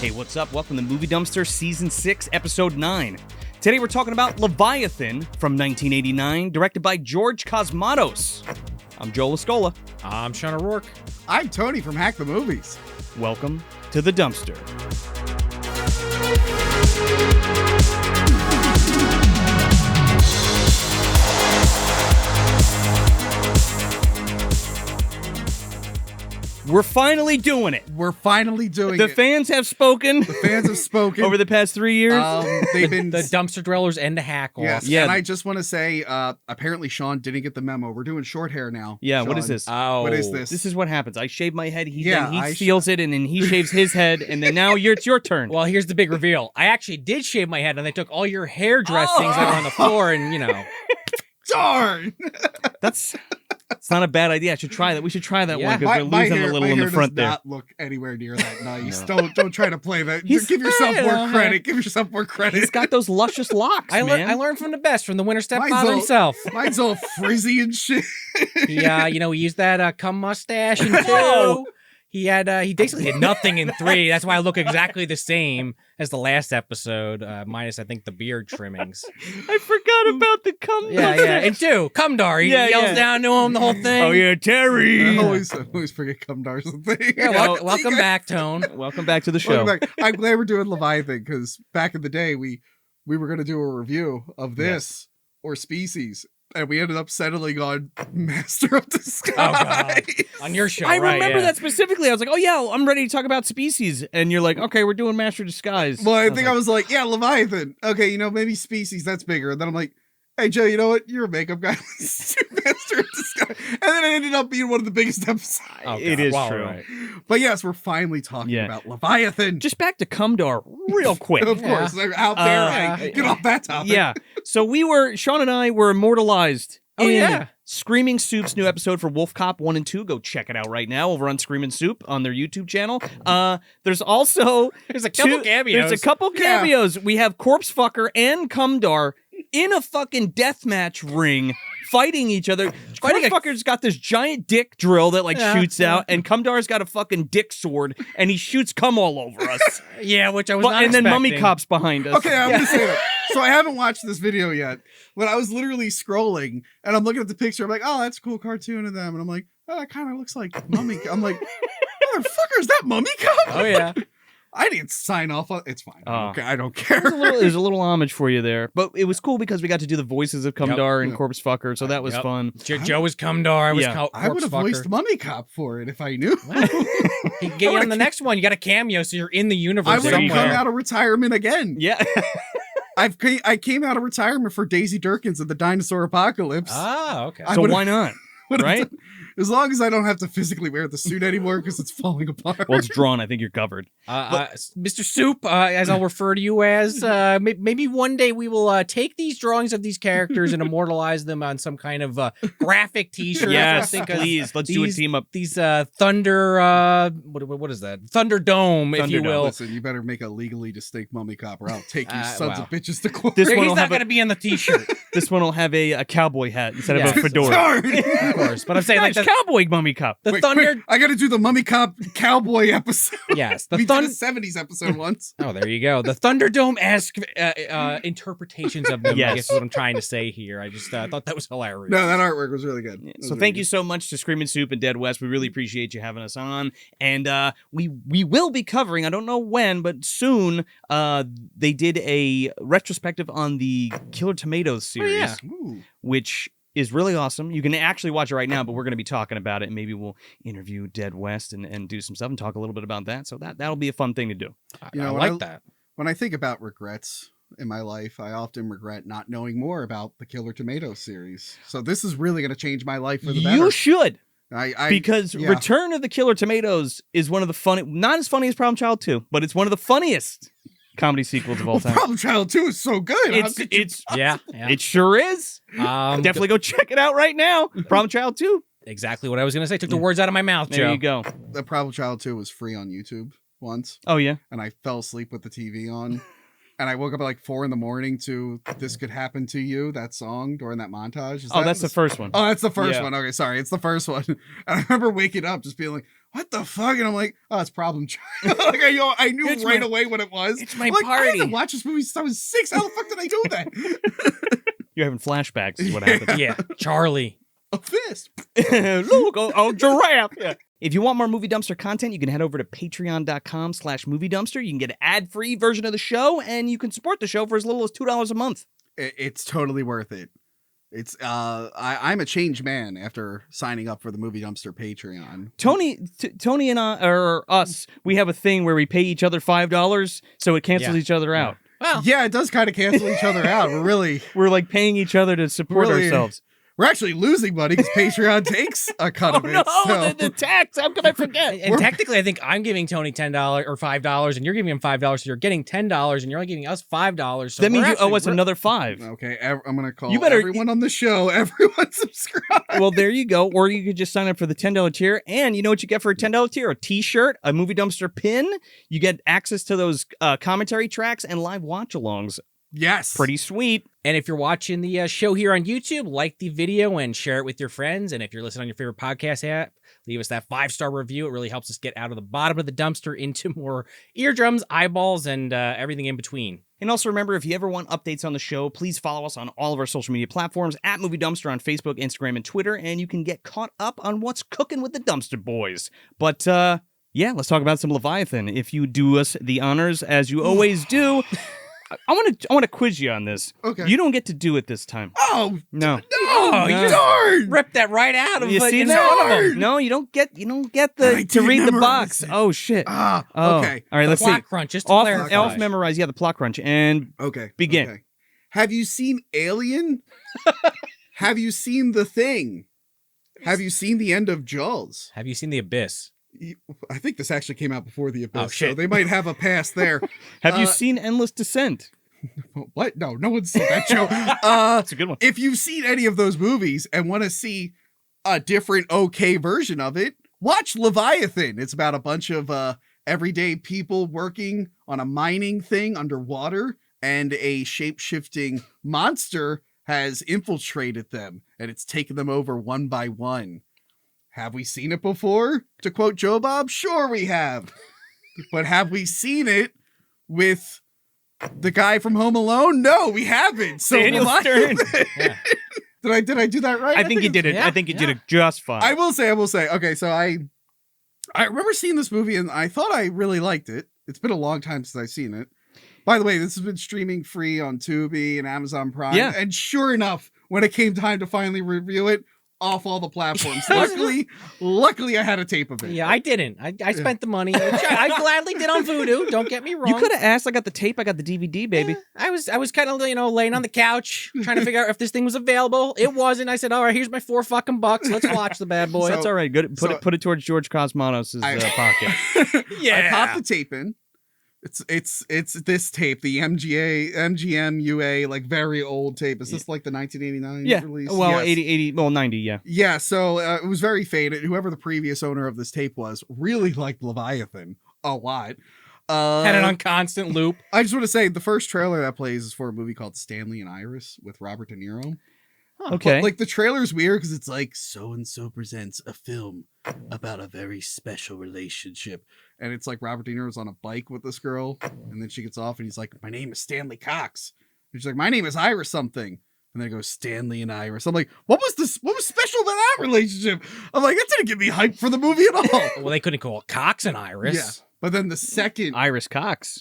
Hey, what's up? Welcome to Movie Dumpster Season 6, Episode 9. Today we're talking about Leviathan from 1989, directed by George Cosmatos. I'm Joel Escola. I'm Sean O'Rourke. I'm Tony from Hack the Movies. Welcome to the Dumpster. We're finally doing it. We're finally doing The it. fans have spoken. The fans have spoken. Over the past 3 years. They've been The dumpster dwellers and the hack-off. Yes, Yeah. and I just want to say, apparently Sean didn't get the memo. We're doing short hair now. Yeah, Sean. what is this? Oh. What is this? This is what happens. I shave my head, Yeah, he I steals it, and then he shaves his head, and then now it's your turn. Well, here's the big reveal. I actually did shave my head, and they took all your hair dressings that were on the floor, and, you know. Darn! It's not a bad idea. I should try that. We should try that Yeah. one because we're losing a little in the front does there. not look anywhere near that nice. No. Don't try to play that. He's- Give yourself you know, more credit. Give yourself more credit. He's got those luscious locks, I man. learned from the best, from the winter Mine's stepfather all- himself. Mine's all frizzy and shit. He, he used that cum mustache in Whoa. 2. He basically did nothing in 3. That's why I look exactly the same as the last episode, minus I think the beard trimmings. I forgot about the cum. Yeah. In 2, Cumdar, he Yeah, yells yeah. down to him the whole thing. Oh yeah, Terry. I always forget Cumdar's the thing. Yeah, know, welcome back, Tone. Welcome back to the show. Welcome back. I'm glad we're doing Leviathan because back in the day we were going to do a review of this or Species, and we ended up settling on Master of the Sky. Oh, God. On your show, I right? remember yeah. that specifically. I was like, "Oh yeah, I'm ready to talk about Species," and you're like, "Okay, we're doing Master Disguise." Well, I think I was like, yeah, Leviathan. Okay, maybe Species, that's bigger. And then I'm like, hey, Joe, you know what? You're a makeup guy. Let's do Master of the Sky. And then it ended up being one of the biggest episodes. Oh, It God. is Wow, true. right. But yes, we're finally talking about Leviathan. Just back to Cumdar real quick. Of course, they're out there. Hey, get off that topic. Yeah. So Sean and I were immortalized Oh, in yeah. Screaming Soup's new episode for Wolf Cop 1 and 2. Go check it out right now over on Screaming Soup on their YouTube channel. There's also There's a couple cameos. There's a couple cameos. We have Corpse Fucker and Cumdar in a fucking deathmatch ring fighting each other. Corpse Fucker's got this giant dick drill that shoots out, and Cumdar's got a fucking dick sword, and he shoots cum all over us. Yeah, which I was not And then Mummy expecting. Cop's behind us. Okay, I'm gonna say that. So I haven't watched this video yet, but I was literally scrolling and I'm looking at the picture. I'm like, oh, that's a cool cartoon of them, and I'm like, oh, that kind of looks like Mummy. I'm like, motherfucker, is that Mummy Cop? Oh, yeah. I didn't sign off on. It's fine. Oh. Okay, I don't care. There's a little homage for you there, but it was cool because we got to do the voices of Cumdar and Yep. Corpse Fucker, so that was Yep. fun. Joe was Cumdar. I was Yeah. I would have voiced Mummy Cop for it if I knew. He get you on the next one. You got a cameo, so you're in the universe I would have somewhere. come out of retirement again. Yeah. I came out of retirement for Daisy Durkins and the Dinosaur Apocalypse. Ah, okay. I So would've- why not? Right? As long as I don't have to physically wear the suit anymore because it's falling apart. Well, it's drawn. I think you're covered. Mr. Soup, as I'll refer to you as, maybe one day we will take these drawings of these characters and immortalize them on some kind of graphic T-shirt. Yes, I think please. Let's do a team up. These Thunder, what is that? Thunderdome, if you Thunderdome. will. Listen, you better make a legally distinct Mummy Cop or I'll take you sons wow. of bitches to court. This one He's will not have going to be on the T-shirt, This one will have a cowboy hat instead Yeah. of a fedora. Darn. of course. But I'm saying Nice like cowboy Mummy Cop. the Wait, Thunder. quick, I got to do the Mummy Cop cowboy episode. Yes, the We did Thunder. a 70s episode once. Oh, there you go. The Thunderdome-esque interpretations of them, Yes. I guess is what I'm trying to say here. I just thought that was hilarious. No, that artwork was really good. So thank you so much to Screaming Soup and Dead West. We really appreciate you having us on. And we will be covering, I don't know when, but soon, they did a retrospective on the Killer Tomatoes series, yeah. Ooh. which is really awesome. You can actually watch it right now, but we're going to be talking about it, and maybe we'll interview Dead West and do some stuff and talk a little bit about that. So that'll be a fun thing to do. You know, I when like that. When I think about regrets in my life, I often regret not knowing more about the Killer Tomatoes series. So this is really going to change my life for the better. You should. Because Return of the Killer Tomatoes is one of the funny, not as funny as Problem Child 2, but it's one of the funniest comedy sequels of all time. Problem Child 2 is so good. Yeah. It sure is. Definitely go check it out right now. Problem Child 2. Exactly what I was going to say. Took the words out of my mouth, Joe. There you go. The Problem Child 2 was free on YouTube once, Oh, yeah. and I fell asleep with the TV on. and I woke up at like 4 a.m. to "This Could Happen to You," that song during that montage. That's the first one. Oh, that's the first one. Okay, sorry, it's the first one. And I remember waking up just being like, "What the fuck?" And I'm like, "Oh, it's Problem Child." Like I knew It's right my- away what it was. It's my Like, I party. haven't watched this movie since I was 6. How the fuck did I do that? You're having flashbacks is what happens. Yeah, Charlie. A fist. Look, oh, giraffe. Yeah. If you want more Movie Dumpster content, you can head over to patreon.com/movie dumpster. You can get an ad-free version of the show, and you can support the show for as little as $2 a month. It's totally worth it. It's I'm a changed man after signing up for the Movie Dumpster Patreon. Tony and I, or us, we have a thing where we pay each other $5, so it cancels Yeah. each other out. Well, Yeah, it does kind of cancel each other out. We're like paying each other to support Really? ourselves. We're actually losing money because Patreon takes a cut of it. So. the tax. How could I forget? and technically, I think I'm giving Tony $10 or $5, and you're giving him $5, so you're getting $10, and you're only giving us $5. So That means we're you owe us actually- another $5. Okay, I'm gonna call You better- everyone on the show. Everyone subscribe. Well, there you go. Or you could just sign up for the $10 tier. And you know what you get for a $10 tier? A t-shirt, a Movie Dumpster pin. You get access to those commentary tracks and live watch-alongs. Yes, Pretty sweet. And if you're watching the show here on YouTube, like the video and share it with your friends. And if you're listening on your favorite podcast app, leave us that 5-star review. It really helps us get out of the bottom of the dumpster into more eardrums, eyeballs, and everything in between. And also remember, if you ever want updates on the show, please follow us on all of our social media platforms at Movie Dumpster on Facebook, Instagram, and Twitter, and you can get caught up on what's cooking with the Dumpster Boys. But, yeah, let's talk about some Leviathan. If you do us the honors, as you always do, I want to quiz you on this. Okay. You don't get to do it this time. Oh No. Oh, No. you darn! ripped that right out of You see in that? one of them. No, you don't get I to didn't read the memorize box. it. Oh shit. Ah, Oh. okay. All right, let's see. Plot crunch, just to Off clarify. memorize. Yeah, the plot crunch. And Okay. Begin. Okay. Have you seen Alien? Have you seen The Thing? Have you seen the end of Jaws? Have you seen The Abyss? I think this actually came out before The Abyss, Oh, shit. so they might have a pass there. have you Uh, seen Endless Descent? What? No one's seen that show. That's a good one. If you've seen any of those movies and want to see a different okay version of it, watch Leviathan. It's about a bunch of everyday people working on a mining thing underwater, and a shape-shifting monster has infiltrated them, and it's taken them over one by one. Have we seen it before? To quote Joe Bob, sure we have. But have we seen it with the guy from Home Alone? No, we haven't. So Daniel Leviathan- Stern. Yeah. Did I do that right? I think you it's- did it. yeah, I think you did yeah. it just fine. I will say. Okay, so I remember seeing this movie and I thought I really liked it. It's been a long time since I've seen it. By the way, this has been streaming free on Tubi and Amazon Prime. Yeah. And sure enough, when it came time to finally review it, off all the platforms. luckily, I had a tape of it. Yeah, I didn't. I spent the money, which I gladly did on Vudu. Don't get me wrong. You could have asked. I got the tape. I got the DVD, baby. I was kind of laying on the couch trying to figure out if this thing was available. It wasn't. I said, all right, here's my $4 Let's watch the bad boy. So- That's all right. Good. Put so- it towards George Cosmanos' pocket. I popped the tape in. It's this tape, the MGM UA, like very old tape. Is this like the 1989 Yeah. release? Well, Yes. 80, well, 90. Yeah. Yeah, so it was very faded. Whoever the previous owner of this tape was really liked Leviathan a lot. Had it on constant loop. I just want to say the first trailer that plays is for a movie called Stanley and Iris with Robert De Niro. Okay. But, like, the trailer's weird because it's like, so-and-so presents a film about a very special relationship. And it's like Robert De Niro's on a bike with this girl, and then she gets off and he's like, my name is Stanley Cox. And she's like, my name is Iris something. And then it goes Stanley and Iris. I'm like, what was special about that relationship? I'm like, that didn't get me hyped for the movie at all. Well, they couldn't call it Cox and Iris. Yeah. But then the second Cox.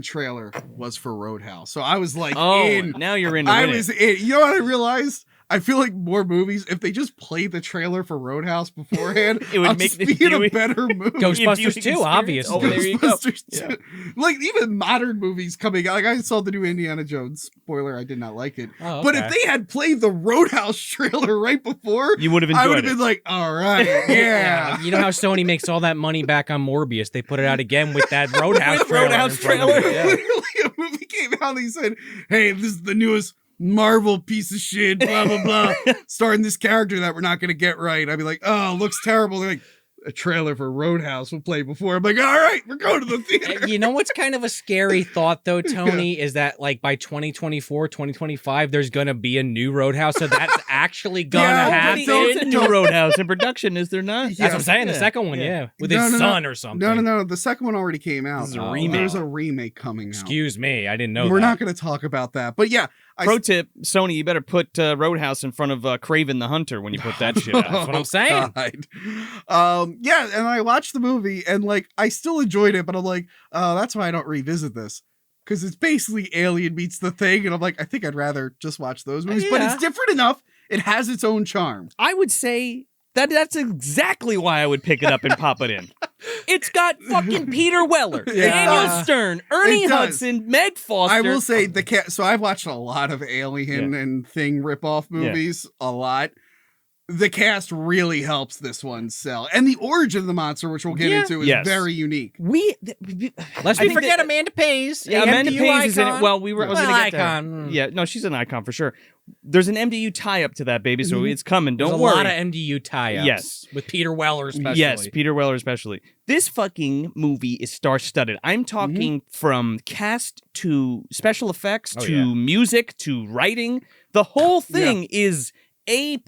trailer was for Roadhouse. So I was like, Oh, in. now you're into I it. was in. You know what I realized? I feel like more movies, if they just played the trailer for Roadhouse beforehand, It would I'll make just the be in a viewing- better movie. Ghostbusters viewing 2, experience. obviously. Oh, there you go. Ghostbusters Yeah. 2. Like, even modern movies coming out. Like, I saw the new Indiana Jones. Spoiler, I did not like it. Oh, But okay. if they had played the Roadhouse trailer right before, You would have I would enjoyed have it. been like, all right, yeah. You know how Sony makes all that money back on Morbius? They put it out again with that Roadhouse With trailer. Roadhouse in front of it. trailer. Yeah. Literally, a movie came out and they said, hey, this is the newest Marvel piece of shit, blah, blah, blah. Starring this character that we're not going to get right. I'd be like, oh, looks terrible. They're like, a trailer for Roadhouse will play before. I'm like, all right, we're going to the theater. You know what's kind of a scary thought, though, Tony, is that like by 2024, 2025, there's going to be a new Roadhouse. So that's actually going to happen. There's a new Roadhouse in production, is there not? That's what I'm saying. The second one, with his son or something. No. The second one already came out. This is a remake. There's a remake coming out. Excuse me. I didn't know We're that. not going to talk about that. But yeah. Pro tip, Sony, you better put Roadhouse in front of Craven the Hunter when you put that shit out. That's what I'm saying. Yeah, and I watched the movie and like I still enjoyed it, but I'm like, that's why I don't revisit this. Because it's basically Alien meets The Thing, and I'm like, I think I'd rather just watch those movies. But it's different enough. It has its own charm. I would say that's exactly why I would pick it up and pop it in. It's got fucking Peter Weller, Daniel Stern, Ernie Hudson, Meg Foster. I will say so I've watched a lot of Alien and Thing ripoff movies, a lot. The cast really helps this one sell. And the origin of the monster, which we'll get into, is very unique. Lest we forget Amanda Pays. Yeah, Amanda Pays is in it. Well, I was going to get icon. Yeah, no, she's an icon for sure. There's an MDU tie-up to that, baby, so it's coming. Don't There's worry. a lot of MDU tie-ups. Yes. With Peter Weller especially. Yes, Peter Weller especially. This fucking movie is star-studded. I'm talking from cast to special effects to music to writing. The whole thing is A+++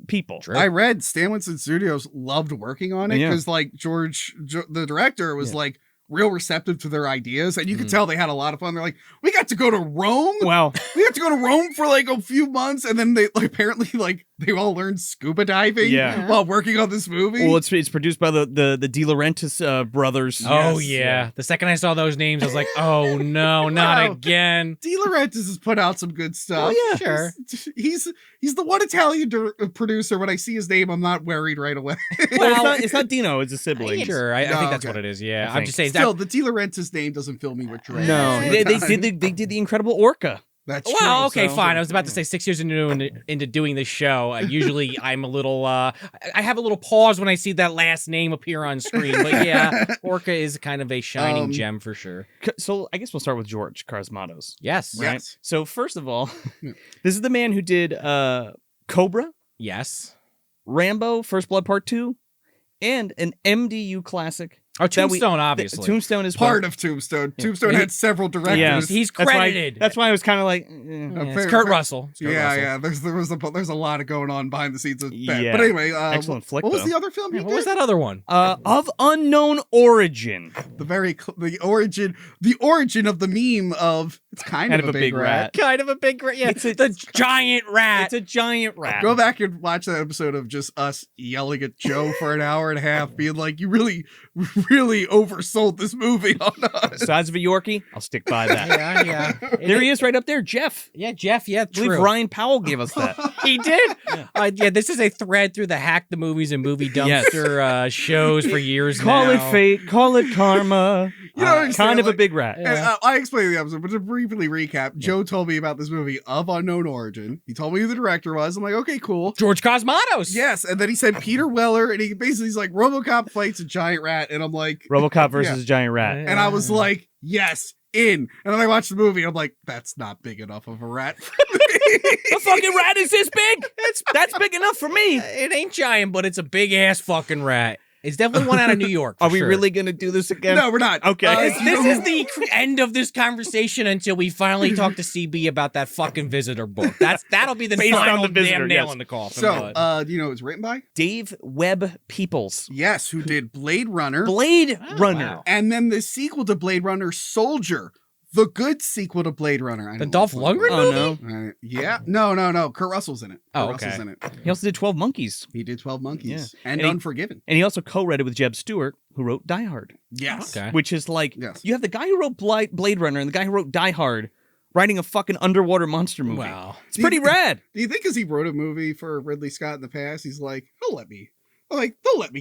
people. True. I read Stan Winston Studios loved working on it because like George, the director, was like real receptive to their ideas, and you could tell they had a lot of fun. They're like, we got to go to Rome. Wow. We got to go to Rome for like a few months, and then they apparently they all learned scuba diving while working on this movie. Well, it's produced by the De Laurentiis brothers. Oh yeah. The second I saw those names, I was like, oh no, not again. De Laurentiis has put out some good stuff. Oh yeah, sure. He's the one Italian producer. When I see his name, I'm not worried right away. Well, it's not Dino. It's a sibling. Sure, I think that's what it is. Yeah, I'm just saying. Still, the De Laurentiis name doesn't fill me with dread. No, they did the Incredible Orca. That's well, okay, fine. I was about to say 6 years into doing this show. Usually, I'm a little. I have a little pause when I see that last name appear on screen. But yeah, Orca is kind of a shining gem for sure. So I guess we'll start with George Cosmatos. Yes. Right. Yes. So first of all, this is the man who did Cobra. Yes. Rambo: First Blood Part 2, and an MDU classic. Oh, Tombstone, obviously. Tombstone is part of Tombstone. Tombstone had several directors. Yeah. He's credited. That's why I was kind of like, it's Kurt Russell. Yeah. There's a lot of going on behind the scenes of that. Yeah. But anyway, excellent flick. What was the other film? What was that other one? Of unknown origin. The origin of the meme of it's kind of a big rat. Kind of a big rat. Yeah, it's the giant rat. It's a giant rat. Go back and watch that episode of just us yelling at Joe for an hour and a half, being like, "You really oversold this movie on us." Size of a Yorkie, I'll stick by that. Yeah. There he is right up there, Jeff. Yeah, Jeff, yeah, I believe true. Ryan Powell gave us that. He did? Yeah, this is a thread through the Hack the Movies and Movie Dumpster shows for years Call now. it fate, call it karma. Kind of a big rat. And, I explained the episode, but to briefly recap, Joe told me about this movie of unknown origin. He told me who the director was. I'm like, okay, cool. George Cosmatos. Yes, and then he said Peter Weller, and he's like, RoboCop fights a giant rat, and I'm like, RoboCop versus a giant rat. And I was like, yes, in. And then I watched the movie, and I'm like, that's not big enough of a rat. The fucking rat is this big? That's big enough for me. It ain't giant, but it's a big ass fucking rat. It's definitely one out of New York. Are we really going to do this again? No, we're not. Okay. This is the end of this conversation until we finally talk to CB about that fucking Visitor book. That'll be the Based on final the Visitor, damn nail yes. in the coffin. So, do you know who it's written by? Dave Webb Peoples. Yes, who did Blade Runner. Runner. Wow. And then the sequel to Blade Runner, Soldier. The good sequel to Blade Runner. The Dolph Lundgren movie? no. Yeah. No. Kurt Russell's in it. Okay. In it. He also did 12 Monkeys. He did 12 Monkeys. Yeah. And he- Unforgiven. And he also co-wrote it with Jeb Stewart, who wrote Die Hard. Yes. Okay. Which is like, Yes. you have the guy who wrote Blade Runner and the guy who wrote Die Hard writing a fucking underwater monster movie. Wow. It's pretty rad. Do you think because he wrote a movie for Ridley Scott in the past, he's like, they'll let me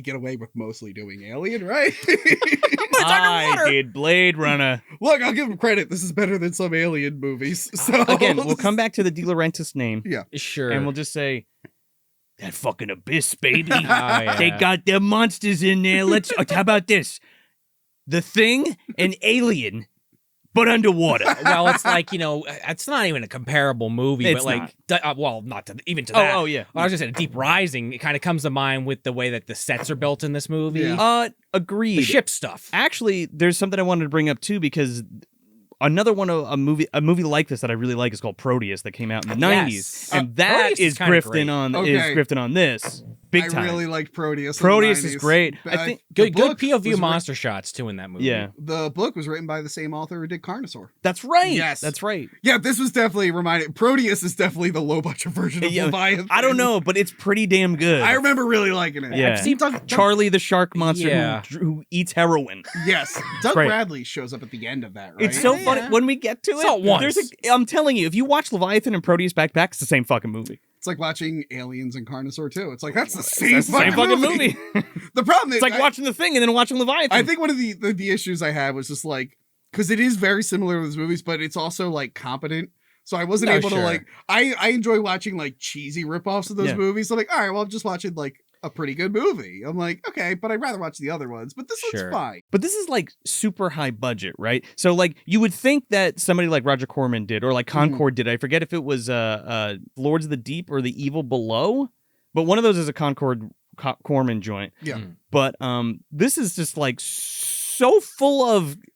get away with mostly doing Alien, right? I did Blade Runner. Look, I'll give him credit. This is better than some Alien movies. So Again, we'll come back to the De Laurentiis name. Yeah. Sure. And we'll just say, that fucking abyss, baby. yeah. They got their monsters in there. How about this? The Thing and Alien, but underwater. Well, it's like, it's not even a comparable movie, It's but like, not to even to that. Oh, yeah. Well, I was just saying, Deep Rising. It kind of comes to mind with the way that the sets are built in this movie. Yeah. Agreed. The ship stuff. Actually, there's something I wanted to bring up too, because another one of a movie like this that I really like is called Proteus, that came out in the 90s, Yes. and that Proteus is is kinda grifting great. on Okay. is grifting on this big time. I really liked Proteus. Proteus in the is 90s. great. I think Good book POV was monster shots too in that movie. yeah, The book was written by the same author who did Carnosaur. that's right. Yes. That's right. Yeah, this was definitely reminded. Proteus is definitely the low budget version of Yeah, Leviathan. I don't know, but it's pretty damn good. I remember really liking it. Yeah. I've seen Charlie the shark monster Yeah. who eats heroin. Yes, Doug great. Bradley shows up at the end of that. Right? It's so Yeah. funny when we get to Saw it it. once. I'm telling you, if you watch Leviathan and Proteus back to back, it's the same fucking movie. It's like watching Aliens and Carnosaur too. It's like that's the same, That's the same fucking movie. The problem is, It's like watching The Thing and then watching Leviathan. I think one of the issues I had was just like, because it is very similar to those movies, but it's also like competent. So I wasn't able to sure. like. I enjoy watching like cheesy ripoffs of those Yeah. movies. So I'm like, all right, well, I'm just watching like a pretty good movie. I'm like, okay, but I'd rather watch the other ones. But this Sure. one's fine. But this is like super high budget, right? So like you would think that somebody like Roger Corman did, or like Concord did. I forget if it was Lords of the Deep or The Evil Below, but one of those is a Corman joint. Yeah. Mm. But this is just like so full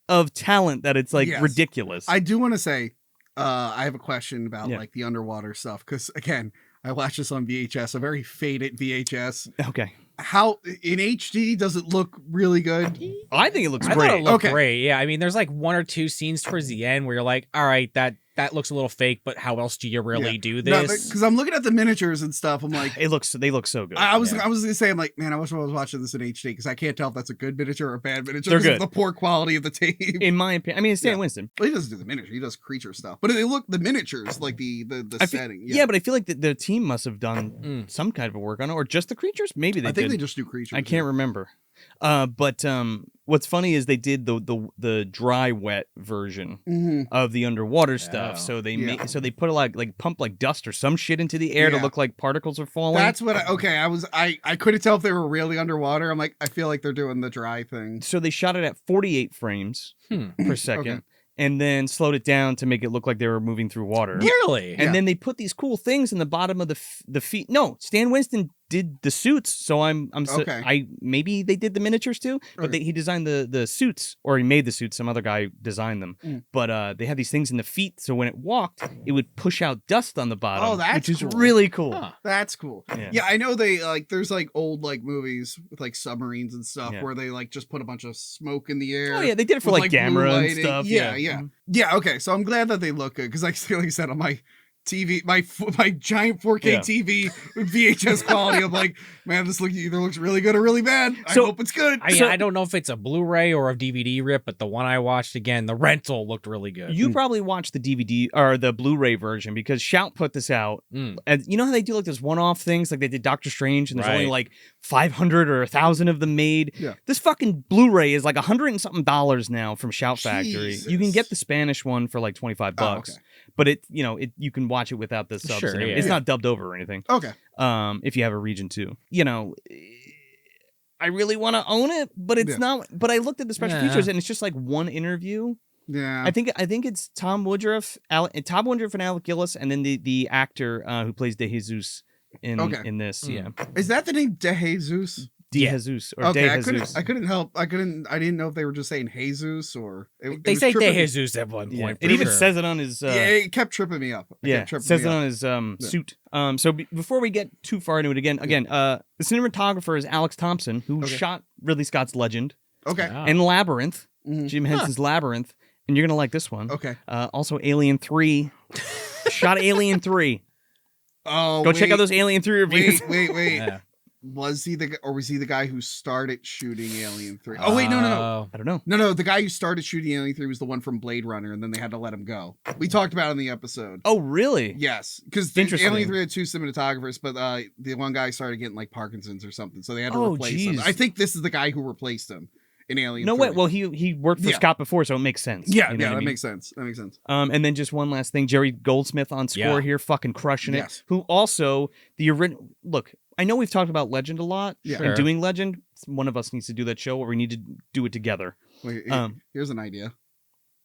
of talent that it's like Yes. ridiculous. I do want to say, I have a question about Yeah. like the underwater stuff because again, I watched this on VHS, a very faded VHS. Okay, How in HD does it look really good? I think it looks I great. thought it looked Okay. great. Yeah, I mean, there's like one or two scenes towards the end where you're like, all right, that looks a little fake, but how else do you really do this? Because I'm looking at the miniatures and stuff. I'm like, They look so good. I was Yeah. gonna say, I'm like, man, I wish I was watching this in HD because I can't tell if that's a good miniature or a bad miniature. They're because of good. the poor quality of the tape. In my opinion, I mean, it's Dan Yeah. Winston. Well, he doesn't do the miniature; he does creature stuff. But they look the miniatures, like the I feel- setting. Yeah, but I feel like the team must have done some kind of work on it, or just the creatures. Maybe they I think did. they just do creatures. I can't remember. But what's funny is they did the dry wet version Mm-hmm. of the underwater stuff. Oh. So they Yeah. so they put a lot like pump like dust or some shit into the air to Yeah. look like particles are falling. That's what. I couldn't tell if they were really underwater. I'm like, I feel like they're doing the dry thing. So they shot it at 48 frames per second, Okay. and then slowed it down to make it look like they were moving through water. Really? And then they put these cool things in the bottom of the feet. No, Stan Winston did the suits, so Okay. maybe they did the miniatures too, but Okay. he designed the suits, or he made the suits. Some other guy designed them, Mm. but they had these things in the feet, so when it walked, it would push out dust on the bottom. Oh, that's which is cool. really cool. Huh. That's cool. Yeah. Yeah, I know they like. There's like old like movies with like submarines and stuff Yeah. where they like just put a bunch of smoke in the air. Oh yeah, they did it for with, like blue Gamera and lighting. stuff. Yeah, yeah. yeah. Okay, so I'm glad that they look good because, like I said, on my TV, my giant 4K Yeah. TV with VHS quality, I'm like, man, this either looks really good or really bad. I So- hope it's good. I don't know if it's a Blu-ray or a DVD rip, but the one I watched again, the rental looked really good. You probably watched the DVD or the Blu-ray version because Shout put this out. Mm. And you know how they do like those one-off things, like they did Doctor Strange, and there's only Right. like 500 or 1,000 of them made. Yeah. This fucking Blu-ray is like $100 and something now from Shout Factory. You can Jesus. get the Spanish one for like $25, Oh, okay. but you can watch it without the subs. Sure, and everything. yeah. It's not dubbed over or anything. Okay. If you have a region 2, I really want to own it, but it's Yeah. not. But I looked at the special Yeah. features, and it's just like one interview. Yeah. I think it's Tom Woodruff, Tom Woodruff, and Alec Gillis, and then the actor who plays De Jesus in this. Mm. Yeah, Is that the name De Jesus? De Yeah. Jesus or Okay, De I Jesus. couldn't help. I didn't know if they were just saying Jesus or it They was say tripping De me. Jesus at one Yeah. point. It for even sure. says it on his. Yeah, it kept tripping me up. Yeah, tripping says me it up. on his Yeah. suit. So before we get too far into it again, the cinematographer is Alex Thompson, who Okay. shot Ridley Scott's Legend Okay. Ah. and Labyrinth, Mhm. Jim Henson's Labyrinth, and you're gonna like this one. Okay. Also, Alien 3. Shot Alien 3. Oh, Go check out those Alien 3 reviews. Wait. Yeah. Was he the guy who started shooting Alien 3? Oh wait, no. I don't know. No, the guy who started shooting Alien 3 was the one from Blade Runner, and then they had to let him go. We talked about it in the episode. Oh, really? Yes, because Interesting. Alien 3 had 2 cinematographers, but the one guy started getting like Parkinson's or something, so they had to Oh, replace him. geez. I think this is the guy who replaced him in Alien No 3. way. Well, he worked for Yeah. Scott before, so it makes sense. Yeah, You know what I that mean? makes sense. That makes sense. And then just one last thing, Jerry Goldsmith on score Yeah. here, fucking crushing it. Yes. Who also the original. Look, I know we've talked about Legend a lot. Yeah. And Sure. doing Legend, one of us needs to do that show, or we need to do it together. Wait, Um, here's an idea.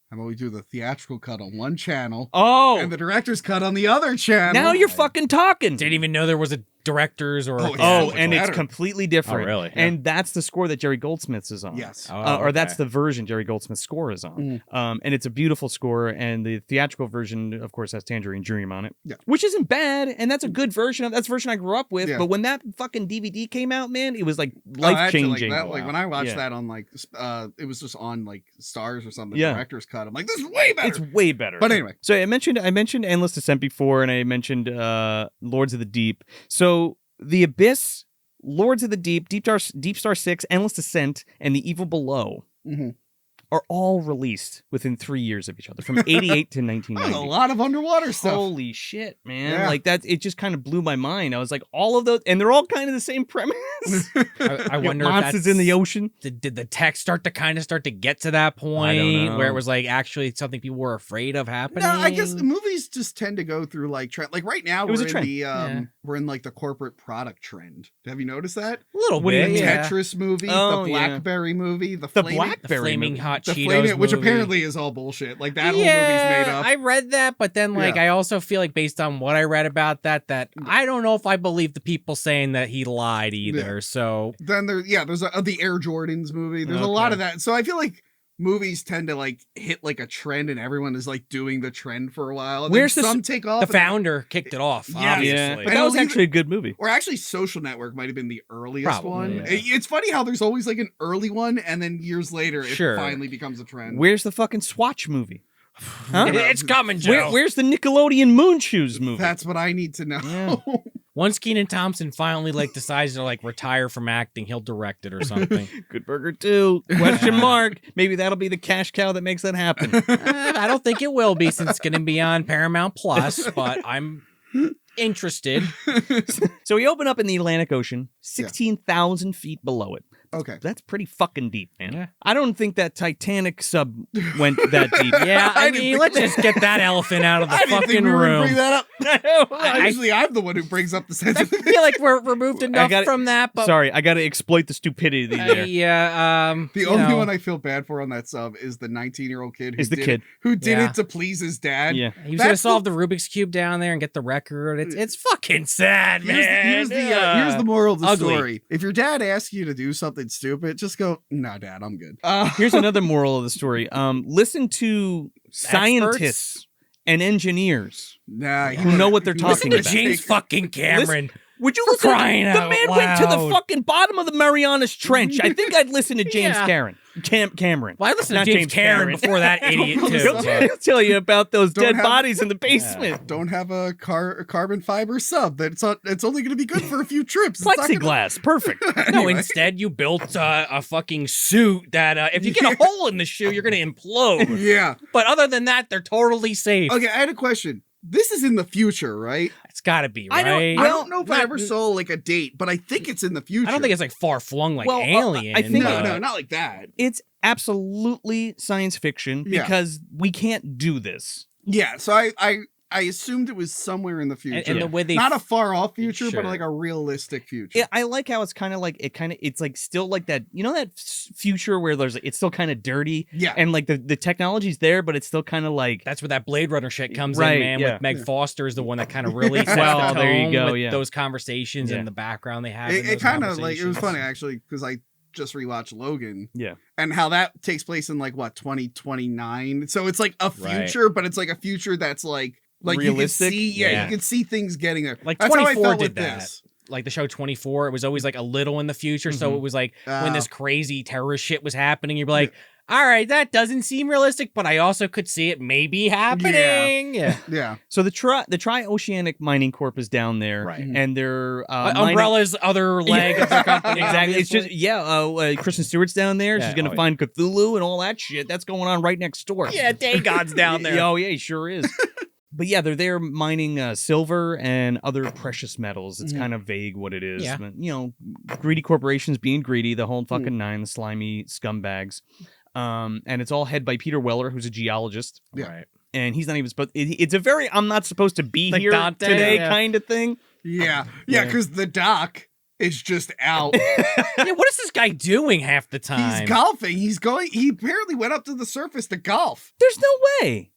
How about we do the theatrical cut on one channel Oh, and the director's cut on the other channel? now you're fucking talking. Didn't even know there was a director's or. Oh, it's Oh, so much and it's better. completely different. Oh, really? And that's the score that Jerry Goldsmith's is on. Yes. Or that's the version Jerry Goldsmith's score is on. And it's a beautiful score. And the theatrical version, of course, has Tangerine Dream on it, which isn't bad. And that's a good version. That's the version I grew up with. Yeah. But when that fucking DVD came out, man, it was like life changing. Like when I watched that on like, it was just on like Stars or something. Director's cut. I'm like, this is way better. It's way better. But anyway, so I mentioned Endless Descent before, and I mentioned Lords of the Deep. So The Abyss, Lords of the Deep, Deep Star 6, Endless Descent, and The Evil Below are all released within 3 years of each other, from 88 to 1990. a lot of underwater stuff. Holy shit, man. Yeah. Like that, it just kind of blew my mind. I was like, all of those, and they're all kind of the same premise. I wonder if monsters that's, in the ocean. Did the text start to get to that point where it was like actually something people were afraid of happening? No, I guess movies just tend to go through like trend. Like right now, was a we're in trend. the we're in like the corporate product trend. Have you noticed that? A little What do you bit. mean? Yeah. Tetris movie, Oh, the yeah. Blackberry movie, the The Flaming- Black- The Berry Flaming movie. Hot the Cheetos Flaming, which movie. apparently is all bullshit. Like that whole Yeah, movie's made up. I read that, but then like Yeah. I also feel like based on what I read about that I don't know if I believe the people saying that he lied either. Yeah. So Then there's the Air Jordans movie. There's a lot of that. So I feel like movies tend to like hit like a trend, and everyone is like doing the trend for a while. And Where's then the some take off? the and then- founder kicked it off, Yeah. obviously. Yeah, but And that was it'll actually a good movie. Or actually, Social Network might have been the earliest Probably, one. yeah. It's funny how there's always like an early one, and then years later, Sure. it finally becomes a trend. Where's the fucking Swatch movie? Huh? It's coming, Joe. Where's the Nickelodeon Moon Shoes movie? That's what I need to know. Yeah. Once Kenan Thompson finally like decides to like retire from acting, he'll direct it or something. Good Burger 2? Question mark. Maybe that'll be the cash cow that makes that happen. I don't think it will be since it's going to be on Paramount Plus, but I'm interested. So we open up in the Atlantic Ocean, 16,000 feet below it. Okay. That's pretty fucking deep, man. Yeah. I don't think that Titanic sub went that deep. Yeah, I I didn't mean, think- let's just get that elephant out of the I didn't fucking think we were gonna room. bring that up. I- Usually, I'm the one who brings up the I sensitive. feel like we're removed enough gotta- from that, but Sorry, I got to exploit the stupidity there. yeah, The you only know, one I feel bad for on that sub is the 19-year-old kid who Is the did kid. who did Yeah. it to please his dad. Yeah. he was gonna That's solve the Rubik's cube down there and get the record. It's fucking sad, man. Here's the moral of the ugly. story. If your dad asks you to do something stupid, just go, "No, Dad, I'm good." Here's another moral of the story. Listen to scientists and engineers Nah, you who know what they're you talking listen to about. James fucking Cameron. Would you For listen? crying The out man went to the loud. fucking bottom of the Marianas Trench. I think I'd listen to James Yeah. Cameron. Well, I listened Not to James Cameron before that idiot too. He'll, but- he'll tell you about those Don't dead have- bodies in the basement. Don't have a carbon fiber sub. It's only going to be good for a few trips. It's not gonna- Plexiglass, perfect. No, Anyway. instead you built a fucking suit that if you get a hole in the shoe, you're gonna implode. Yeah. But other than that, they're totally safe. Okay, I had a question. This is in the future, right? It's gotta be, I right? don't- I don't know if I not- ever saw like a date, but I think it's in the future. I don't think it's like far flung like Well, Alien. I think- No, but- no, not like that. It's absolutely science fiction Yeah. because we can't do this. Yeah, so I assumed it was somewhere in the future. and the way they Not a far off future, Sure. but like a realistic future. I like how it's kind of like it's like still like that, you know, that future where it's still kind of dirty Yeah. and like the technology's there, but it's still kind of like that's where that Blade Runner shit comes Right, in, man. yeah. With Meg Yeah. Foster is the one that kind of really sets Well, the there you tone go, with yeah. those conversations Yeah. and the background they have. in It those kind of like, it was conversations. funny actually, because I just rewatched Logan. Yeah. And how that takes place in like what, 2029. So it's like a Right. future, but it's like a future that's like Realistic? You can see, Yeah. you can see things getting there. Like That's how I 24 felt did with that. this. Like the show 24, it was always like a little in the future. So Mhm. it was like when Uh, this crazy terrorist shit was happening, you'd be like, all right, that doesn't seem realistic, but I also could see it maybe happening. Yeah. Yeah. So the Tri-Oceanic Mining Corp is down there, Right. and they're mining- Umbrella's other leg of the company. Exactly. It's obviously. just Kristen Stewart's down there. Yeah, She's gonna oh, find Cthulhu and all that shit. That's going on right next door. Yeah, Dagon's down there. Oh yeah, he sure is. But yeah, they're there mining silver and other precious metals. It's Mhm. kind of vague what it is. Yeah. But, you know, greedy corporations being greedy, the whole fucking nine, the slimy scumbags. And it's all head by Peter Weller, who's a geologist. Yeah. Right. And he's not even supposed. It's a very I'm not supposed to be Like here Dante, today yeah. kind of thing. Yeah. Yeah. Yeah. Because the doc is just out. Yeah, what is this guy doing half the time? He's golfing. He apparently went up to the surface to golf. There's no way.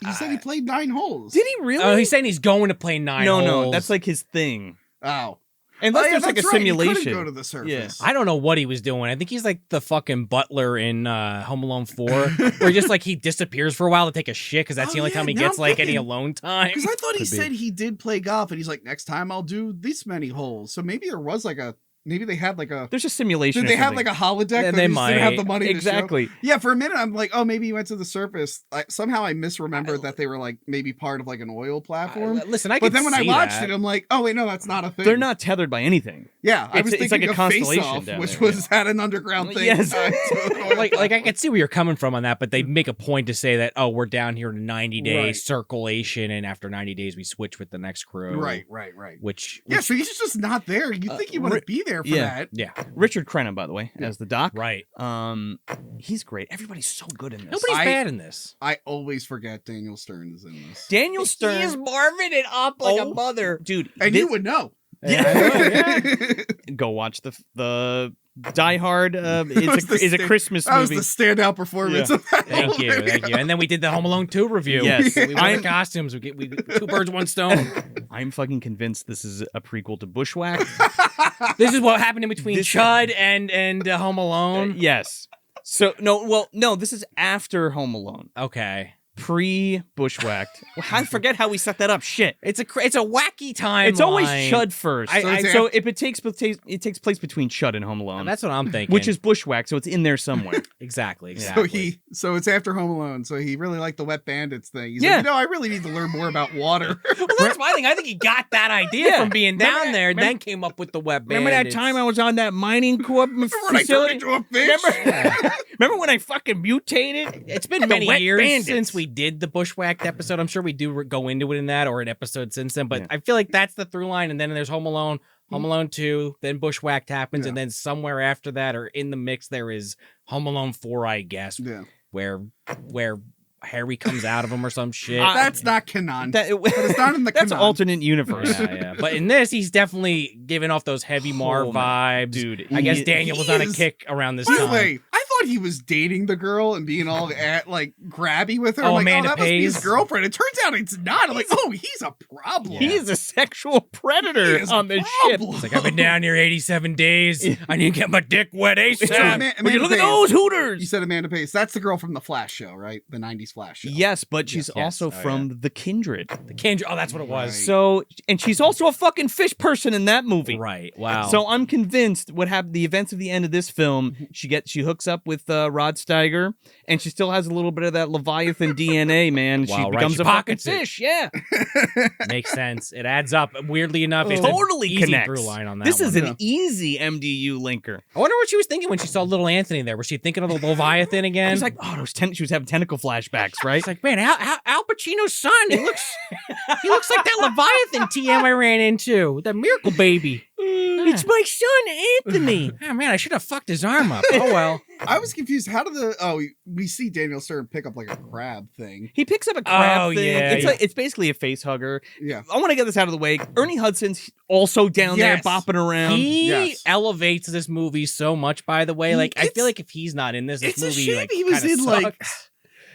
He said he played 9 holes. Did he really? Oh, he's saying he's going to play 9 holes. No, that's like his thing. Oh. Unless there's like a that's right. He simulation. couldn't go to the surface. I don't know what he was doing. I think he's like the fucking butler in Home Alone 4, where he just like he disappears for a while to take a shit because that's the only time he gets like any alone time. Because I thought he said he did play golf, and he's like, next time I'll do this many holes. So maybe there was like a. Maybe they had like a. There's a simulation. Did they have like a holodeck? Yeah, that they just might. didn't have the money exactly. to show? Yeah, for a minute I'm like, oh, maybe he went to the surface. Somehow I misremembered that they were like maybe part of like an oil platform. Listen, but then when I watched it, I'm like, oh wait, no, that's not a thing. They're not tethered by anything. Yeah, I was it's thinking like a of constellation Face Off, down which there, was had an underground thing. Yes. like I can see where you're coming from on that, but they make a point to say that we're down here in a 90-day circulation, and after 90 days we switch with the next crew. Right. Which So he's just not there. You think you want to be there for that? Yeah. Richard Crenna, by the way, as the doc. Right. He's great. Everybody's so good in this. Nobody's bad in this. I always forget Daniel Stern is in this. Daniel Stern. He is Marvin it up like a mother. Dude. And you would know. Yeah. Go watch the Die Hard. It's a Christmas that movie. That was the standout performance of that Thank you. And then we did the Home Alone 2 review. Yes. We won the costumes. We 2 birds, 1 stone. I'm fucking convinced this is a prequel to Bushwhack. This is what happened in between Chud and Home Alone. Yes. So no, this is after Home Alone. Okay. Pre-Bushwhacked. I forget how we set that up. Shit. It's a wacky timeline. It's always Chud first. So if it takes place between Chud and Home Alone. That's what I'm thinking. Which is Bushwhack, so it's in there somewhere. Exactly. So it's after Home Alone. So he really liked the Wet Bandits thing. He's like, I really need to learn more about water. Well, that's my thing. I think he got that idea from being down there, and then came up with the Wet Bandits. Remember that time I was on that mining corp facility? Remember when I fucking mutated? It's been many years since we did the Bushwhacked episode. I'm sure we do go into it in that or an episode since then, but I feel like that's the through line. And then there's Home Alone, Home Alone 2, then Bushwhacked happens, and then somewhere after that or in the mix there is Home Alone 4, I guess, where Harry comes out of him or some shit. That's not canon. It's not in the That's canon. alternate universe. Yeah. But in this, he's definitely giving off those heavy Marv vibes. Dude, I guess Daniel was on a kick around this time. Wait, I thought he was dating the girl and being all grabby with her. Oh, I'm like, Amanda that must be his Pays. girlfriend. It turns out it's not. I'm like, he's a problem. He is a sexual predator on this ship. It's like, I've been down here 87 days. I need to get my dick wet ASAP. Would you look at those Hooters? You said Amanda Pace. That's the girl from the Flash show, right? The 90s Flash show. Yes, but she's also from The Kindred. The Kindred. Oh, that's what it was. Right. So, and she's also a fucking fish person in that movie. Right. Wow. So I'm convinced what happened. The events of the end of this film, she hooks up with Rod Steiger, and she still has a little bit of that Leviathan DNA, man. Wow, she right. becomes She a fucking pockets it. fish. Yeah, Makes sense. It adds up. Weirdly enough, it's totally an easy connects. through line on that. This one. is an easy MDU linker. I wonder what she was thinking when she saw little Anthony there. Was she thinking of the Leviathan again? She's like, she was having tentacle flashbacks, right? It's like, man, Al Pacino's son. He looks like that Leviathan TM I ran into, that Miracle Baby. It's my son, Anthony. Oh man, I should have fucked his arm up. Oh well. I was confused. How did we see Daniel Stern pick up like a crab thing? He picks up a crab thing. Yeah, It's basically a face hugger. Yeah. I want to get this out of the way. Ernie Hudson's also down there bopping around. He elevates this movie so much, by the way. Like, I feel like if he's not in this It's movie, a shame like, he was in sucks. like.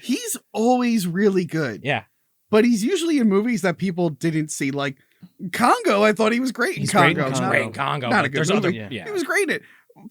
He's always really good. Yeah. But he's usually in movies that people didn't see. Like Congo, I thought he was great in Congo. He's great in Congo. Not but a good there's movie. other, yeah. He was great in it.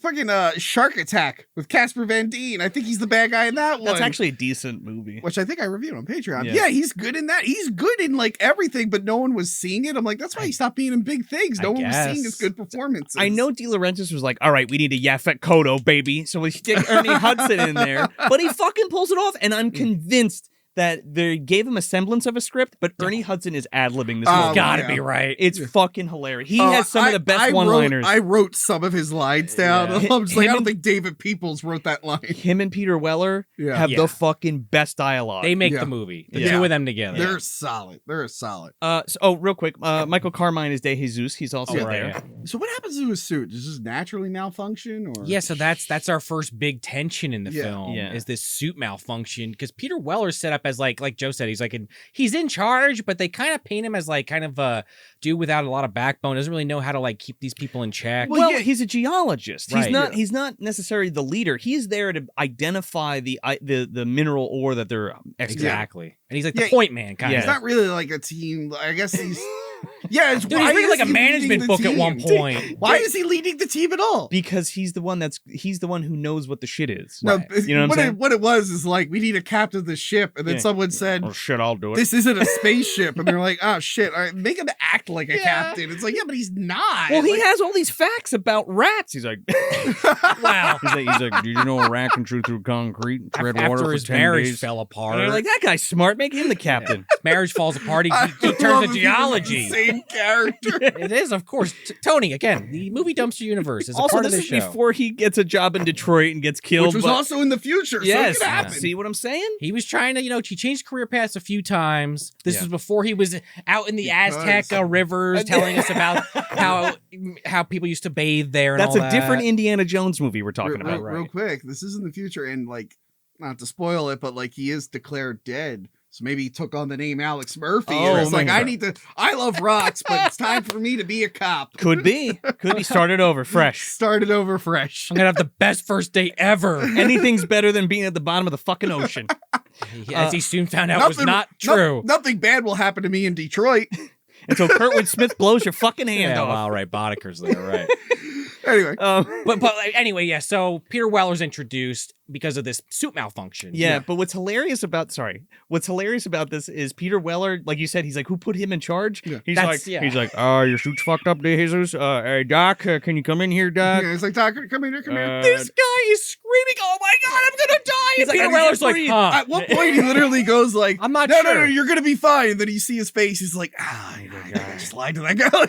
Fucking Shark Attack with Casper Van Dien. I think he's the bad guy in that one. That's actually a decent movie. Which I think I reviewed on Patreon. Yeah. Yeah, he's good in that. He's good in like everything, but no one was seeing it. I'm like, that's why he stopped being in big things. No one was seeing his good performances. I know De Laurentiis was like, all right, we need a Yaphet Kotto, baby. So we stick Ernie Hudson in there. But he fucking pulls it off. And I'm convinced that they gave him a semblance of a script, but Ernie Hudson is ad-libbing this movie. Gotta be right. It's fucking hilarious. He has some of the best one-liners. I wrote some of his lines down. Yeah. I'm just like, I don't think David Peoples wrote that line. Him and Peter Weller have the fucking best dialogue. They make the movie. The two of them together. They're solid. They're solid. Real quick, Michael Carmine is De Jesus. He's also there. Yeah. So what happens to his suit? Does this naturally malfunction? Or Yeah, so that's our first big tension in the film. Yeah. Is this suit malfunction? Because Peter Weller's set up as like Joe said, he's in charge, but they kind of paint him as like kind of a dude without a lot of backbone. Doesn't really know how to like keep these people in check. Well, he's a geologist. Right. He's not necessarily the leader. He's there to identify the mineral ore that they're exactly. And he's like the point man kind of. He's not really like a team. I guess he's. Yeah, dude, he's reading like a management book at one point. Why is he leading the team at all? Because he's the one who knows what the shit is. No, right. You know what it was is like, we need a captain of the ship, and then someone said, "Oh shit, I'll do it." This isn't a spaceship, and they're like, "Oh shit, all right, make him act like a captain." It's like, yeah, but he's not. Well, he has all these facts about rats. He's like, wow. He's like, did you know a rat can chew through concrete and tread water for his 10 marriage days? fell apart. And they're like, that guy's smart. Make him the captain. His marriage falls apart. He turns to geology. Same character. It is, of course. Tony, again, the movie Dumpster Universe is also, a part of this the is show. before he gets a job in Detroit and gets killed. Which was also in the future. Yes. So it could happen. See what I'm saying? He was trying to, he changed career paths a few times. This was before he was out in the Aztec rivers telling us about how people used to bathe there and That's all a different Indiana Jones movie we're talking about. Real quick, this is in the future, and like, not to spoil it, but like he is declared dead. So maybe he took on the name Alex Murphy. Oh, and it's like, I love rocks, but it's time for me to be a cop. Could be. Started over fresh. Started over fresh. I'm going to have the best first date ever. Anything's better than being at the bottom of the fucking ocean. As he soon found out was not true. Nothing bad will happen to me in Detroit. Until Kurtwood Smith blows your fucking hand off. Well, right. Bodeker's there, right. Anyway. But anyway, yeah, so Peter Weller's introduced because of this suit malfunction. Yeah, but what's hilarious about this is Peter Weller, like you said, he's like, who put him in charge? Yeah. He's like, your suit's fucked up, Jesus. Hey, Doc, can you come in here, Doc? Yeah, he's like, Doc, come in here, come here. This guy is screaming, oh my God, I'm going to die. He's And Peter Weller's like, huh. At one point, he literally goes like, I'm not no, sure. No, you're going to be fine. And then you see his face. He's like, I just lied to that guy.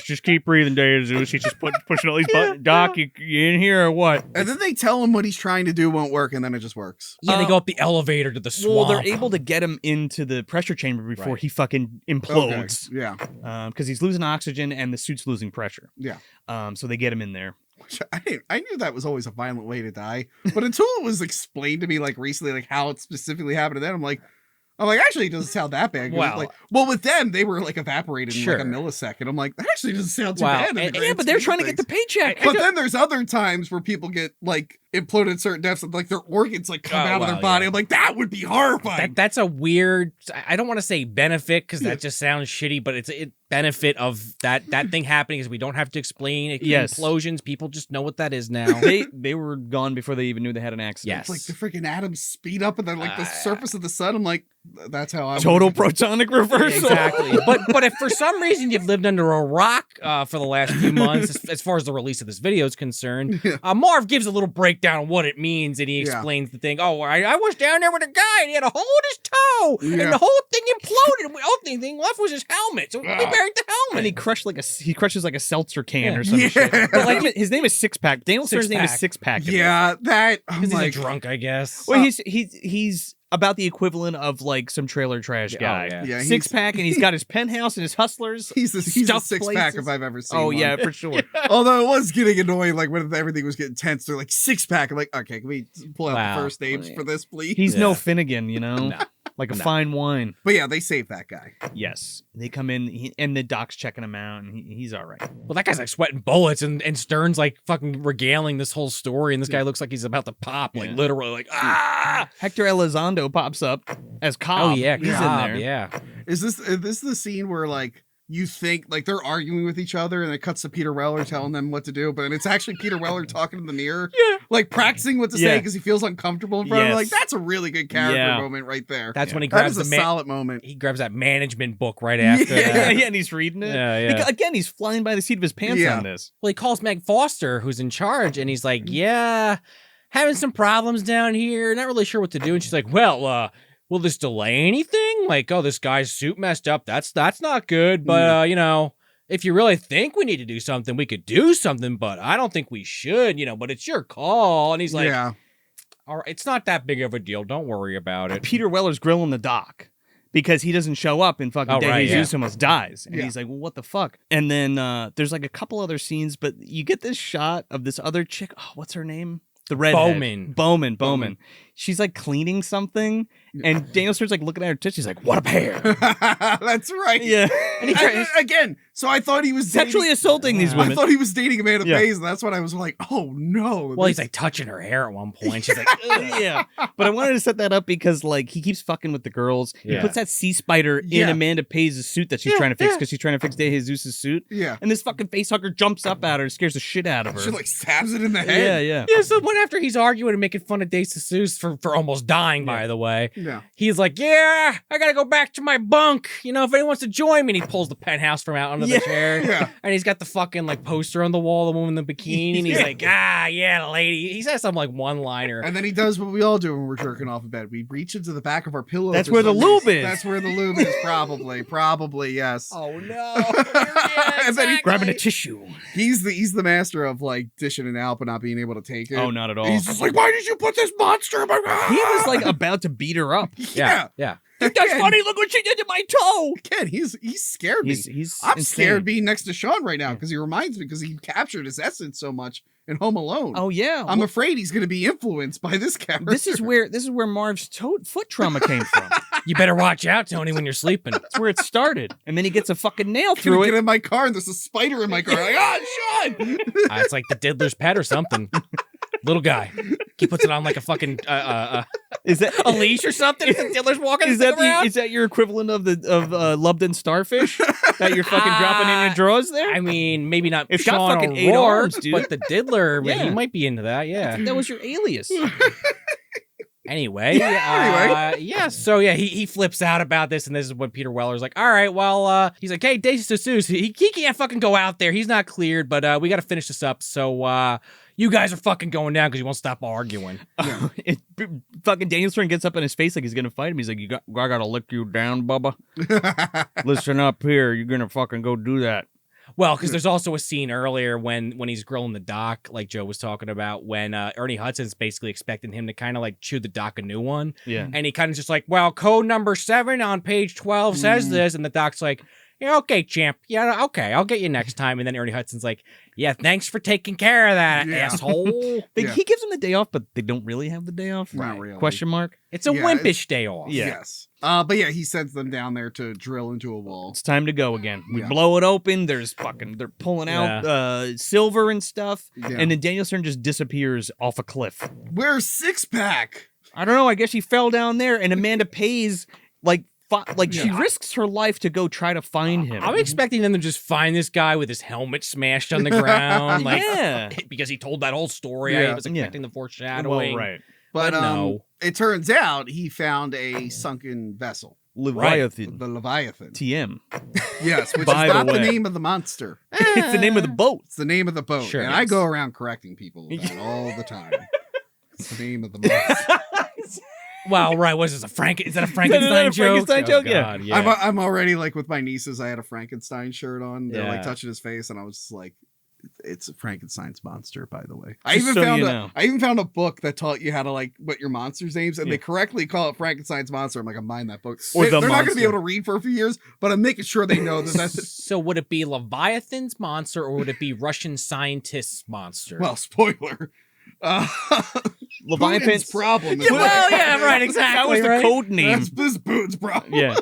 just keep breathing, Jesus. He's just pushing all these buttons. Doc, you in here or what? And then they tell him what he's trying to do won't work, and then it just works. Yeah, they go up the elevator to the swamp. Well, they're able to get him into the pressure chamber before he fucking implodes. Okay. Yeah. Because he's losing oxygen and the suit's losing pressure. Yeah. So they get him in there. I knew that was always a violent way to die, but until it was explained to me like recently, like how it specifically happened to them, I'm like, actually, it doesn't sound that bad. Well, with them, they were like evaporated in like a millisecond. I'm like, that actually doesn't sound too bad. Yeah, but they're trying to get the paycheck. But then there's other times where people get like imploded certain depths and like their organs like come out of their body. I'm like, that would be horrifying. That's a weird, I don't want to say benefit because that just sounds shitty, but it's a benefit of that thing happening is we don't have to explain implosions. People just know what that is now. They were gone before they even knew they had an accident. Yes. It's like the freaking atoms speed up and then like the surface of the sun. I'm like, that's how I total protonic reversal. Exactly. but if for some reason you've lived under a rock for the last few months, as far as the release of this video is concerned, Marv gives a little breakdown on what it means, and he explains the thing. Oh, I was down there with a guy, and he had a hole in his toe, and the whole thing imploded. And the only thing left was his helmet, so we buried the helmet. And he crushes like a seltzer can or some shit. But like his name is Six Pack. Daniel Stern's name is Six Pack. Yeah, that. He's like drunk, I guess. Well, he's about the equivalent of like some trailer trash guy. Yeah, Six Pack, and he's got his penthouse and his hustlers. He's a Six Pack if I've ever seen. Oh one. yeah, for sure. Although it was getting annoying, like when everything was getting tense, they're like Six Pack. I'm like, okay, can we pull out the first names for this, please? He's no Finnegan, like a fine wine. But yeah, they save that guy. Yes, they come in, and the doc's checking him out, and he's all right. Well, that guy's like sweating bullets, and Stern's like fucking regaling this whole story, and this guy looks like he's about to pop, like literally, like Hector Elizondo pops up as Cobb. Oh yeah, he's Cobb, in there. Yeah. Is this the scene where like you think like they're arguing with each other and it cuts to Peter Weller telling them what to do, but it's actually Peter Weller talking in the mirror, like practicing what to say because he feels uncomfortable in front of him. Like that's a really good character moment right there. That's when he grabs a solid moment. He grabs that management book right after. And he's reading it. Yeah. Because, again, he's flying by the seat of his pants on this. Well, he calls Meg Foster, who's in charge, and he's like, "Yeah, having some problems down here. Not really sure what to do." And she's like, "Well, will this delay anything? Like, oh, this guy's suit messed up. That's not good. But if you really think we need to do something, we could do something. But I don't think we should. But it's your call." And he's like, "All right, it's not that big of a deal. Don't worry about it." Peter Weller's grilling the doc because he doesn't show up and fucking Jesus almost dies. And he's like, well, what the fuck? And then there's like a couple other scenes, but you get this shot of this other chick. Oh, what's her name? The redhead. Bowman. she's like cleaning something, and Daniel Stern's like looking at her tits. She's like, "What a pair!" That's right. Yeah. And again, so I thought he was Sexually assaulting these women. I thought he was dating Amanda Yeah. Pays, and that's when I was like, "Oh no!" Well, he's like touching her hair at one point. She's like, Yeah, but I wanted to set that up because like he keeps fucking with the girls. He Yeah. puts that sea spider in Amanda Pays' suit that she's trying to fix because she's trying to fix De Jesus' suit. Yeah. And this fucking facehugger jumps up at her and scares the shit out of her. She like stabs it in the head. Yeah. yeah. So when after he's arguing and making fun of De Jesus for almost dying, by the way, Yeah. he's like, "Yeah, I gotta go back to my bunk. You know, if anyone wants to join me," and he pulls the penthouse from out under the chair. Yeah. And he's got the fucking like poster on the wall, the woman in the bikini, and he's like, "Yeah, lady." He says some like one-liner. And then he does what we all do when we're jerking off in bed. We reach into the back of our pillow. That's for where the some lube reason. is. That's where the lube is, probably, yes. Oh no! And then he- Grabbing a tissue. He's the master of like dishing it out but not being able to take it. Oh, not at all. He's just like, why did you put this monster in my He was like about to beat her up. yeah. That's funny. Look what she did to my toe. Again, he's scared me. He's I'm insane. scared being next to Sean right now because he reminds me because he captured his essence so much in Home Alone. Oh yeah. I'm afraid he's going to be influenced by this character. This is where Marv's foot trauma came from. You better watch out, Tony, when you're sleeping. That's where it started. And then he gets a fucking nail I'm through gonna it. get in my car and there's a spider in my car. Like, oh, Sean! It's like the Diddler's pet or something. Little guy. He puts it on like a fucking Is that a leash or something. The Diddler's walking. Is that your equivalent of Lubden starfish that you're fucking dropping in your drawers there? I mean, maybe not. It's got Sean fucking 8 O'Rourke, arms, dude. But the Diddler, Yeah. he might be into that. Yeah. That was your alias. Anyway, yeah. So yeah, he flips out about this, and this is when Peter Weller's like, "All right, well, he's like, hey, De Jesus, he can't fucking go out there. He's not cleared, but we got to finish this up. So you guys are fucking going down because you won't stop arguing." Fucking Daniel Stern gets up in his face like he's gonna fight him. He's like, I gotta lick you down, Bubba. Listen up here. You're gonna fucking go do that. Well, because there's also a scene earlier when he's grilling the doc, like Joe was talking about, when Ernie Hudson's basically expecting him to kind of like chew the doc a new one. Yeah. And he kind of just like, well, code number 7 on page 12 says this. And the doc's like, yeah, okay, champ. Yeah, okay, I'll get you next time. And then Ernie Hudson's like, yeah, thanks for taking care of that, asshole. He gives him the day off, but they don't really have the day off. Not really. Question mark. It's a Yeah, wimpish day off. Yeah. Yes. But yeah, he sends them down there to drill into a wall. It's time to go again. We Yeah. blow it open. They're pulling out silver and stuff. Yeah. And then Daniel Stern just disappears off a cliff. Where's Six Pack? I don't know. I guess he fell down there, and Amanda Pays she risks her life to go try to find him. I'm expecting them to just find this guy with his helmet smashed on the ground. Like, Yeah. because he told that whole story. Yeah. I was expecting the foreshadowing. Well, right. But no. It turns out he found a sunken vessel. Leviathan. The Leviathan. TM. Yes, which By is the not the way. name of the monster. It's the name of the boat. It's the name of the boat. Sure, and yes. I go around correcting people with that all the time. It's the name of the monster. Well, right. What is this? Is that a Frankenstein a joke? Frankenstein joke? Yeah. God, yeah. I'm already like with my nieces. I had a Frankenstein shirt on. They're like Yeah. touching his face, and I was just like, "It's a Frankenstein's monster." By the way, Just so you know. I even found a book that taught you how to like what your monsters' names, and Yeah. they correctly call it Frankenstein's monster. I'm like, I'm buying that book. Or the They're not going to be monster. able to read for a few years, but I'm making sure they know that that's. So would it be Leviathan's monster or would it be Russian scientist's monster? Well, spoiler. Leviathan's Putin's problem. Is Yeah, well, yeah, right, exactly. That was the right? code name. That's this Putin's problem. Yeah.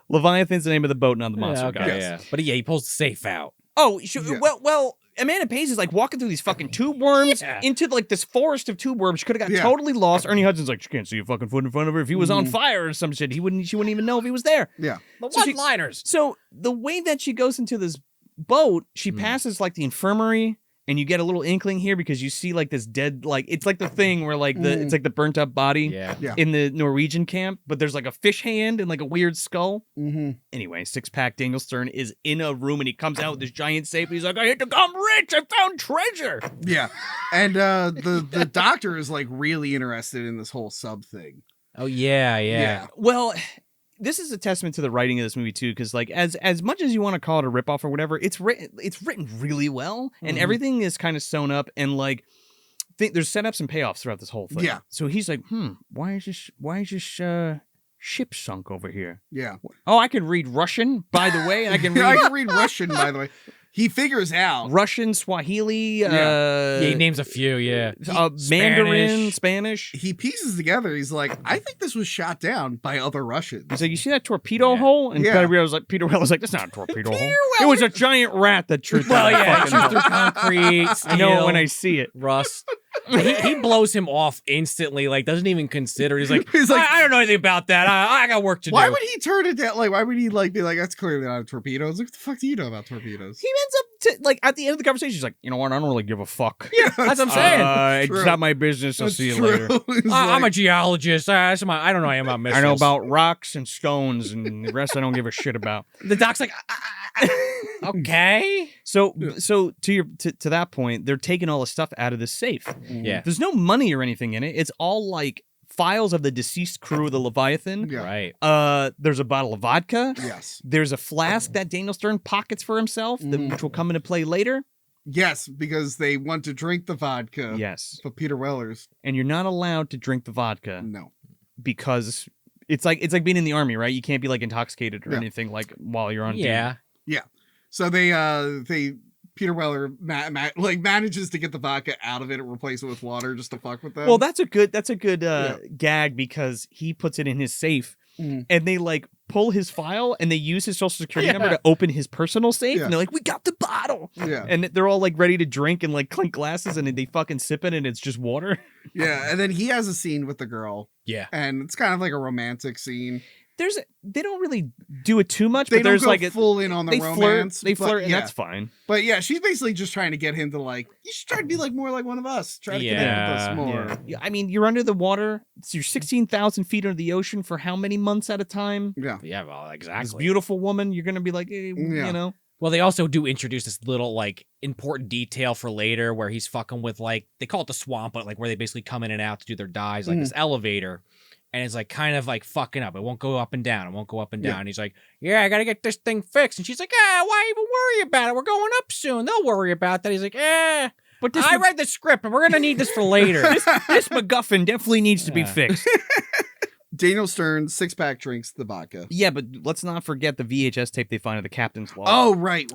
Leviathan's the name of the boat, not the monster okay, guy. yeah. But yeah, he pulls the safe out. Oh, Yeah. well, Amanda Pays is like walking through these fucking tube worms Yeah. into like this forest of tube worms. She could have got Yeah. totally lost. Ernie Hudson's like, she can't see a fucking foot in front of her. If he was on fire or some shit, she wouldn't even know if he was there. Yeah. The So she- one-liners. So the way that she goes into this boat, she passes like the infirmary, and you get a little inkling here because you see like this dead, like it's like the thing where like it's like the burnt up body Yeah. Yeah. in the Norwegian camp, but there's like a fish hand and like a weird skull. Mm-hmm. Anyway, six-pack Daniel Stern is in a room and he comes out with this giant safe. And he's like, I hit to come rich. I found treasure. Yeah. And the doctor is like really interested in this whole sub thing. Oh, yeah. Well, this is a testament to the writing of this movie too, because like as much as you want to call it a ripoff or whatever, it's written really well, and everything is kind of sewn up, and like there's setups and payoffs throughout this whole thing. Yeah. So he's like, why is this ship sunk over here? Yeah. Oh, I can read Russian, by the way. I can read. I can read Russian, by the way. he figures out Russian, Swahili, Yeah, he names a few. Yeah, Mandarin, Spanish. He pieces together. He's like, I think this was shot down by other Russians. He's like, you see that torpedo hole? And Yeah. Peter Weller was like, that's not a torpedo hole. It was a giant rat that chewed through well, the yeah, fucking chews through concrete. I know it steel, when I see it. rust. he blows him off instantly. Like doesn't even consider. He's like, He's like, I don't know anything about that. I got work to do. why would he turn it down? Like, why would he like be like, that's clearly not a torpedo? It's like, what the fuck do you know about torpedoes? He ends up like at the end of the conversation, he's like, you know what? I don't really give a fuck. Yeah, that's what I'm saying. It's not my business. I'll That's see you true. later. He's I'm a like, geologist. I don't know anything about missiles. I know about rocks and stones, and the rest I don't give a shit about. The doc's like, okay. So to that point, they're taking all the stuff out of the safe. Yeah. There's no money or anything in it. It's all like files of the deceased crew of the Leviathan. Yeah. Right. There's a bottle of vodka. Yes. There's a flask that Daniel Stern pockets for himself, which will come into play later. Yes, because they want to drink the vodka. Yes. For Peter Weller's. And you're not allowed to drink the vodka No. because it's like being in the army, right? You can't be like intoxicated or Yeah. anything like while you're on duty. Yeah. So they Peter Weller manages to get the vodka out of it and replace it with water just to fuck with them. Well, that's a good gag because he puts it in his safe and they like pull his file and they use his social security number to open his personal safe and they're like, we got the bottle. Yeah. And they're all like ready to drink and like clink glasses and they fucking sip it and it's just water. Yeah, and then he has a scene with the girl. Yeah. And it's kind of like a romantic scene. They don't really do it too much, They but don't there's go like full in on the romance. They flirt, but and that's fine. But yeah, she's basically just trying to get him to like, you should try to be like more like one of us. Try to connect with us more. Yeah. I mean, you're under the water. So you're 16,000 feet under the ocean for how many months at a time? Yeah. Yeah. Well, This exactly. beautiful woman, you're gonna be like, you know. Well, they also do introduce this little like important detail for later where he's fucking with like they call it the swamp, but like where they basically come in and out to do their dives, like this elevator. And it's like kind of like fucking up. It won't go up and down. It won't go up and down. Yeah. And he's like, yeah, I got to get this thing fixed. And she's like, why even worry about it? We're going up soon. They'll worry about that. He's like, But I read the script and we're going to need this for later. this MacGuffin definitely needs to be fixed. Daniel Stern, 6-pack drinks the vodka. Yeah, but let's not forget the VHS tape they find of the captain's log. Oh, right.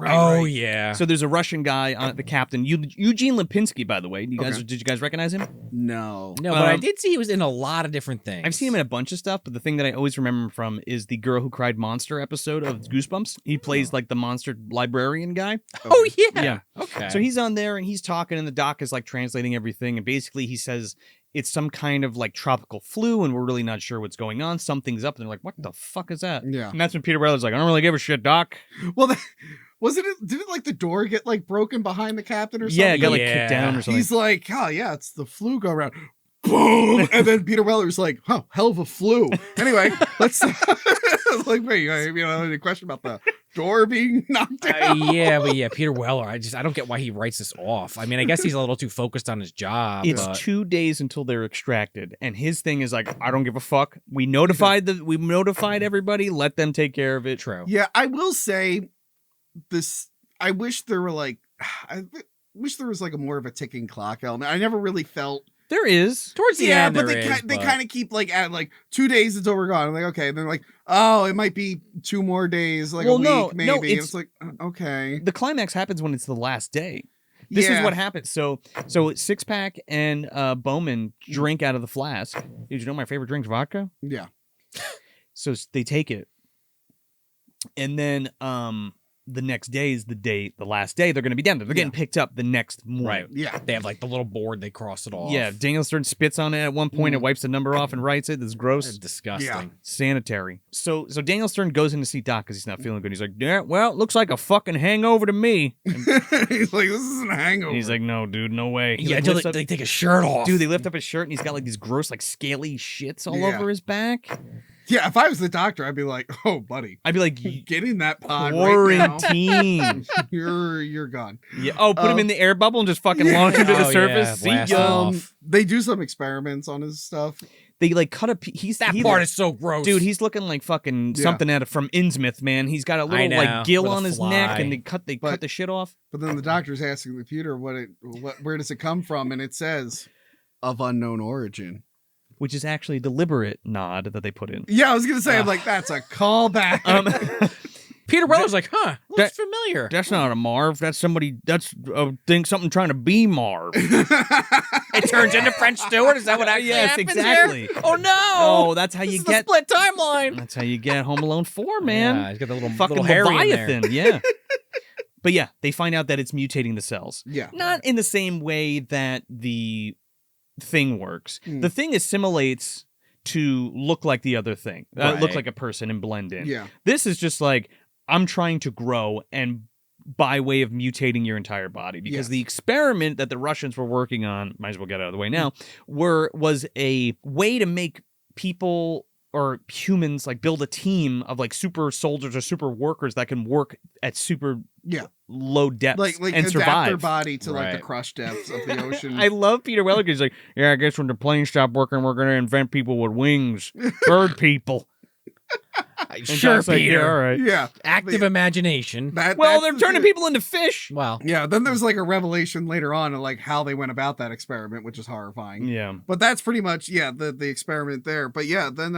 Yeah. So there's a Russian guy on the captain, Eugene Lipinski, by the way. Okay. Did you guys recognize him? No. No, but I did see he was in a lot of different things. I've seen him in a bunch of stuff, but the thing that I always remember him from is the Girl Who Cried Monster episode of Goosebumps. He plays like the monster librarian guy. Oh, yeah. Yeah. Okay. So he's on there and he's talking, and the doc is like translating everything. And basically, he says it's some kind of like tropical flu, and we're really not sure what's going on. Something's up, and they're like, "What the fuck is that?" Yeah. And that's when Peter Weller's like, "I don't really give a shit, doc." Well, didn't like the door get like broken behind the captain or something? Yeah, it got like kicked down or something. He's like, oh yeah, it's the flu go around. Boom! And then Peter Weller's like, oh, hell of a flu. Anyway, let's like, wait, you know, any question about the door being knocked out? yeah, Peter Weller. I don't get why he writes this off. I mean, I guess he's a little too focused on his job. It's 2 days until they're extracted, and his thing is like, I don't give a fuck. We notified everybody. Let them take care of it. True. Yeah, I will say this. I wish there were like, I wish there was like a more of a ticking clock element. I never really felt. There is. Towards the Yeah, end, but there they is, kind of keep like at like 2 days until we're gone. I'm like, okay. And they're like, oh, it might be 2 more days, like a week maybe. And it's like, okay. The climax happens when it's the last day. This is what happens. So 6-pack and Bowman drink out of the flask. Did you know my favorite drink's vodka? Yeah. So they take it, and then the next day is the last day they're going to be down there. They're getting picked up the next morning. Right. Yeah. They have like the little board. They cross it off. Yeah. Daniel Stern spits on it at one point. It wipes the number off and writes it. This is gross. It's disgusting. Yeah. Sanitary. So Daniel Stern goes in to see Doc because he's not feeling good. He's like, yeah, well, it looks like a fucking hangover to me. And He's like, this isn't a hangover. he's like, no, dude, no way. He Yeah, like, until lifts up- they take his shirt off. Dude, they lift up his shirt and he's got like these gross, like scaly shits all Yeah. over his back. Yeah, if I was the doctor, I'd be like, oh, buddy, I'd be like, get in that pod right now. quarantine. You're gone. Yeah. Oh, put him in the air bubble and just fucking launch him to the Oh, surface. yeah, See blast ya. off. They do some experiments on his stuff. They like cut a. He's That he part like- is so gross. Dude, he's looking like fucking Yeah. something out of from Innsmouth, man. He's got a little know, like gill with a on his fly. neck, and they But- cut the shit off. But then the doctor's asking the computer where does it come from, and it says of unknown origin. Which is actually a deliberate nod that they put in. Yeah, I was gonna say, I'm like, that's a callback. Peter Weller's like, huh, looks familiar. That's not a Marv. That's somebody. That's something trying to be Marv. It turns into French Stewart. Is that what actually Yes, happens exactly. here? Oh no! Oh, that's how This you is get. the split timeline. That's how you get Home Alone 4, man. Yeah, he's got the little Fucking Harry in there. Leviathan. Yeah. But yeah, they find out that it's mutating the cells. Yeah. Not in the same way that the thing works. The thing assimilates to look like the other thing, look Right. like a person and blend in. Yeah. This is just like, I'm trying to grow and by way of mutating your entire body, because Yes. the experiment that the Russians were working on, might as well get out of the way now, was a way to make people or humans like build a team of like super soldiers or super workers that can work at super low depths Like and adapt survive. their body to like the Right. crush depths of the ocean. I love Peter Weller because he's like, yeah, I guess when the planes stop working, we're going to invent people with wings, bird people. And Sure, John's like, Peter. yeah, all right. Yeah. Active imagination. Well, they're turning people into fish. Well, Yeah, then there's like a revelation later on of like how they went about that experiment, which is horrifying. Yeah. But that's pretty much the experiment there. But yeah, then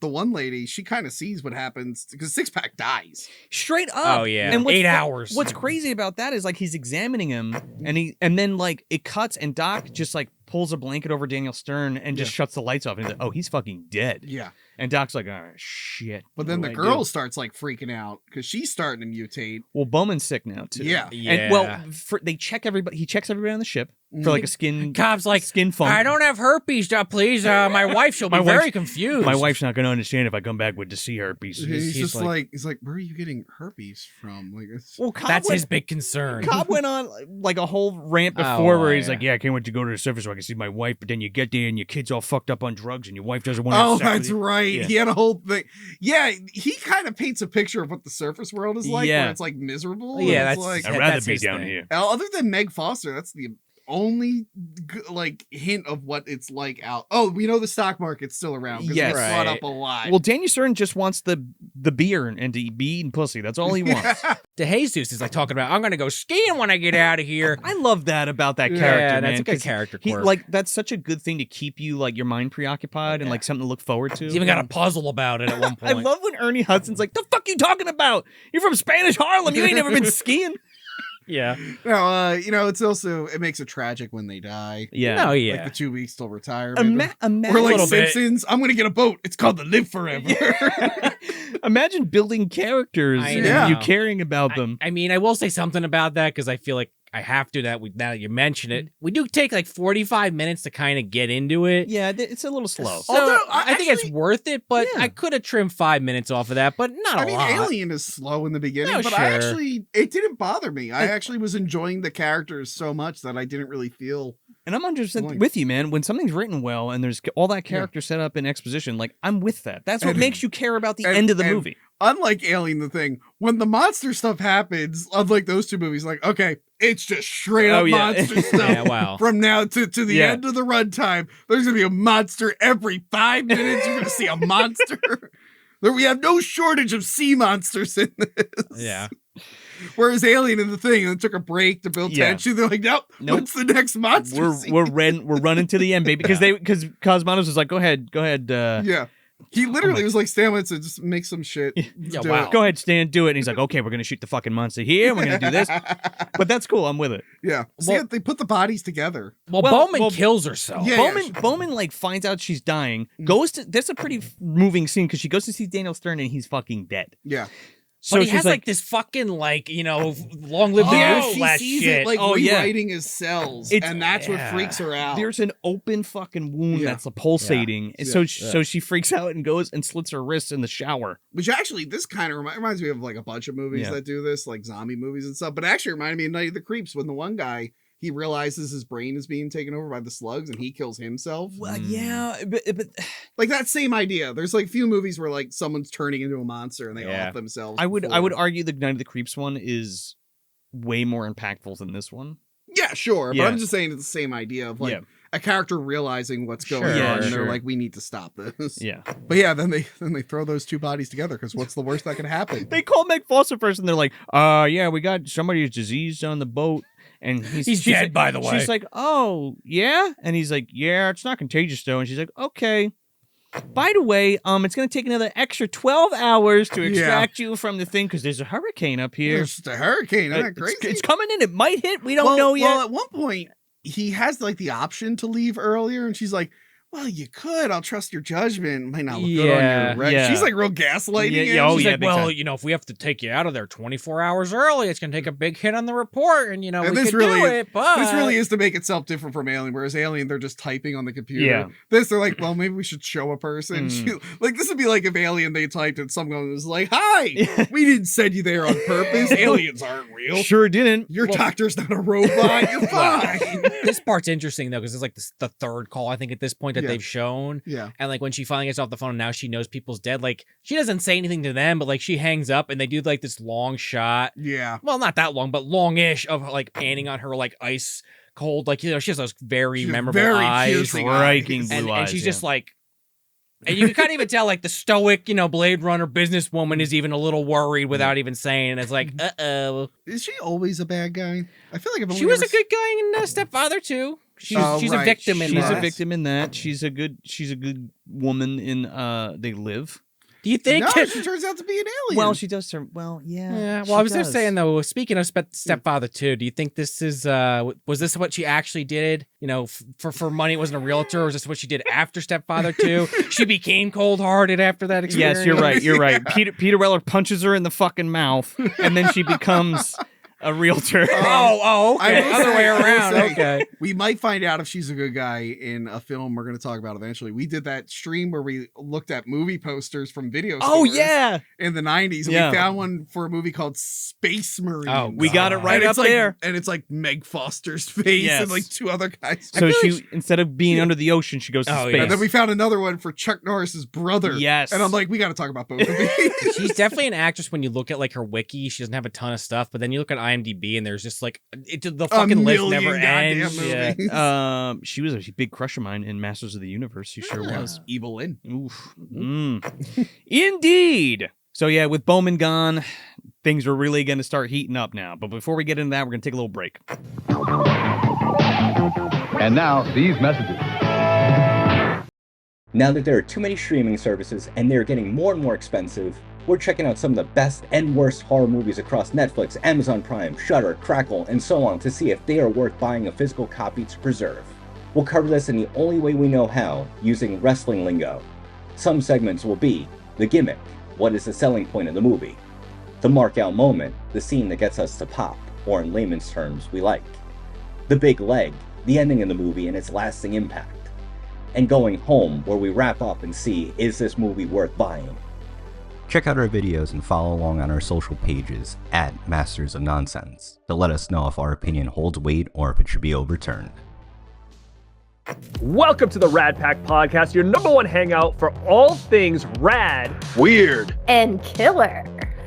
the one lady, she kind of sees what happens because Six Pack dies. Straight up. Oh, yeah. And what's 8 hours. What's crazy about that is like he's examining him and then like it cuts and Doc just like pulls a blanket over Daniel Stern and just shuts the lights off and he's like, oh, he's fucking dead. Yeah. And Doc's like, oh shit. But then What the do I girl do? starts like freaking out because she's starting to mutate. Well, Bowman's sick now too. Yeah. And well, they check everybody. He checks everybody on the ship for like a skin. Cop's like, skin funk. I don't have herpes, please. My wife, she'll be very confused. My wife's not going to understand if I come back with the sea herpes. He's just like, he's like, where are you getting herpes from? Like, it's... Well, Cobb That's went, his big concern. Cobb went on like a whole rant before where he's yeah. like, yeah, I can't wait to go to the surface so I can see my wife, but then you get there and your kid's all fucked up on drugs and your wife doesn't want to have sex with that's you. right. Yeah. He had a whole thing. Yeah, he kind of paints a picture of what the surface world is like, Yeah. where it's like miserable. Yeah, and it's that's- like I'd rather that's be his down thing. here. other than Meg Foster, that's the only like hint of what it's like out. Oh, we know the stock market's still around because Yes. it gets brought Right. up a lot. Well, Daniel Stern just wants the beer and to be eating pussy. That's all he wants. DeJesus is like talking about, I'm going to go skiing when I get out of here. I love that about that Yeah, character, Yeah, man. that's a good 'cause character He, quirk. like that's such a good thing to keep you like your mind preoccupied and like something to look forward to. He's even got a puzzle about it at one I point. love when Ernie Hudson's like, "The fuck you talking about? You're from Spanish Harlem. You ain't never been skiing." Yeah. No, it's also it makes it tragic when they die. Yeah. No, Like yeah. the 2 weeks till retirement. Imagine or like little bit. Simpsons, I'm gonna get a boat. It's called the Live Forever. Imagine building characters I and know. you caring about them. I mean, I will say something about that because I feel like I have to now that you mention it. We do take like 45 minutes to kind of get into it. Yeah, it's a little slow. So Although, I think it's actually- worth it, but Yeah. I could have trimmed 5 minutes off of that, but not a I mean, lot. Alien is slow in the beginning, No, but sure. it didn't bother me. I actually was enjoying the characters so much that I didn't really feel. And I'm 100% Like- with you, man. When something's written well and there's all that character set up in exposition, like I'm with that. That's what And- makes you care about the and- end of the and- movie. Unlike Alien, the thing when the monster stuff happens, unlike those two movies, like okay, it's just straight up Oh, yeah. monster stuff. Yeah, wow. From now to the Yeah. end of the runtime, there's gonna be a monster every 5 minutes. You're gonna see a monster. We have no shortage of sea monsters in this. Yeah. Whereas Alien in the thing, and took a break to build Yeah. tension. They're like, nope. What's the next monster? scene? We're running to the end, baby, because Cosmatos was like, go ahead. Yeah. He literally was like, Stan Winston, just make some shit. Yeah, Do wow. it. Go ahead, Stan, do it. And he's like, okay, we're gonna shoot the fucking monster here. We're gonna do this. But that's cool. I'm with it. Yeah. See, Well- they put the bodies together. Well, Well, Bowman kills herself. Yeah. Bowman like finds out she's dying. Mm. Goes to. That's a pretty moving scene because she goes to see Daniel Stern and he's fucking dead. Yeah. So But he she's has like this fucking long live the Yeah, goose she slash sees shit. it like Oh, yeah. rewriting his cells, It's- and that's what yeah. freaks her out. There's an open fucking wound Yeah. that's pulsating, and Yeah. so she freaks out and goes and slits her wrists in the shower. Which actually, this kind of reminds me of like a bunch of movies Yeah. that do this, like zombie movies and stuff. But it actually reminded me of Night of the Creeps when the one guy he realizes his brain is being taken over by the slugs and he kills himself. Well, Mm. yeah, but Like that same idea. There's like few movies where like someone's turning into a monster and they Yeah. off themselves. I would before. argue the Night of the Creeps one is way more impactful than this one. Yeah, sure. Yeah. But I'm just saying it's the same idea of like Yeah. a character realizing what's going Sure, on, and sure. they're like, we need to stop this. Yeah, But yeah, then they throw those two bodies together because what's the worst that could happen? they call Meg Foster first, and they're like, yeah, we got somebody who's diseased on the boat. And He's she's dead, like- by the way. She's like, oh, yeah? And he's like, yeah, it's not contagious, though. And she's like, okay. By the way, it's going to take another extra 12 hours to extract you from the thing because there's a hurricane up here. There's just a hurricane. Isn't that crazy? It's coming in. It might hit. We don't know yet. Well, at one point, he has like the option to leave earlier, and she's like, well, you could. I'll trust your judgment. Might not look good on your record. Yeah. She's like real gaslighting him. She's like, well, if we have to take you out of there 24 hours early, it's going to take a big hit on the report, and, we could do it, but... This really is to make itself different from Alien, whereas Alien, they're just typing on the computer. Yeah. This, they're like, well, maybe we should show a person. This would be like if Alien, they typed and someone was like, hi, we didn't send you there on purpose. Aliens aren't real. Sure didn't. Your doctor's not a robot. You're fine. This part's interesting, though, because it's like the third call, I think, at this point that they've shown. Yeah. And like when she finally gets off the phone and now she knows people's dead, like she doesn't say anything to them, but like she hangs up and they do like this long shot. Yeah. Well, not that long, but longish of like panning on her like ice cold, like she has those very memorable eyes. Striking blue eyes. And she's just like, and you can kind of even tell like the stoic, Blade Runner businesswoman is even a little worried without even saying. It's like, uh-oh. Is she always a bad guy? I feel like she was a good guy in Stepfather too. She's a victim in that. She's a victim in that. She's a good woman in They Live. Do you think? No, she turns out to be an alien. Well, she does turn. Well, yeah. Yeah. Well, I was just saying though. Speaking of Stepfather 2, do you think this is was this what she actually did? For money, it wasn't a realtor. Or was this what she did after Stepfather 2? She became cold-hearted after that experience. Yes, you're right. You're right. Peter Weller punches her in the fucking mouth, and then she becomes a realtor. Okay. Other way around. Okay. We might find out if she's a good guy in a film we're going to talk about eventually. We did that stream where we looked at movie posters from video stores in the 90s. And we found one for a movie called Space Marine. Oh, we got it right up there. And it's like Meg Foster's face and like two other guys. So she, instead of being under the ocean, she goes to space. And then we found another one for Chuck Norris's brother. Yes. And I'm like, we got to talk about both of these. She's definitely an actress when you look at like her wiki. She doesn't have a ton of stuff, but then you look at IMDb and there's just like the fucking list never ends. Yeah. She was a big crush of mine in Masters of the Universe. She sure was. Evil Lynn. Oof. Indeed. So yeah, with Bowman gone, things are really going to start heating up now. But before we get into that, we're going to take a little break. And now, these messages. Now that there are too many streaming services and they're getting more and more expensive, we're checking out some of the best and worst horror movies across Netflix, Amazon Prime, Shudder, Crackle, and so on to see if they are worth buying a physical copy to preserve. We'll cover this in the only way we know how, using wrestling lingo. Some segments will be the gimmick, what is the selling point of the movie, the mark out moment, the scene that gets us to pop, or in layman's terms, we like, the big leg, the ending of the movie and its lasting impact, and going home where we wrap up and see, is this movie worth buying? Check out our videos and follow along on our social pages at Masters of Nonsense to let us know if our opinion holds weight or if it should be overturned. Welcome to the Rad Pack Podcast, your number one hangout for all things rad, weird, and killer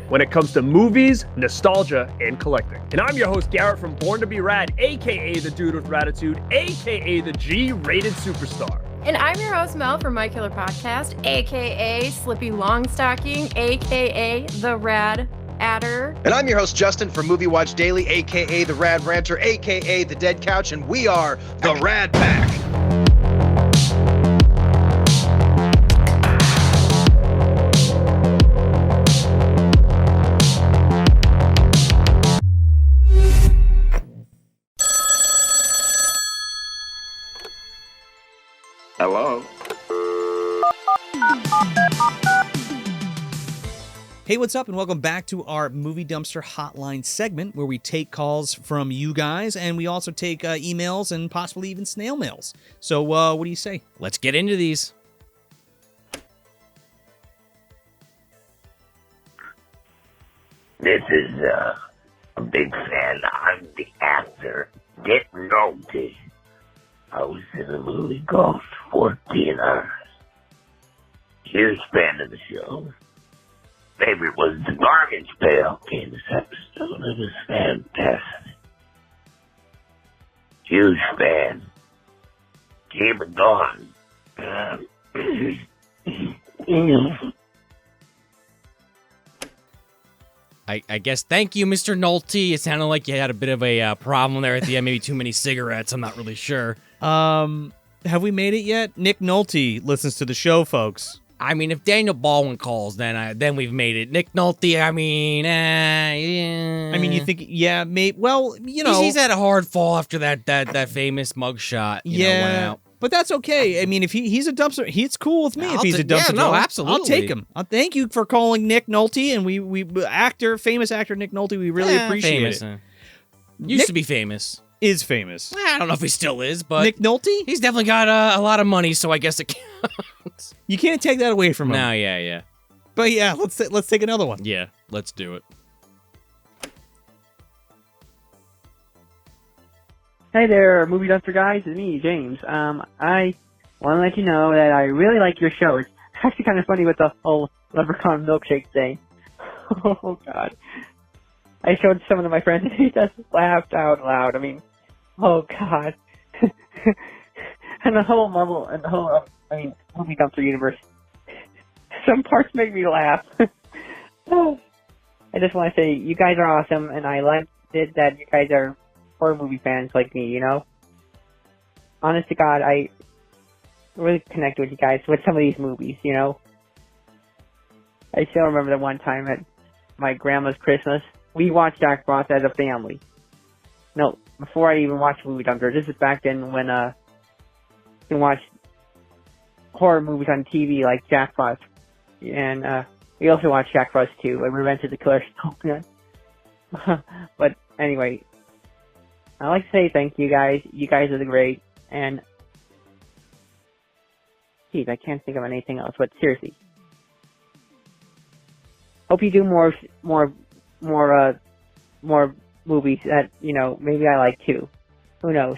when it comes to movies, nostalgia, and collecting. And I'm your host, Garrett from Born to Be Rad, aka the Dude with Ratitude, aka the G-rated superstar. And I'm your host, Mel, from My Killer Podcast, aka Slippy Longstocking, aka the Rad Adder. And I'm your host, Justin, from Movie Watch Daily, aka the Rad Ranter, aka the Dead Couch, and we are the Rad Pack. Hello? Hey, what's up, and welcome back to our Movie Dumpster Hotline segment where we take calls from you guys, and we also take emails and possibly even snail mails. So, what do you say? Let's get into these. This is a big fan. I'm the actor, Dick Nolte. I was in the movie Ghost 14 Hours. Huge fan of the show. Favorite was the garbage pail. Okay, this episode, it was fantastic. Huge fan. Came and gone. I guess thank you, Mr. Nolte. It sounded like you had a bit of a problem there at the end, maybe too many cigarettes. I'm not really sure. Have we made it yet? Nick Nolte listens to the show, folks. I mean, if Daniel Baldwin calls, then we've made it. Nick Nolte, I mean, yeah. I mean, you think, yeah, maybe. Well, you know, he's had a hard fall after that famous mugshot. You know, went out. But that's okay. I mean, if he's a dumpster, it's cool with me if he's a dumpster. Yeah, no, absolutely. I'll take him. Thank you for calling Nick Nolte, and we famous actor Nick Nolte. We really appreciate famous, it. Used to be famous. Is famous. I don't know if he still is, but Nick Nolte? He's definitely got a lot of money, so I guess it counts. You can't take that away from him. No, yeah. But yeah, let's take another one. Yeah, let's do it. Hey there, movie dumpster guys. It's me, James. I want to let you know that I really like your show. It's actually kind of funny with the whole leprechaun milkshake thing. Oh God. I showed some of my friends and they just laughed out loud. I mean, oh God. And the whole Marvel and the whole, movie dumpster universe. Some parts make me laugh. I just want to say you guys are awesome, and I liked it that you guys are horror movie fans like me, you know? Honest to God, I really connect with you guys with some of these movies, you know? I still remember the one time at my grandma's Christmas, we watched Jack Frost as a family. No, before I even watched Movie Dumpster. This is back then when you can watch horror movies on TV like Jack Frost. And we also watched Jack Frost 2 and Revenge of the Killer Snowman. But anyway, I'd like to say thank you guys. You guys are the great. And geez, I can't think of anything else. But seriously, hope you do more movies that, you know, maybe I like too. Who knows?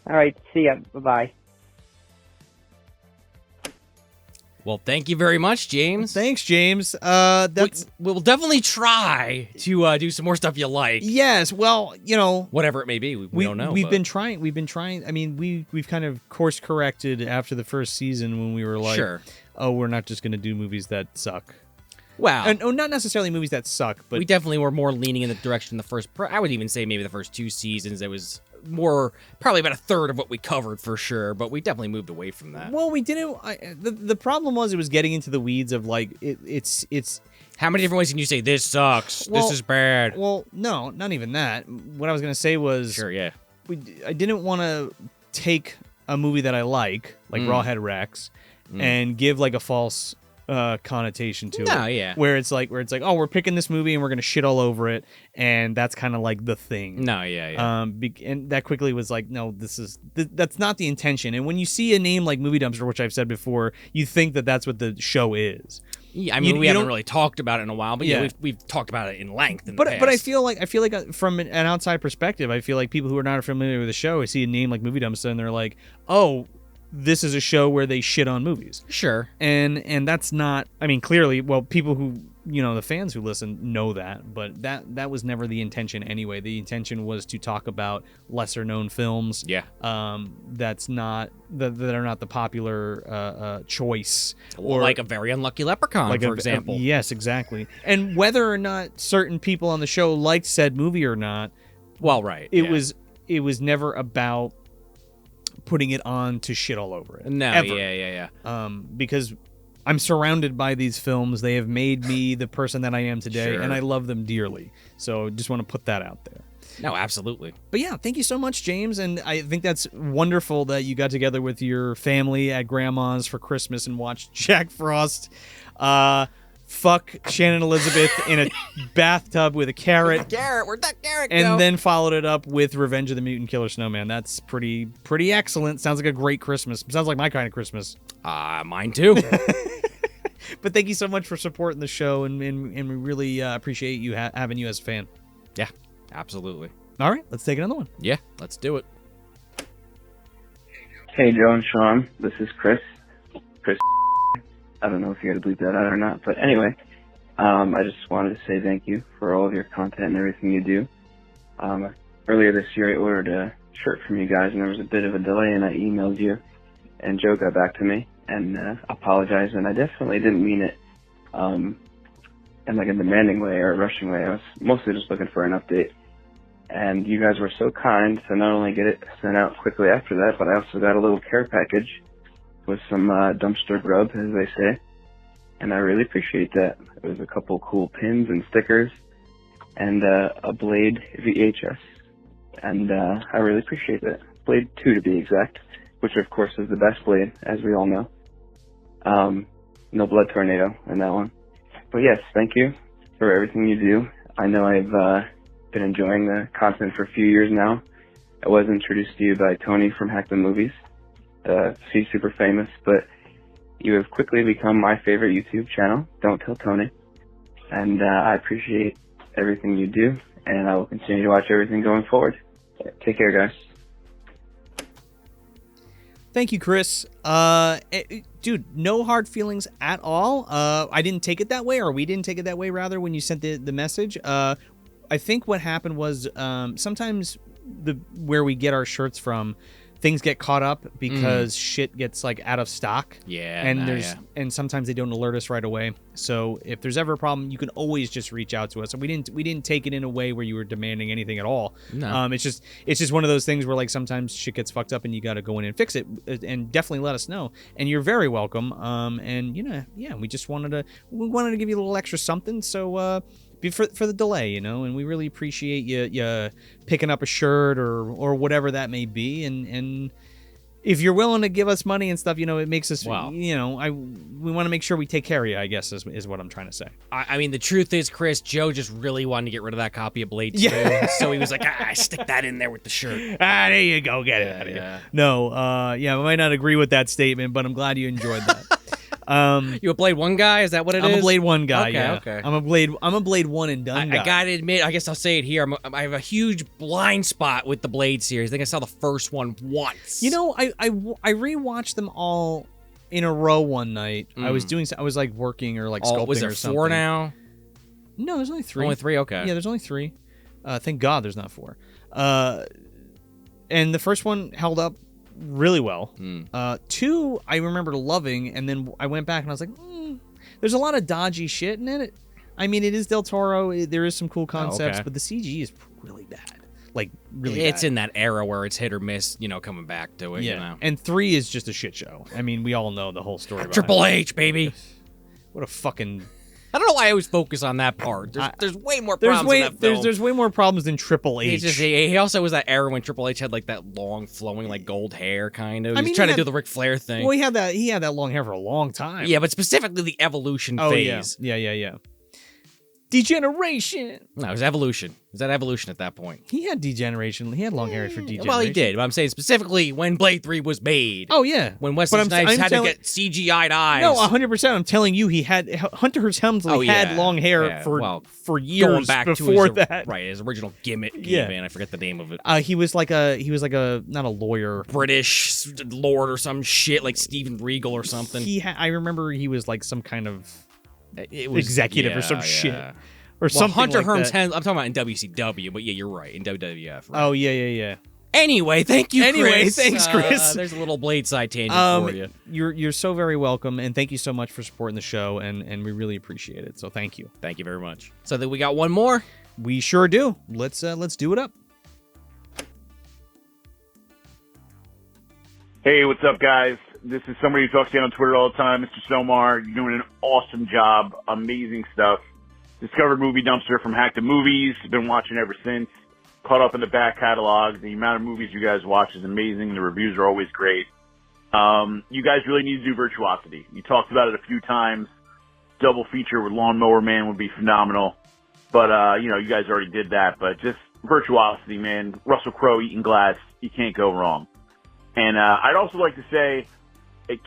All right, see ya. Bye-bye. Well, thank you very much, James. Thanks, James. We'll definitely try to do some more stuff you like. Yes. Well, you know, whatever it may be, we don't know. We've been trying. I mean, we've kind of course corrected after the first season when we were like, sure. Oh, we're not just going to do movies that suck. Wow. And not necessarily movies that suck, but we definitely were more leaning in the direction the first. I would even say maybe the first 2 seasons. It was probably about a third of what we covered for sure, but we definitely moved away from that. Well, we didn't. The problem was it was getting into the weeds of like it's. How many different ways can you say this sucks? Well, this is bad. Well, no, not even that. What I was gonna say was sure, yeah. I didn't want to take a movie that I like Rawhead Rex, and give like a false connotation to it. Yeah. Where it's like, oh, we're picking this movie and we're gonna shit all over it, and that's kind of like the thing. No, yeah. And that quickly was like, no, that's not the intention. And when you see a name like Movie Dumpster, which I've said before, you think that that's what the show is. Yeah, I mean, we haven't really talked about it in a while, but yeah, we've talked about it in length. But I feel like from an outside perspective, I feel like people who are not familiar with the show, I see a name like Movie Dumpster, and they're like, oh, this is a show where they shit on movies. Sure. And that's not, I mean, clearly, well, people who, you know, the fans who listen know that, but that was never the intention anyway. The intention was to talk about lesser known films. Yeah. That are not the popular choice. Or like a very unlucky Leprechaun, for example. Yes, exactly. And whether or not certain people on the show liked said movie or not. Well, right. It was never about putting it on to shit all over it. No, ever. Yeah. Because I'm surrounded by these films. They have made me the person that I am today, and I love them dearly. So just want to put that out there. No, absolutely. But yeah, thank you so much, James. And I think that's wonderful that you got together with your family at Grandma's for Christmas and watched Jack Frost fuck Shannon Elizabeth in a bathtub with a carrot. Where'd that carrot go? And then followed it up with Revenge of the Mutant Killer Snowman. That's pretty excellent. Sounds like a great Christmas. Sounds like my kind of Christmas. Mine too. But thank you so much for supporting the show, and we really appreciate you having you as a fan. Yeah, absolutely. All right, let's take another one. Yeah, let's do it. Hey, Joe and Sean. This is Chris. I don't know if you got to bleep that out or not, but anyway, I just wanted to say thank you for all of your content and everything you do. Earlier this year, I ordered a shirt from you guys, and there was a bit of a delay, and I emailed you, and Joe got back to me and apologized, and I definitely didn't mean it in like a demanding way or a rushing way. I was mostly just looking for an update, And you guys were so kind to not only get it sent out quickly after that, but I also got a little care package with some dumpster grub, as they say. And I really appreciate that. It was a couple cool pins and stickers and a Blade VHS. And I really appreciate that. Blade 2 to be exact, which of course is the best Blade, as we all know. No blood tornado in that one. But yes, thank you for everything you do. I know I've been enjoying the content for a few years now. I was introduced to you by Tony from Hack the Movies. She's super famous, but you have quickly become my favorite YouTube channel. Don't tell Tony. And I appreciate everything you do, and I will continue to watch everything going forward. Take care, guys. Thank you, Chris. Dude, no hard feelings at all. I didn't take it that way, or we didn't take it that way, rather, when you sent the message. I think what happened was sometimes where we get our shirts from, things get caught up because shit gets like out of stock. Yeah, and sometimes they don't alert us right away. So if there's ever a problem, you can always just reach out to us. So we didn't take it in a way where you were demanding anything at all. No. It's just one of those things where like sometimes shit gets fucked up and you got to go in and fix it, and definitely let us know. And you're very welcome. And we just wanted to give you a little extra something. So for the delay, and we really appreciate you picking up a shirt or whatever that may be, and if you're willing to give us money and stuff, it makes us, we want to make sure we take care of you, I guess is what I'm trying to say. I mean, the truth is, Chris, Joe just really wanted to get rid of that copy of Blade 2, so he was like, stick that in there with the shirt. There you go, get it out of here. No, I might not agree with that statement, but I'm glad you enjoyed that. You a Blade 1 guy? Is that what it is? I'm a Blade 1 guy. Okay. I'm a Blade 1 and done guy. I gotta admit, I guess I'll say it here. I have a huge blind spot with the Blade series. I think I saw the first one once. I rewatched them all in a row one night. I was like working or like sculpting was there or something. 4 now? No, there's only 3. Only 3, okay. Yeah, there's only 3. Thank God there's not 4. And the first one held up really well. 2, I remember loving, and then I went back and I was like, there's a lot of dodgy shit in it. I mean, it is Del Toro. There is some cool concepts, but the CG is really bad. Like, really bad. It's in that era where it's hit or miss, coming back to it, And 3 is just a shit show. I mean, we all know the whole story about Triple H, baby. What a fucking... I don't know why I always focus on that part. There's way more problems in that film. There's way more problems than Triple H. He also was that era when Triple H had like that long, flowing, like gold hair, kind of. He's trying to do the Ric Flair thing. Well, he had that long hair for a long time. Yeah, but specifically the evolution phase. Yeah. Degeneration. No, it was evolution. It was that evolution at that point. He had degeneration. He had long hair for degeneration. Well, he did. But I'm saying specifically when Blade 3 was made. Oh, yeah. When Wesley Snipes had to get CGI'd eyes. No, 100%. I'm telling you, Hunter S. Helmsley had long hair for years going back before to that. Right, his original gimmick. Even. I forget the name of it. He was like a not a lawyer, British lord or some shit, like Steven Regal or something. I remember he was like some kind of executive or some shit. Or something Hunter like Helmsley. I'm talking about in WCW, but yeah, you're right, in WWF. Right? Oh, yeah. Anyway, thank you, Chris. Thanks, Chris. There's a little Blade side tangent for you. You're so very welcome, and thank you so much for supporting the show, and we really appreciate it. So thank you. Thank you very much. So then we got one more? We sure do. Let's do it up. Hey, what's up, guys? This is somebody who talks to you on Twitter all the time, Mr. Somar. You're doing an awesome job. Amazing stuff. Discovered Movie Dumpster from Hack the Movies. Been watching ever since. Caught up in the back catalog. The amount of movies you guys watch is amazing. The reviews are always great. You guys really need to do Virtuosity. You talked about it a few times. Double feature with Lawnmower Man would be phenomenal. But, you guys already did that. But just Virtuosity, man. Russell Crowe eating glass. You can't go wrong. And I'd also like to say,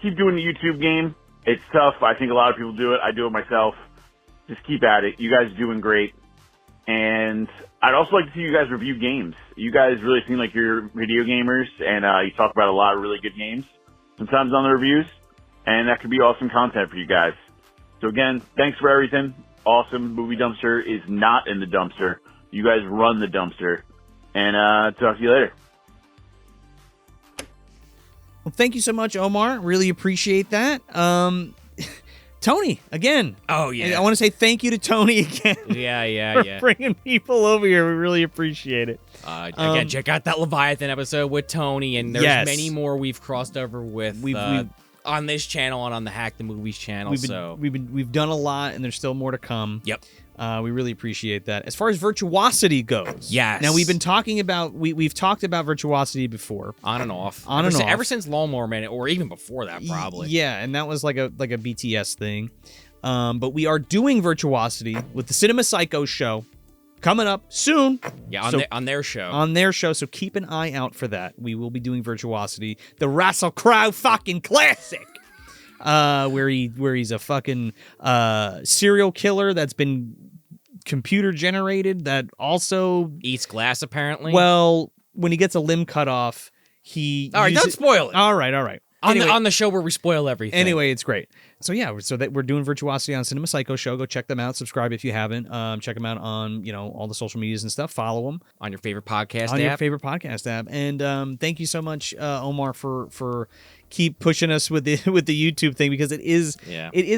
keep doing the YouTube game. It's tough. I think a lot of people do it. I do it myself. Just keep at it. You guys are doing great. And I'd also like to see you guys review games. You guys really seem like you're video gamers, and you talk about a lot of really good games sometimes on the reviews, and that could be awesome content for you guys. So again, thanks for everything. Awesome. Movie Dumpster is not in the dumpster. You guys run the dumpster. And talk to you later. Well, thank you so much, Omar. Really appreciate that. Tony, again. Oh, yeah. I want to say thank you to Tony again. Yeah. For bringing people over here. We really appreciate it. Again, check out that Leviathan episode with Tony, and there's many more we've crossed over with on this channel and on the Hack the Movies channel. We've done a lot, and there's still more to come. Yep. We really appreciate that. As far as virtuosity goes, yes. Now we've been talking about we've talked about virtuosity before, on and off, ever since Lawnmower Man, or even before that, probably. Yeah, and that was like a BTS thing. But we are doing virtuosity with the Cinema Psycho show coming up soon. Yeah, on their show. On their show, so keep an eye out for that. We will be doing virtuosity, the Russell Crowe fucking classic. Where he's a fucking serial killer that's been computer generated that also eats glass, apparently. Well, when he gets a limb cut off, all right, don't spoil it. All right. On the show where we spoil everything. Anyway, it's great. So yeah, so that we're doing virtuosity on Cinema Psycho show. Go check them out. Subscribe if you haven't. Check them out on all the social medias and stuff. Follow them on your favorite podcast app. And thank you so much, Omar, for keep pushing us with the YouTube thing, because it is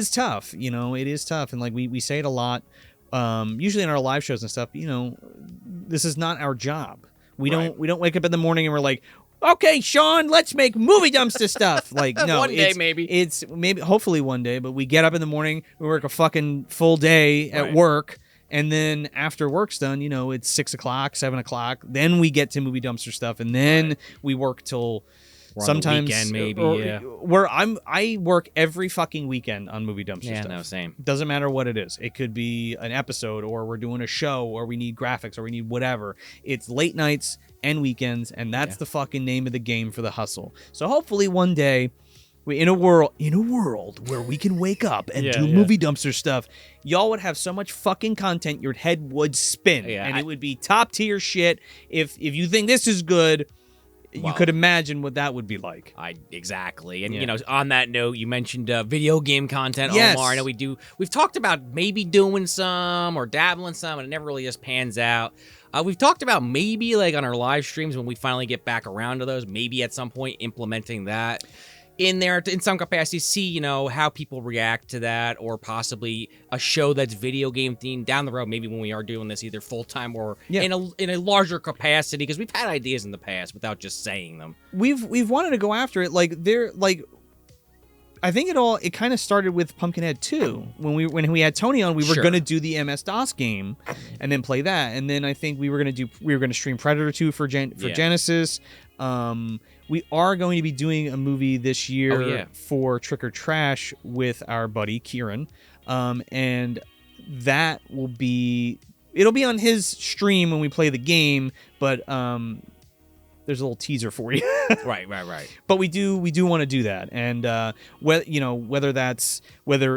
tough. It is tough, and like we say it a lot. Usually in our live shows and stuff. This is not our job. We don't wake up in the morning and we're like, okay, Sean, let's make movie dumpster stuff. Like, no, one day maybe. It's maybe, hopefully one day, but we get up in the morning, we work a fucking full day at work, and then after work's done, it's 6 o'clock, 7 o'clock. Then we get to movie dumpster stuff, and then we work till sometimes weekend, maybe. I work every fucking weekend on movie dumpster stuff. Yeah, no, same. Doesn't matter what it is. It could be an episode, or we're doing a show, or we need graphics, or we need whatever. It's late nights and weekends, and that's the fucking name of the game for the hustle. So hopefully one day, in a world where we can wake up and do movie dumpster stuff, y'all would have so much fucking content your head would spin, and it would be top tier shit. If you think this is good, you could imagine what that would be like. Exactly. And, on that note, you mentioned video game content, Omar. I know we've talked about maybe doing some or dabbling some, and it never really just pans out. We've talked about maybe, like, on our live streams, when we finally get back around to those, maybe at some point implementing that in there in some capacity, see, how people react to that, or possibly a show that's video game themed down the road, maybe when we are doing this either full-time or in a larger capacity, because we've had ideas in the past without just saying them. We've wanted to go after it. I think it kind of started with Pumpkinhead 2. When we had Tony on, we were going to do the MS-DOS game and then play that. And then I think we were going to stream Predator 2 for Genesis. We are going to be doing a movie this year for Trick or Trash with our buddy Kieran. And that it'll be on his stream when we play the game, but there's a little teaser for you. Right. But we do want to do that, and whether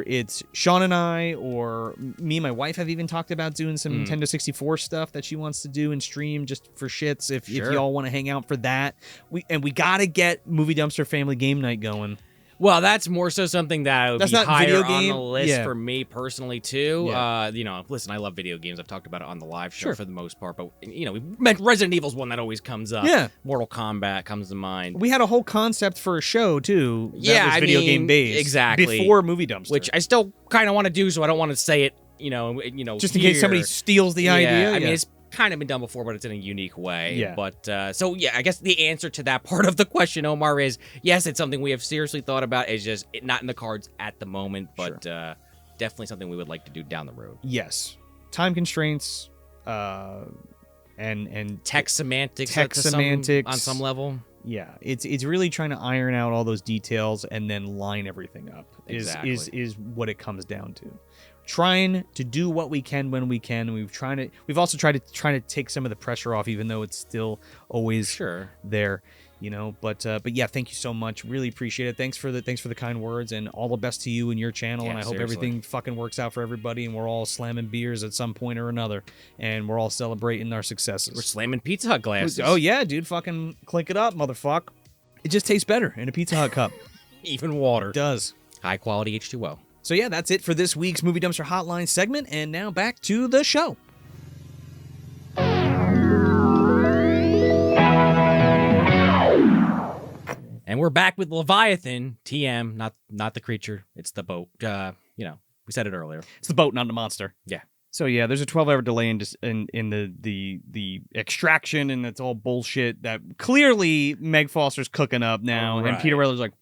it's Sean and I, or me and my wife have even talked about doing some Nintendo 64 stuff that she wants to do and stream just for shits. If y'all want to hang out for that, we gotta get Movie Dumpster Family Game Night going. Well, that's more so something that would be higher on the list for me personally, too. Yeah. Listen, I love video games. I've talked about it on the live show for the most part. But, we meant Resident Evil's one that always comes up. Yeah. Mortal Kombat comes to mind. We had a whole concept for a show, too, that was video game based. Exactly. Before Movie Dumpster. Which I still kind of want to do, so I don't want to say it, just in case somebody steals the idea. I mean, it's kind of been done before, but it's in a unique way. Yeah. But I guess the answer to that part of the question, Omar, is yes, it's something we have seriously thought about. It's just not in the cards at the moment, but definitely something we would like to do down the road. Yes. Time constraints, and tech semantics on some level. Yeah, it's really trying to iron out all those details and then line everything up. Is what it comes down to. Trying to do what we can when we can. We've also tried to take some of the pressure off, even though it's still always there, But yeah, thank you so much. Really appreciate it. Thanks for the kind words, and all the best to you and your channel. And I hope everything fucking works out for everybody, and we're all slamming beers at some point or another, and we're all celebrating our successes. We're slamming Pizza Hut glasses. Oh yeah, dude, fucking clink it up, motherfucker. It just tastes better in a Pizza Hut cup. Even water. It does. High quality H2O. So yeah, that's it for this week's Movie Dumpster Hotline segment, and now back to the show. And we're back with Leviathan, TM, not the creature, it's the boat. you know, we said it earlier. It's the boat, not the monster. Yeah. So yeah, there's a 12-hour delay in the extraction, and it's all bullshit that clearly Meg Foster's cooking up now, and Peter Weller's like,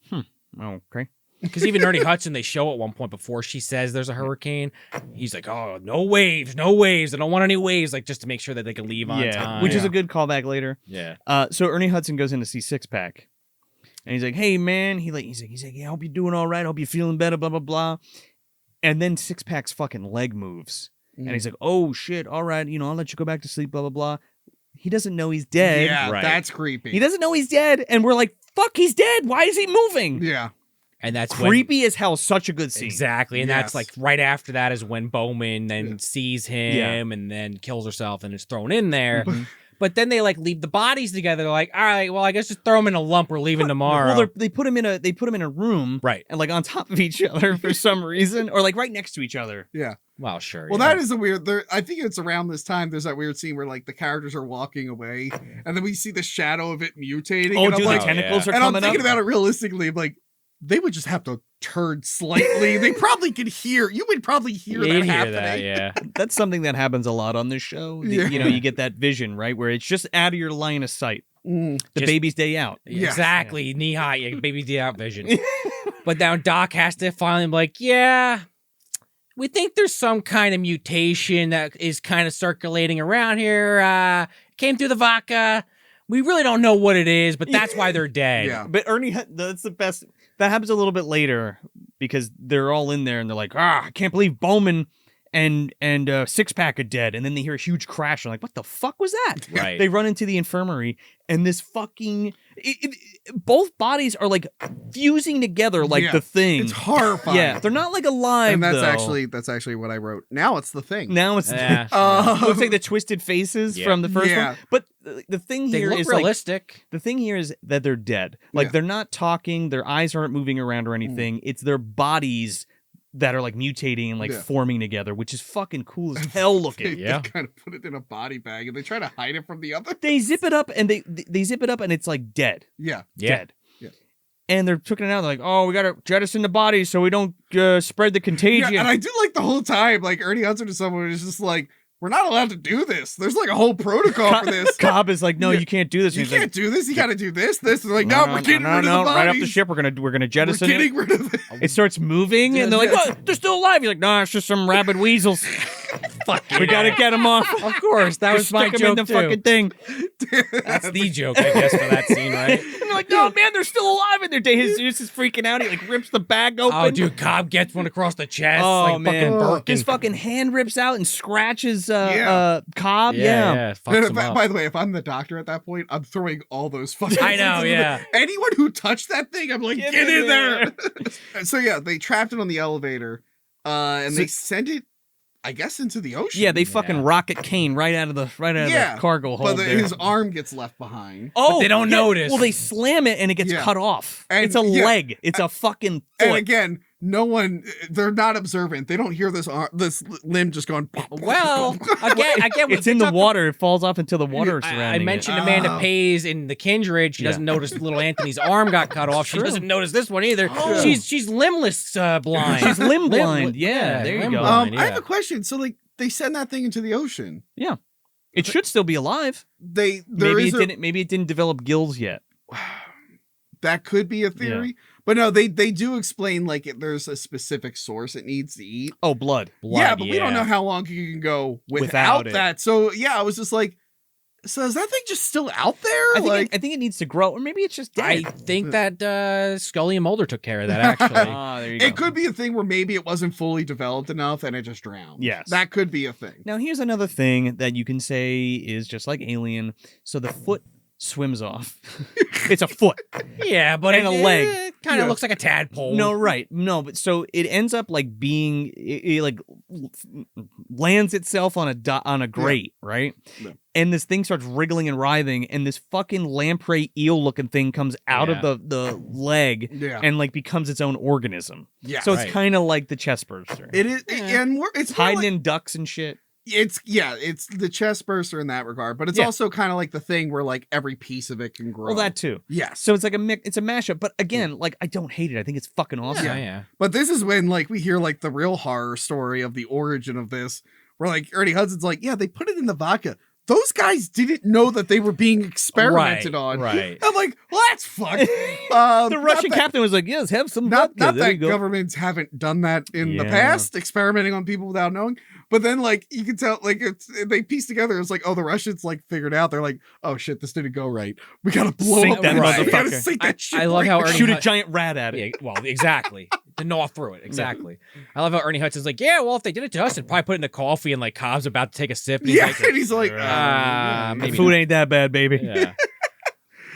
okay. Because even Ernie Hudson, they show at one point before she says there's a hurricane, he's like, oh, no waves. I don't want any waves, like just to make sure that they can leave on time. Which is a good callback later. Yeah. So Ernie Hudson goes in to see Six Pack, and he's like, hey man, he's like, yeah, I hope you're doing all right. I hope you're feeling better, blah, blah, blah. And then Six Pack's fucking leg moves. And he's like, oh shit, all right, I'll let you go back to sleep, blah, blah, blah. He doesn't know he's dead. Yeah, that's creepy. He doesn't know he's dead, and we're like, fuck, he's dead. Why is he moving? Yeah. And that's creepy as hell. Such a good scene. Exactly. And that's like right after that is when Bowman then sees him and then kills herself and is thrown in there. But then they like leave the bodies together. They're like, all right, well, I guess just throw them in a lump. We're leaving tomorrow. Well, they put him in a room, right, and like on top of each other for some reason, or like right next to each other. Yeah. Well, sure. Well, that is a weird. I think it's around this time. There's that weird scene where like the characters are walking away, and then we see the shadow of it mutating. Oh, and dude, I'm like, the tentacles are and coming I'm thinking up. about it realistically. I'm like, they would just have to turn slightly. They probably could hear. You would probably hear that happening. That's something that happens a lot on this show. You get that vision, right, where it's just out of your line of sight. The baby's day out. Exactly. Knee high. Yeah, baby's day out vision. But now Doc has to finally be like, yeah, we think there's some kind of mutation that is kind of circulating around here. Came through the vodka. We really don't know what it is, but that's why they're dead. Yeah. But Ernie, that's the best. That happens a little bit later because they're all in there and they're like, I can't believe Bowman and Six Pack are dead. And then they hear a huge crash. And like, what the fuck was that? Right. They run into the infirmary and this fucking... both bodies are like fusing together like the Thing. It's horrifying. Yeah, they're not like alive. And that's though. actually what I wrote. Now it's the Thing. Now it's looks like the twisted faces from the first one. But the thing here is realistic. Like, the thing here is that they're dead. Like they're not talking. Their eyes aren't moving around or anything. It's their bodies that are like mutating and like forming together, which is fucking cool as hell looking. They kind of put it in a body bag and they try to hide it from the other. They zip it up and they zip it up and it's like dead. Dead. Yeah. And they're took it out. They're like, oh, we gotta jettison the body so we don't spread the contagion. Yeah, and I do like the whole time, like Ernie Hudson to someone is just like, we're not allowed to do this. There's like a whole protocol for this. Cobb is like, no, you can't do this. You can't do this. You got to do this. They're like, no, we're getting rid of the bodies. Right off the ship, we're gonna jettison We're getting rid of it. It starts moving, and they're like, what? They're still alive. He's like, no, it's just some rabid weasels. Fuck, we gotta get them off. Of course, that was my joke in the fucking thing. That's the joke, I guess, for that scene, right? And they're like, no, man, they're still alive in their day. Jesus is freaking out. He like rips the bag open. Oh, dude, Cobb gets one across the chest. Oh, like man. fucking Birkin. His fucking hand rips out and scratches Cobb. By the way, if I'm the doctor at that point, I'm throwing all those fucking I know, anyone who touched that thing, I'm like, get in there. So yeah, they trapped it on the elevator, and they sent it, I guess, into the ocean. Yeah, they fucking rocket Kane right out of the cargo hold. But his arm gets left behind. Oh, but they don't notice. Well, they slam it and it gets cut off. And it's a leg. It's a fucking foot. And again, they're not observant. They don't hear this limb just going. Well, again, it's in the water. It falls off into the water surrounding I mentioned Amanda Pays in The Kindred. She doesn't notice little Anthony's arm got cut off. She doesn't notice this one either. Oh. She's limbless blind. She's limb blind. Yeah, there you go. I have a question. So like they send that thing into the ocean. Yeah, it should still be alive. Maybe it didn't develop gills yet. That could be a theory. Yeah. But no, they do explain like there's a specific source it needs to eat. Oh, blood. Yeah, but we don't know how long you can go without that. So yeah, I was just like, so is that thing just still out there? I think it needs to grow, or maybe it's just dead. I think that Scully and Mulder took care of that, actually. There you go. It could be a thing where maybe it wasn't fully developed enough and it just drowned. Yes. That could be a thing. Now, here's another thing that you can say is just like Alien. So the foot swims off. It's a foot. Yeah, but and a leg. It kind of looks like a tadpole. No, right. No, but so it ends up like being it like lands itself on a grate, right? Yeah. And this thing starts wriggling and writhing, and this fucking lamprey eel looking thing comes out of the leg and like becomes its own organism. Yeah. So it's kind of like the chest burster. It is, and it's hiding in ducks and shit. It's the chest burster in that regard, but it's also kind of like the thing where like every piece of it can grow. Well, that too. Yes. So it's like it's a mashup, but again, like I don't hate it. I think it's fucking awesome. Yeah. But this is when like we hear like the real horror story of the origin of this, where like Ernie Hudson's like, yeah, they put it in the vodka. Those guys didn't know that they were being experimented on. Right. I'm like, well, that's fucked. The Russian captain was like, yes, have some vodka. Not There that you go. governments haven't done that in the Yeah. past, experimenting on people without knowing. But then, like, you can tell, like, they piece together. It's like, oh, the Russians like figured out. They're like, oh shit, this didn't go right. We gotta blow Sink up that this- we gotta motherfucker. sink that shit. I love how Ernie Shoot a giant rat at it. Yeah, well, exactly. To gnaw through it. Exactly. I love how Ernie Hudson's like, yeah, well, if they did it to us, they'd probably put it in the coffee and like Cobb's about to take a sip. And And he's like, maybe Food not." ain't that bad, baby. Yeah.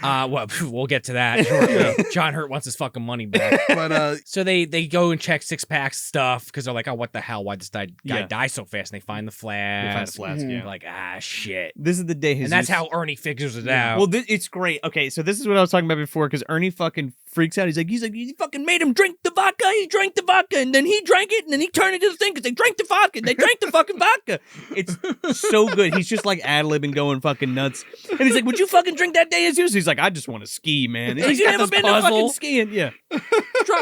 Well, we'll get to that. Shortly. John Hurt wants his fucking money back. But so they go and check six packs stuff because they're like, oh, what the hell? Why did this guy die so fast? And they find the flask. yeah. Like, shit. This is the day his And that's how Ernie figures it out. Well, it's great. Okay, so this is what I was talking about before, because Ernie fucking freaks out. He's like, you fucking made him drink the vodka. He drank the vodka, and then he drank it, and then he turned into the thing because they drank the vodka. They drank the fucking vodka. It's so good. He's just like ad-libbing, going fucking nuts. And he's like, would you fucking drink that day as usual? He's like, I just want to ski, man. He's like, you never been to fucking skiing? Yeah.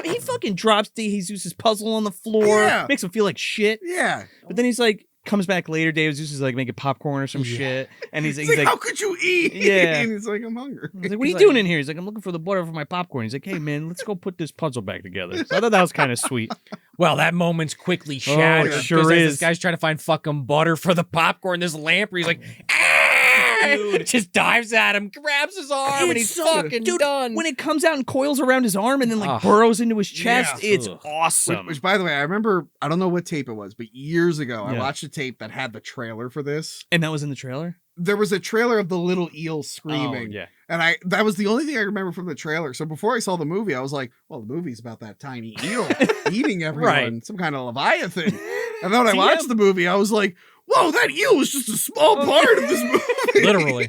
He fucking drops Jesus' puzzle on the floor. Yeah. Makes him feel like shit. Yeah. But then he's like, comes back later. David Zeus is like making popcorn or some shit, and he's like, how could you eat? Yeah. And he's like, I'm hungry. He's like, what are you doing in here? He's like, I'm looking for the butter for my popcorn. He's like, hey man, let's go put this puzzle back together. So I thought that was kind of sweet. Well, that moment's quickly shattered. it sure because as is. This guy's trying to find fucking butter for the popcorn. This lamp where he's like, just dives at him, grabs his arm, and he's fucking done. When it comes out and coils around his arm and then like burrows into his chest, it's awesome. Which, by the way, I remember, I don't know what tape it was, but years ago, I Yeah. watched a tape that had the trailer for this. And that was in the trailer? There was a trailer of the little eel screaming. Oh, yeah. And that was the only thing I remember from the trailer. So before I saw the movie, I was like, well, the movie's about that tiny eel eating everyone, Right. some kind of Leviathan. And then when I watched the movie, I was like, whoa, that eel was just a small part of this movie. Literally.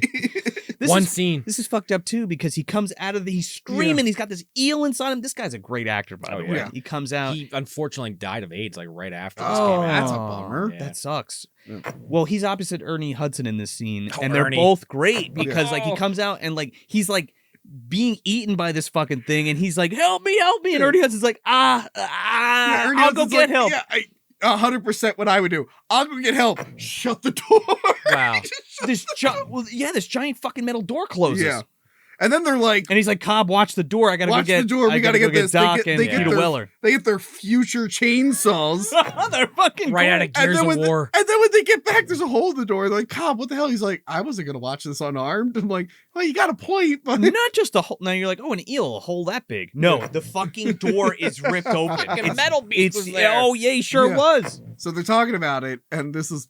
One scene. This is fucked up too, because he comes out of he's screaming. He's got this eel inside him. This guy's a great actor, by the way. yeah. He comes out. He unfortunately died of AIDS like right after this Oh, came out. that's a bummer. Yeah. That sucks. Well, he's opposite Ernie Hudson in this scene, Oh, and they're Ernie. both great because like he Oh. comes out and like he's like being eaten by this fucking thing, and he's like, help me, and Ernie Hudson's like, Yeah, Ernie I'll go Hudson's get like, help. Yeah, 100% what I would do. I'll go get help. Shut the door. Wow. This giant fucking metal door closes. Yeah. And then they're like, And he's like, Cobb, watch the door. I gotta watch go get the door. We gotta go get this. Doc They and get Peter their, Weller. They get their future chainsaws. They're fucking Right cool. out of Gears of War. And then when they get back, there's a hole in the door. They're like, Cobb, what the hell? He's like, I wasn't gonna watch this unarmed. I'm like, well, you got a point, but Not just a hole. Now you're like, oh, an eel, a hole that big. No, the fucking door is ripped open. Fucking metal beast was there. Oh yeah, he sure Yeah. was. So they're talking about it, and this is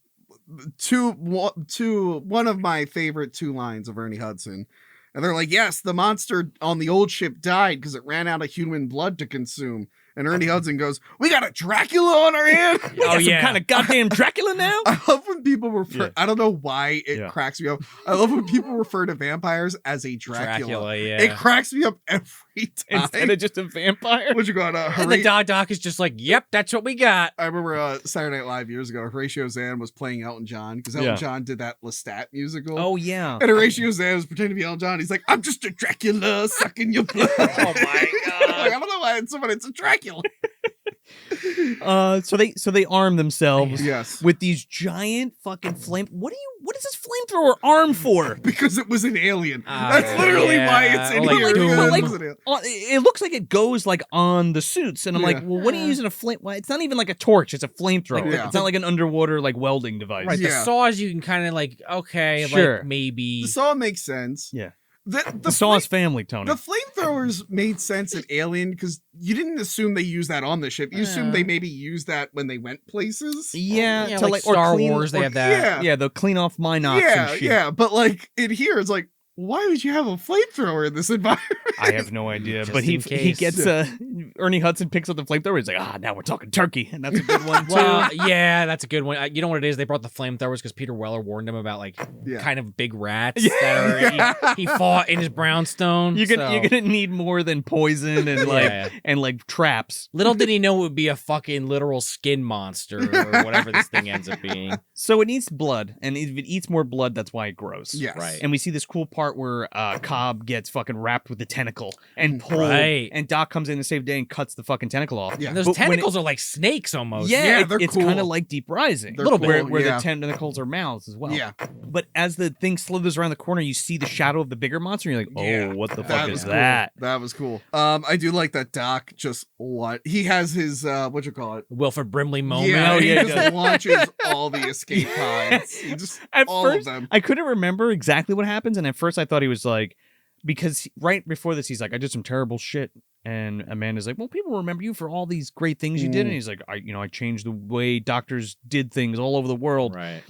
one of my favorite two lines of Ernie Hudson. And they're like, yes, the monster on the old ship died because it ran out of human blood to consume. And Ernie Hudson goes, we got a Dracula on our hand. Oh yeah, some kind of goddamn Dracula now. I love when people refer, Yeah. I don't know why it cracks me up. I love when people refer to vampires as a Dracula. yeah. It cracks me up every time. Instead of just a vampire. What you got? And the Doc is just like, yep, that's what we got. I remember Saturday Night Live years ago, Horatio Zan was playing Elton John because Elton John did that Lestat musical. Oh yeah. And Horatio Zan was pretending to be Elton John. He's like, I'm just a Dracula sucking your blood. Oh my God. Like, I don't know why it's a Dracula. So they arm themselves Yes. with these giant fucking flame. What is this flamethrower arm for? Because it was an alien. That's literally yeah. why it's in Like here. Doom. because Like, it was an alien. it looks like it goes like on the suits, and I'm like, well, what are you using a flame? Well, it's not even like a torch; it's a flamethrower. Yeah. It's not like an underwater like welding device. Right, Yeah. the saws you can kind of like, okay, Sure. like maybe. The saw makes sense. Yeah. The Saw's family, Tony. The flamethrowers made sense in Alien because you didn't assume they used that on the ship. You assumed they maybe used that when they went places. yeah, Yeah, to like or Star clean- Wars, they or- have that. Yeah. Yeah, they'll clean off minox Yeah, and shit. yeah. But like in here, it's like, why would you have a flamethrower in this environment? I have no idea, Just but in he case. gets Ernie Hudson picks up the flamethrower. He's like, now we're talking turkey, and that's a good one too. Well, yeah, that's a good one. You know what it is? They brought the flamethrowers because Peter Weller warned him about kind of big rats that are he fought in his brownstone. You're gonna need more than poison and and traps. Little did he know it would be a fucking literal skin monster or whatever this thing ends up being. So it eats blood, and if it eats more blood, that's why it grows. Yes. Right. And we see this cool part where Cobb gets fucking wrapped with the tentacle and pulled, Right. and Doc comes in to save the day and cuts the fucking tentacle off. Yeah. And those tentacles are like snakes almost. They're it's cool. kind of like Deep Rising. They're cool, where yeah. the tentacles are mouths as well. Yeah. But as the thing slithers around the corner, you see the shadow of the bigger monster, and you're like, what the fuck was is cool. that? That was cool. I do like that Doc just he has his what you call it? Wilford Brimley moment. Yeah, he he just does. launches all the escape pods. He just At all first, of them. I couldn't remember exactly what happens, and at first I thought he was like, because right before this, he's like, I did some terrible shit. And Amanda's like, well, people remember you for all these great things you did. And he's like, I changed the way doctors did things all over the world. Right.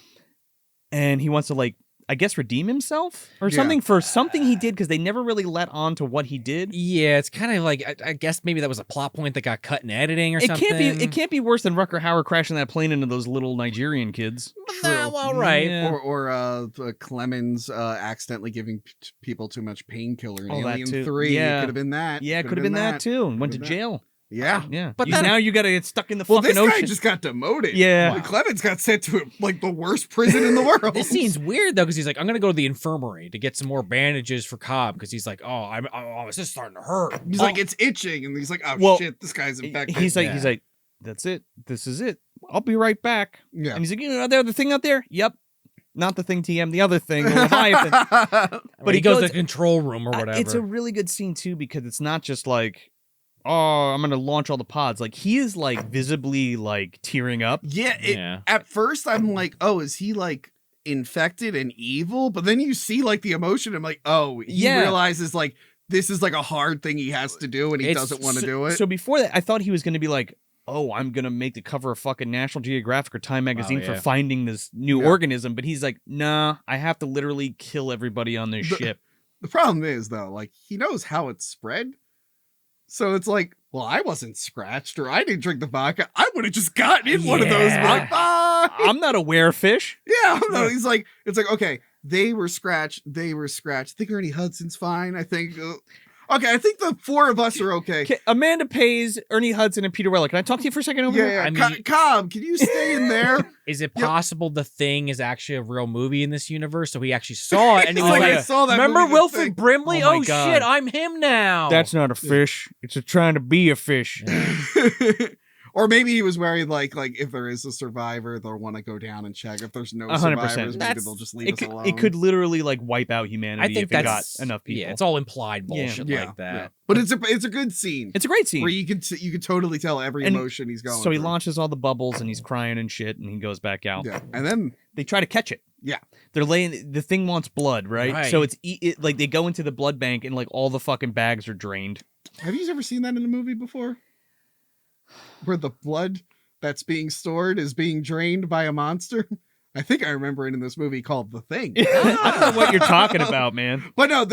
And he wants to I guess redeem himself or something for something he did, because they never really let on to what he did. Yeah, it's kind of like I guess maybe that was a plot point that got cut in editing or It something. it can't be worse than Rucker Hauer crashing that plane into those little Nigerian kids. Well, right. Yeah. Or Clemens accidentally giving people too much painkiller in Oh, that Alien too. 3. Yeah. It could have been that. Yeah, it could have been that too, and went to Could've been jail. Yeah. Yeah, But now you got to get stuck in the Well, fucking this ocean. guy just got demoted. Yeah. Clemens got sent to the worst prison in the world. This scene's weird though, because he's like, I'm gonna go to the infirmary to get some more bandages for Cobb, because he's like, this is starting to hurt. He's like, it's itching, and he's like, oh Well, shit, this guy's infected. He's like, that's it. This is it. I'll be right back. Yeah. And he's like, the other thing out there? Yep. Not the thing TM, the other thing, the Leviathan. But he goes to the control room or whatever. It's a really good scene too, because it's not just like, oh, I'm gonna launch all the pods. Like, he is visibly tearing up. Yeah. At first, I'm like, oh, is he infected and evil? But then you see the emotion. I'm like, oh, he realizes this is a hard thing he has to do, and he doesn't want to do it. So before that, I thought he was gonna be like, oh, I'm gonna make the cover of fucking National Geographic or Time magazine for finding this new organism. But he's like, nah, I have to literally kill everybody on this ship. The problem is though, he knows how it's spread. So it's like, well, I wasn't scratched, or I didn't drink the vodka. I would have just gotten in one of those. I'm not a werefish. Yeah, no. He's like, it's like, okay, they were scratched. I think Ernie Hudson's fine. I think. Okay, I think the four of us are okay. Amanda Pays, Ernie Hudson, and Peter Weller. Can I talk to you for a second over here? Cobb, can you stay in there? Is it possible The Thing is actually a real movie in this universe? So he actually saw it, and he was I saw that remember movie, The Wilford Thing." Brimley? Oh my Oh, God. shit, I'm him now. That's not a fish. It's trying to be a fish. Or maybe he was worried, if there is a survivor, they'll want to go down and check. If there's no 100%. survivors, maybe they'll just leave us alone. It could literally wipe out humanity I think if it got that's enough people. Yeah, it's all implied bullshit like that. Yeah. But it's a good scene. It's a great scene Where you can totally tell every emotion he's going So he through. launches all the bubbles and he's crying and shit, and he goes back out. Yeah, and then they try to catch it. Yeah, they're laying. The thing wants blood, right? So Right. it's they go into the blood bank and all the fucking bags are drained. Have you ever seen that in a movie before? Where the blood that's being stored is being drained by a monster? I think I remember it in this movie called The Thing. I don't know what you're talking about, man. But no,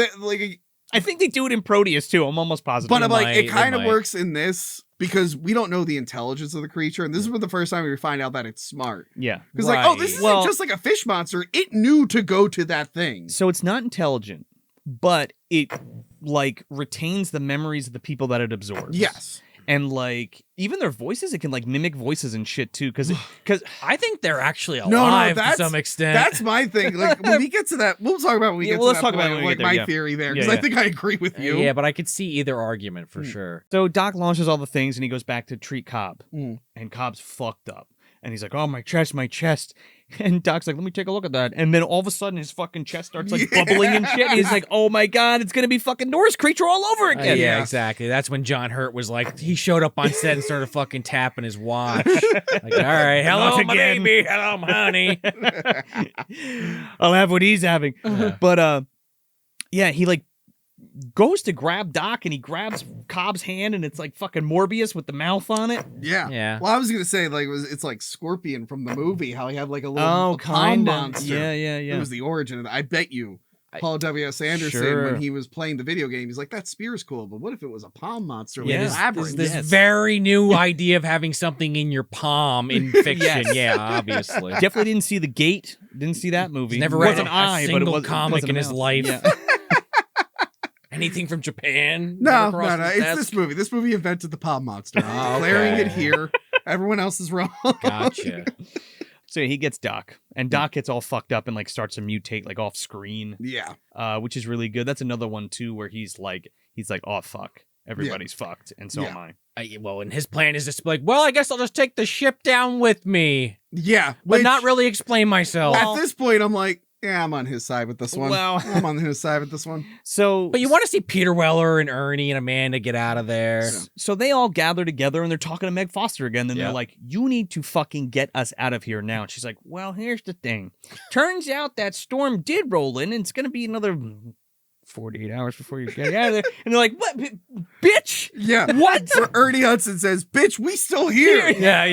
I think they do it in Proteus too. I'm almost positive. But I'm it kind of works in this because we don't know the intelligence of the creature, and this is the first time we find out that it's smart. Yeah, because this isn't just like a fish monster. It knew to go to that thing. So it's not intelligent, but it retains the memories of the people that it absorbs. Yes. And even their voices, it can mimic voices and shit too. Because I think they're actually alive to some extent. That's my thing. When we get to that, we'll talk about when we get to let's that talk about point, it when we get there, my yeah. theory there, Yeah, because yeah. I think I agree with you. Yeah, but I could see either argument for sure. So Doc launches all the things and he goes back to treat Cobb. Mm. And Cobb's fucked up. And he's like, oh, my chest. And Doc's like, let me take a look at that. And then all of a sudden his fucking chest starts bubbling and shit. And he's like, oh my God, it's going to be fucking Norse creature all over again. Yeah, exactly. That's when John Hurt was like, he showed up on set and started fucking tapping his watch. Like, all right, hello, Not my again. baby. Hello, my honey. I'll have what he's having. Uh-huh. But he goes to grab Doc and he grabs Cobb's hand and it's like fucking Morbius with the mouth on it. Yeah. Yeah. Well, I was gonna say it's like Scorpion from the movie, how he had a little Oh, a pond kinda. monster. Yeah. It was the origin of that. I bet you Paul W.S. Anderson Sure. when he was playing the video game. He's like, that spear's cool, but what if it was a palm monster? Like Yeah, Labyrinth? this very new idea of having something in your palm in fiction. Yes. Yeah, obviously. Definitely didn't see The Gate. Didn't see that movie. He's never It read wasn't a I, but it single was, comic in his life. Yeah. Anything from Japan? No, Never crossed his It's desk? this movie. This movie invented the palm monster. I'm Oh, declaring okay. it here. Everyone else is wrong. Gotcha. So he gets Doc, and Doc gets all fucked up and like starts to mutate like off screen. Yeah. Which is really good. That's another one too where he's like, oh fuck, everybody's fucked, and so am I. Well, and his plan is just like, well, I guess I'll just take the ship down with me. Yeah. But not really explain myself. At this point, I'm like, yeah, I'm on his side with this one. Well- I'm on his side with this one. So, But you want to see Peter Weller and Ernie and Amanda get out of there. So they all gather together and they're talking to Meg Foster again. And Yeah. they're like, you need to fucking get us out of here now. And she's like, well, here's the thing. Turns out that storm did roll in and it's going to be another 48 hours before you get out of there. And they're like, what? Bitch? Yeah. What? Where Ernie Hudson says, bitch, we still here. Yeah.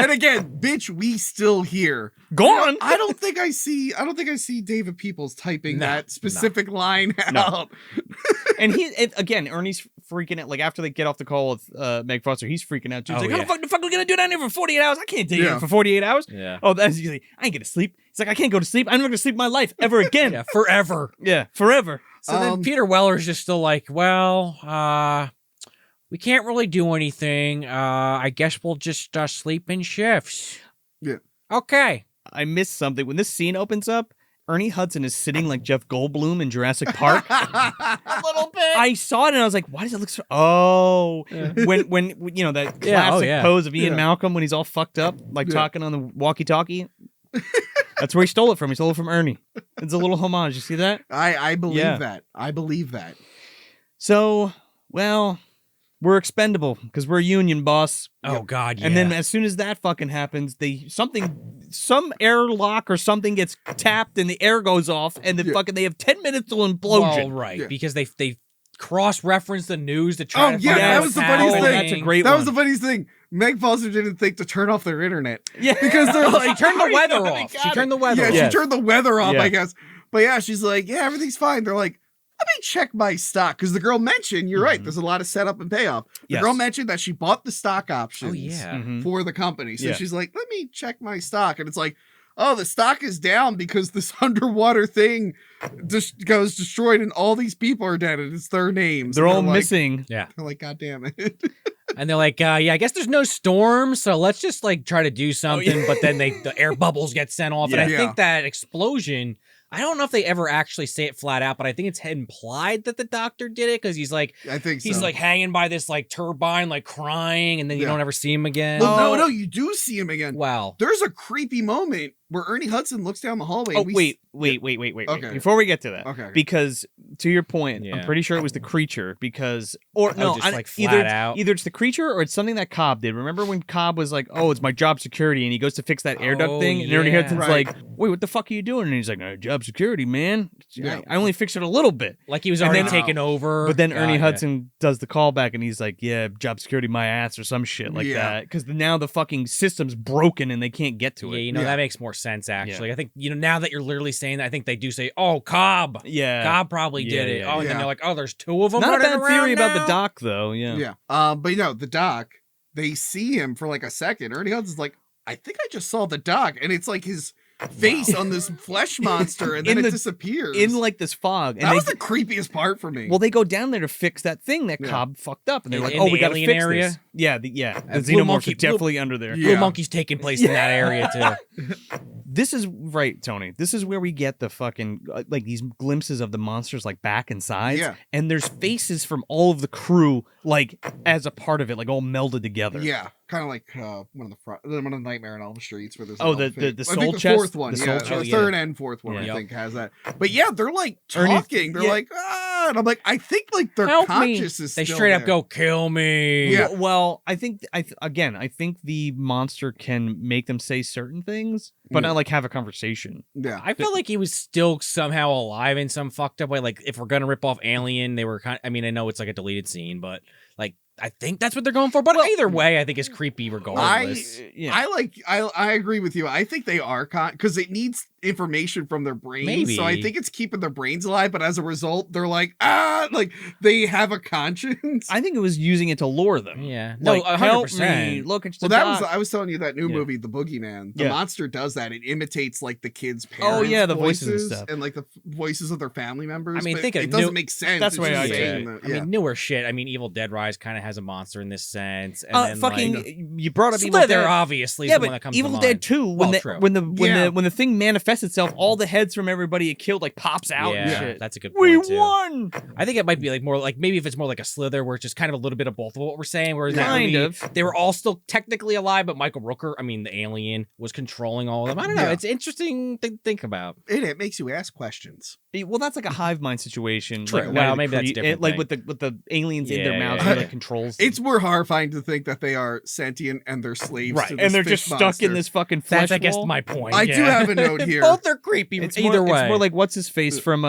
And again, bitch, we still here. Gone. I don't think I see David Peoples typing that specific line out. No. And again, Ernie's freaking out. Like after they get off the call with Meg Foster, he's freaking out too. He's like, how the fuck are we gonna do down here for 48 hours? I can't do it for 48 hours. Yeah. Oh, that's usually I ain't gonna sleep. He's like, I can't go to sleep. I'm never gonna sleep in my life ever again. Yeah, forever. Yeah, forever. So then Peter Weller's just still like, well, we can't really do anything. I guess we'll just sleep in shifts. Yeah. Okay. I missed something. When this scene opens up, Ernie Hudson is sitting like Jeff Goldblum in Jurassic Park. A little bit. I saw it and I was like, why does it look so... Oh. When you know, that classic pose of Ian Malcolm when he's all fucked up, like talking on the walkie-talkie. That's where he stole it from. He stole it from Ernie. It's a little homage. You see that? I believe that. I believe that. So, well, we're expendable because we're a union, boss. Oh, God, yeah. And then as soon as that fucking happens, some airlock or something gets tapped and the air goes off and they have 10 minutes till implosion. Well, right. Because they cross-reference the news to try to find out that was what's the funniest thing. happening. That's a great That one. was the funniest thing. Meg Foster didn't think to turn off their internet. Yeah. Because they're like, She turned the weather off. She turned the weather off. She turned the weather off, Yeah. I guess. But yeah, she's like, yeah, everything's fine. They're like, let me check my stock. Because the girl mentioned, you're right, there's a lot of setup and payoff. The girl mentioned that she bought the stock options for the company. So she's like, let me check my stock. And it's like, oh, the stock is down because this underwater thing just goes destroyed and all these people are dead and it's their names. They're And all like- missing. Yeah. They're like, God damn it. And they're like, yeah, I guess there's no storm, so let's just like try to do something. But then the air bubbles get sent off. And I think that explosion, I don't know if they ever actually say it flat out, but I think it's implied that the doctor did it because he's like, I think he's so. like hanging by this like turbine, like crying, and then you don't ever see him again. Well, no, you do see him again. Wow. There's a creepy moment where Ernie Hudson looks down the hallway. Oh, We wait. Okay. Before we get to that. Okay. Because to your point, Yeah. I'm pretty sure it was the creature just like flat either, out. either it's the creature or it's something that Cobb did. Remember when Cobb was like, oh, it's my job security, and he goes to fix that air duct Oh, thing, and Ernie yeah. Hudson's Right. like, wait, what the fuck are you doing? And he's like, job security, man. Yeah. I only fixed it a little bit. Like he was And already then- taken over. But then Ernie Yeah. Hudson does the callback, and he's like, yeah, job security, my ass, or some shit like Yeah. that. Because now the fucking system's broken, and they can't get to Yeah, it. you know, that makes more sense, actually. I think, now that you're literally saying that, I think they do say, oh, Cobb. Yeah. Cobb probably did it. Yeah, Oh, and then yeah. they're like, oh, there's two of them Not a running bad theory around about the now? doc, though. Yeah. Yeah. But the doc, they see him for like a second. Ernie Hudson's like, I think I just saw the doc. And it's like his face on this flesh monster, and then it disappears. In like this fog. And that they- was the creepiest part for me. Well, they go down there to fix that thing that Yeah. Cobb fucked up, and they're like, In "Oh, the we got to alien fix area? this." Yeah, the Blue xenomorphs monkey- are definitely under there. Yeah. Blue monkey's taking place in that area, too. This is right, Tony. This is where we get the fucking like these glimpses of the monsters like back and sides, Yeah. and there's faces from all of the crew like as a part of it, like all melded together. Yeah, kind of like one of the Nightmare on Elm Streets where there's Oh, like all the fake- the I think soul the chest? fourth one, The yeah, soul the chest? third and fourth one, Yeah. I think has that. But yeah, they're like Ernie- talking. They're yeah. like, and I'm like, I think like their Help me. conscious is They still straight up there. go, kill me. Yeah. Well, I think I think the monster can make them say certain things, but Yeah. not like have a conversation. Yeah, I feel like he was still somehow alive in some fucked up way. Like, if we're gonna rip off Alien, they were kind of, I mean, I know it's like a deleted scene, but like, I think that's what they're going for. But either way, I think it's creepy regardless. I agree with you. I think they are because it needs information from their brains. Maybe. So I think it's keeping their brains alive, but as a result, they're like, like they have a conscience. I think it was using it to lure them. Yeah. No, Like, help 100%. me. Look, it's the Well, that was, doc. I was telling you that new movie, The Boogeyman. The Yeah. monster does that. It imitates like the kids' parents. Oh, yeah, the voices and stuff. And like the voices of their family members. I mean, but think of it doesn't new- make sense. That's It's the way just I saying get it. that- I mean, newer shit. I mean, Evil Dead Rise kind of has a monster in this sense. And then, fucking, like, you brought up Evil Slither, Dead. obviously, is Yeah, the one but that comes Evil to Dead mind. 2, Well, when true. the thing manifests itself, all the heads from everybody it killed like pops out and Yeah, shit. that's a good We point, too. won. I think it might be like more like maybe if it's more like a Slither, where it's just kind of a little bit of both of what we're saying. Whereas that Kind movie, of. they were all still technically alive, but Michael Rooker, I mean the alien, was controlling all of them. I don't know. Yeah. It's interesting to think about. It makes you ask questions. Well, that's like a hive mind situation. True. Like, Well, why maybe the that's a different like thing. with the aliens in their Yeah, mouths, yeah, it yeah. like controls them. It's more horrifying to think that they are sentient and they're slaves right, to this and they're fish just stuck monster. in this fucking flesh That's, I guess, wall. my point. I do have a note here. Both are creepy. It's either more, way, it's more like what's his face from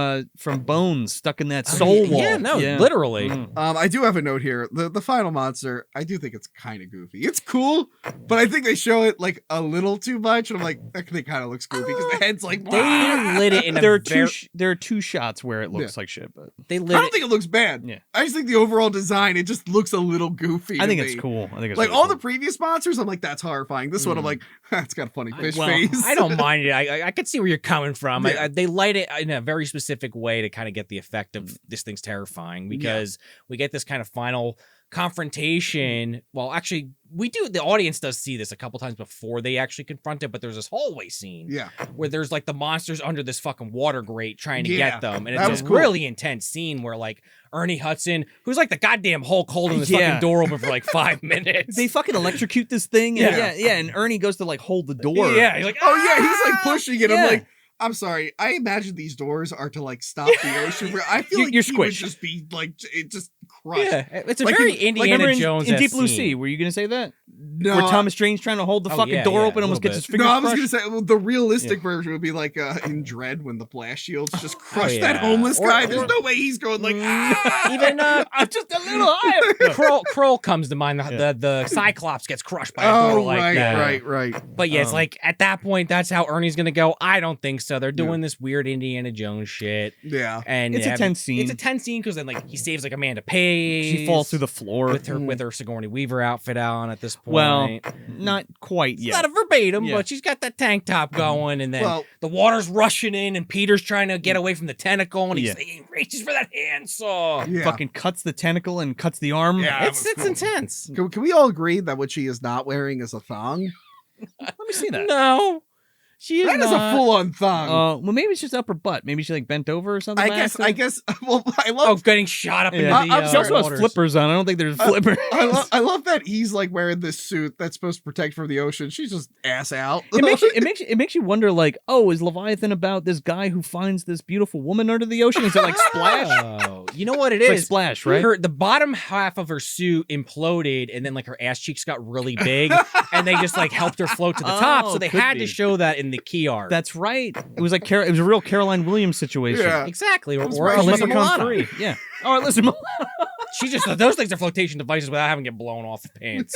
Bones stuck in that soul wall. Yeah, no, literally. I do have a note here. The final monster, I do think it's kind of goofy. It's cool, but I think they show it like a little too much, and I'm like, that kind of looks goofy because the head's like. They lit it in a there are very- there are two shots where it looks like shit, but They I lit don't it. think it looks bad. Yeah. I just think the overall design, it just looks a little goofy. I to think me. it's cool. I think it's like really all cool. the previous monsters, I'm like, that's horrifying. This one, I'm like, it's got a funny fish Well, face. I don't mind it. I could see where you're coming from. Yeah. They light it in a very specific way to kind of get the effect of this thing's terrifying because we get this kind of final confrontation. Well, actually, we do. The audience does see this a couple times before they actually confront it, but there's this hallway scene Yeah. where there's like the monsters under this fucking water grate trying to Yeah, get them. And that it's was a cool. really intense scene where like Ernie Hudson, who's like the goddamn Hulk holding this Yeah. fucking door open for like 5 minutes. They fucking electrocute this thing. And Yeah. yeah, and Ernie goes to like hold the door. Yeah, he's like, Oh yeah, he's like pushing it. Yeah. I'm like, I'm sorry. I imagine these doors are to like stop the ocean. Where I feel like You're he would squished. just be like, it just crushed. yeah, it's a Like very in- like, Indiana Remember in, Jones in Deep Blue scene. Sea, were you gonna say that? No, Where Thomas Strange trying to hold the Oh, fucking yeah, door yeah, open, a almost little gets his bit. fingers No, I was crushed? gonna say well, the realistic version would be like in Dread when the blast shields just crush that yeah. homeless Or- guy. or- There's no way he's going like ah! Even I'm just a little higher. Kroll comes to mind. The Cyclops gets crushed by a door Oh like right, that. right. But yeah, it's like at that point, that's how Ernie's gonna go. I don't think so. They're doing this weird Indiana Jones shit, Yeah. and It's a tense scene. It's a tense scene because then like he saves like Amanda Page. She falls through the floor. with her Sigourney Weaver outfit on at this point. Well, not quite It's yet. not a verbatim, Yeah. but she's got that tank top going, and then Well- the water's rushing in, and Peter's trying to get away from the tentacle, and he reaches for that handsaw. Yeah. Fucking cuts the tentacle and cuts the arm. Yeah, It's intense. Can we all agree that what she is not wearing is a thong? Let me see that. No, she is That is a not. full-on thong. Well, maybe it's just upper butt. Maybe she like bent over or something. I by guess. accident. Well, I Oh, love. getting shot up into Yeah. the She also has waters. flippers on. I don't think there's flippers. I love that he's like wearing this suit that's supposed to protect from the ocean. She's just ass out. It makes you wonder, like, oh, is Leviathan about this guy who finds this beautiful woman under the ocean? Is it like Splash? Oh, you know what it It's like is? Splash, right? The bottom half of her suit imploded, and then like her ass cheeks got really big, and they just like helped her float to the top. So they could had be. to show that in the key art. That's right. It was like it was a real Caroline Williams situation. Yeah. exactly, or That's or right. Alyssa Leprechaun Milano. 3. Yeah. Oh, listen, She just those things are flotation devices without having to get blown off the pants.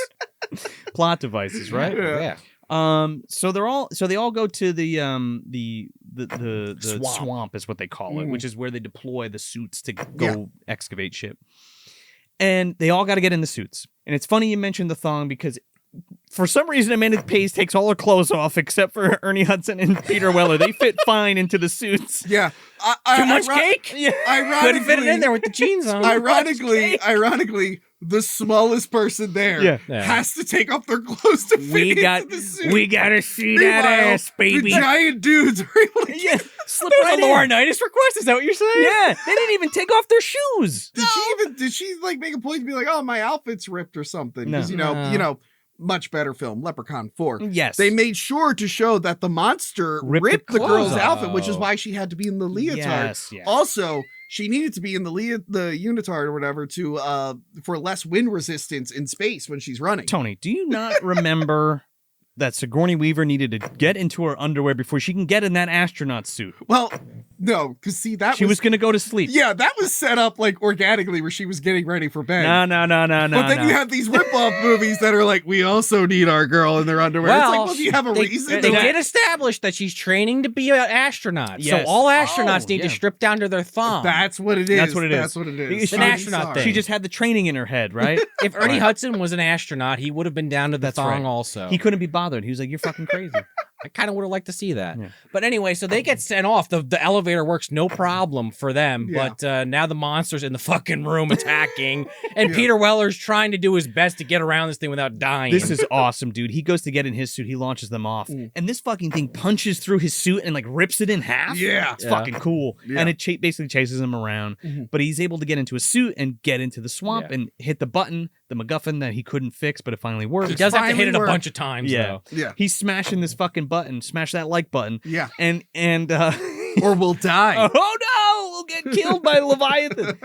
plot devices, right? Yeah. So they all go to the swamp is what they call it, which is where they deploy the suits to go excavate shit. And they all got to get in the suits. And it's funny you mentioned the thong because for some reason Amanda Page takes all her clothes off except for Ernie Hudson and Peter Weller. They fit fine into the suits. Yeah. Too much cake? Yeah. Couldn't fit it in there with the jeans on. Ironically, the smallest person there Yeah. has to take off their clothes to fit into the suit. We gotta see that Meanwhile, ass, baby. The giant dudes are able to Yeah, slip There's right a in. Laurinaitis request. Is that what you're saying? Yeah, they didn't even take off their shoes. Did she like make a point to be like, oh, my outfit's ripped or something? Because No. you know, much better film, Leprechaun 4. Yes. They made sure to show that the monster Ripped the ripped the girl's clothes outfit, which is off. why she had to be in the leotard. Yes, yes. Also, she needed to be in the unitard or whatever to for less wind resistance in space when she's running. Tony, do you not remember that Sigourney Weaver needed to get into her underwear before she can get in that astronaut suit? Well, No, because see, that She was going to go to sleep. Yeah, that was set up like organically where she was getting ready for bed. No. But then you have these rip-off movies that are like, we also need our girl in their underwear. It's like, well, do you have a reason? They did establish that she's training to be an astronaut. Yes. So all astronauts need to strip down to their thong. That's what it is. That's what it is. That's what it is. It's an astronaut thing. She just had the training in her head, right? If Ernie Hudson was an astronaut, he would have been down to the thong also. He couldn't be bothered. He was like, you're fucking crazy. I kind of would have liked to see that. Yeah. But anyway, so they get sent off. The elevator works no problem for them. Yeah. But now the monster's in the fucking room attacking. And Peter Weller's trying to do his best to get around this thing without dying. This is awesome, dude. He goes to get in his suit. He launches them off. And this fucking thing punches through his suit and like rips it in half. Yeah. It's fucking cool. Yeah. And it basically chases him around. But he's able to get into a suit and get into the swamp and hit the button, the MacGuffin that he couldn't fix, but it finally works. He does have to hit it a bunch of times, though. Yeah. He's smashing this fucking button. Smash that like button. Yeah. And or we'll die. Oh no, we'll get killed by Leviathan.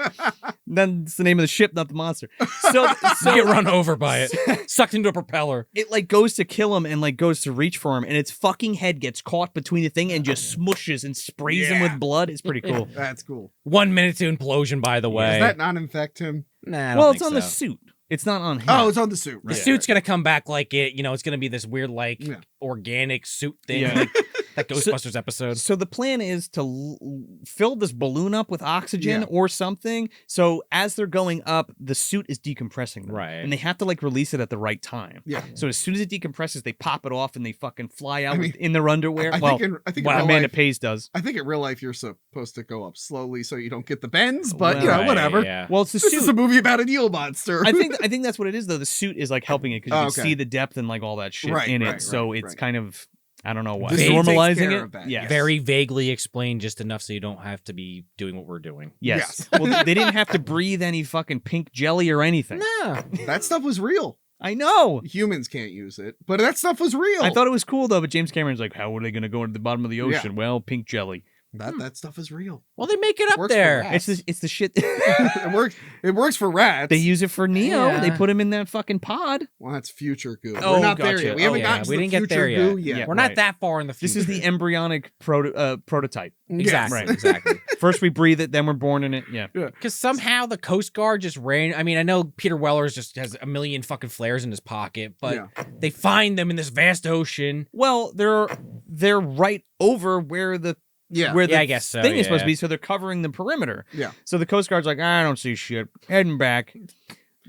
That's the name of the ship, not the monster. So get run over by it. Sucked into a propeller. It like goes to kill him and like goes to reach for him, and its fucking head gets caught between the thing and just smushes and sprays him with blood. It's pretty cool. That's cool. 1 minute to implosion, by the way. Does that not infect him? Nah, I don't Well, think it's on so. the suit. It's not on him. Oh, it's on the suit. The Right. suit's gonna come back like it, it's gonna be this weird, like, organic suit thing, Yeah. like that Ghostbusters episode. So the plan is to fill this balloon up with oxygen or something. So as they're going up, the suit is decompressing them. Right. And they have to like release it at the right time. Yeah. So as soon as it decompresses, they pop it off and they fucking fly out I mean, in their underwear. I think in real Amanda life- Pays does. I think in real life you're supposed to go up slowly so you don't get the bends, but Well, whatever. yeah. Well, it's the This suit. is a movie about an eel monster. I think that's what it is though. The suit is like helping it because you Oh, can okay. see the depth and like all that shit Right, in it. right, So right, it's right. kind of I don't know what. The suit takes Normalizing care it. of that, Yes. Very vaguely explained, just enough so you don't have to be doing what we're doing. Yes. Well, they didn't have to breathe any fucking pink jelly or anything. Nah. That stuff was real. I know. Humans can't use it, but that stuff was real. I thought it was cool though, but James Cameron's like, how are they going to go into the bottom of the Yeah. ocean? Well, pink jelly. that stuff is real. Well, they make it up Works for there. rats. It's the shit. It works. It works for rats. They use it for Neo. Yeah. They put him in that fucking pod. Well, that's future goo. Oh, We're not there gotcha. yet. We haven't Oh, gotten yeah, to we the didn't get future there goo yet. yet. We're not Right. that far in the future. This is the embryonic prototype. Exactly. Yes. Exactly. First we breathe it, then we're born in it. Yeah. Because somehow the Coast Guard just ran. I mean, I know Peter Weller's just has a million fucking flares in his pocket, but Yeah. they find them in this vast ocean. Well, they're right over where the Yeah. where the I guess so, thing is supposed yeah. to be, so they're covering the perimeter. Yeah. So the Coast Guard's like, I don't see shit. Heading back.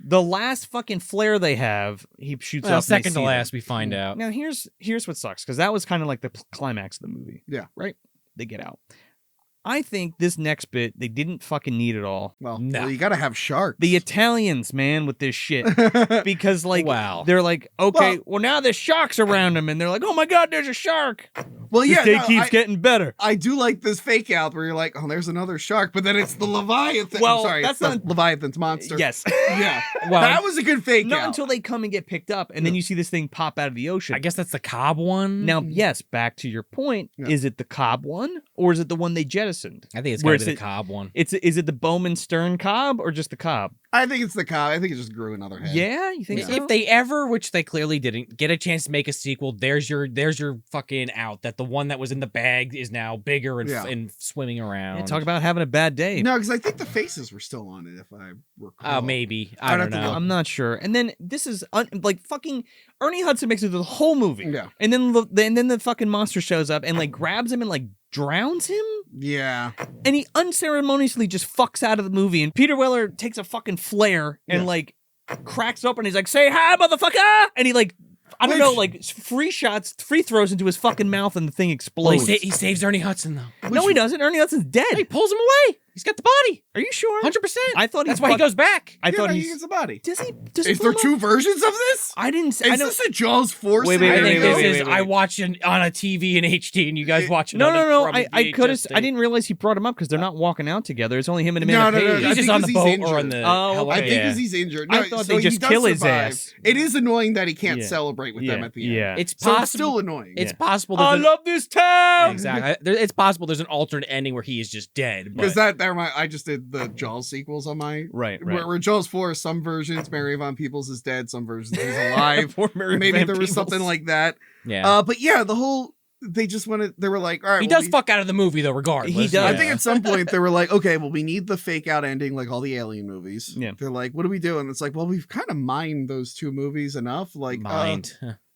The last fucking flare they have, he shoots Well, up. and they second to see last, them. we find out. Now here's what sucks because that was kind of like the climax of the movie. Yeah. Right. They get out. I think this next bit they didn't fucking need it all. Well, No. well, you got to have sharks. The Italians, man, with this shit. Because like Wow. they're like, okay, well now there's sharks around them, and they're like, oh my god, there's a shark. well, This yeah. day no, keeps getting better. I do like this fake out where you're like, oh, there's another shark, but then it's the Leviathan. Well, I'm sorry, that's it's the not- Leviathan's monster. Yes. Yeah. Well, that was a good fake Not out. until they come and get picked up, and then you see this thing pop out of the ocean. I guess that's the Cobb one. Now, yes, back to your point. Yeah. Is it the Cobb one, or is it the one they jettisoned? I think it's Where gotta be it's the Cobb one. Is it the Bowman Stern Cobb, or just the Cobb? I think it's the cow. I think it just grew another head. Yeah, you think so? If they ever, which they clearly didn't, get a chance to make a sequel, there's your fucking out. That the one that was in the bag is now bigger and, Yeah. and swimming around. Yeah, talk about having a bad day. No, because I think the faces were still on it, if I recall. Oh, maybe. I'd I don't have to know. look. I'm not sure. And then this is like fucking Ernie Hudson makes it through the whole movie. Yeah. And then the fucking monster shows up and like grabs him and like drowns him. Yeah. And he unceremoniously just fucks out of the movie. And Peter Weller takes a fucking flare and like cracks open. He's like, "Say hi, motherfucker!" And he like, I don't know, like free throws into his fucking mouth, and the thing Well, explodes. he saves Ernie Hudson though. No, he doesn't. Ernie Hudson's dead. He pulls him away. He's got the body. Are you sure? 100%. I thought that's why he goes back. I thought he he's gets the body. Does he? Is there two versions of this? I didn't. Is this a Jaws 4 Wait, scenario? I think this is. wait. I watch it on a TV in HD, and you guys watch it. No, on no, a no. crummy I could have. VHS I tape. didn't realize he brought him up because they're not walking out together. It's only him and No, Amanda no, no, Page. I He's just think on the 'cause boat he's or on injured. the. Oh, heli- I think yeah. because he's injured. I No, thought so they just he does kill his survive. ass. It is annoying that he can't Yeah. celebrate with them at the end. Yeah. It's So possible. it's still annoying. It's possible. I there's an- love this town. Exactly. It's possible there's an alternate ending where he is just dead. Because But I just did the Jaws sequels on my Right. where Jaws 4, some versions Mary Von Peebles is dead, some versions he's alive. Poor Mary Maybe Van there was Peebles. something like that. yeah. But yeah, the whole they just wanted. They were like, all right. He does fuck out of the movie though, regardless. He does. I think at some point they were like, okay, well, we need the fake out ending like all the Alien movies. Yeah. They're like, what do we do? And it's like, well, we've kind of mined those 2 movies enough. Like,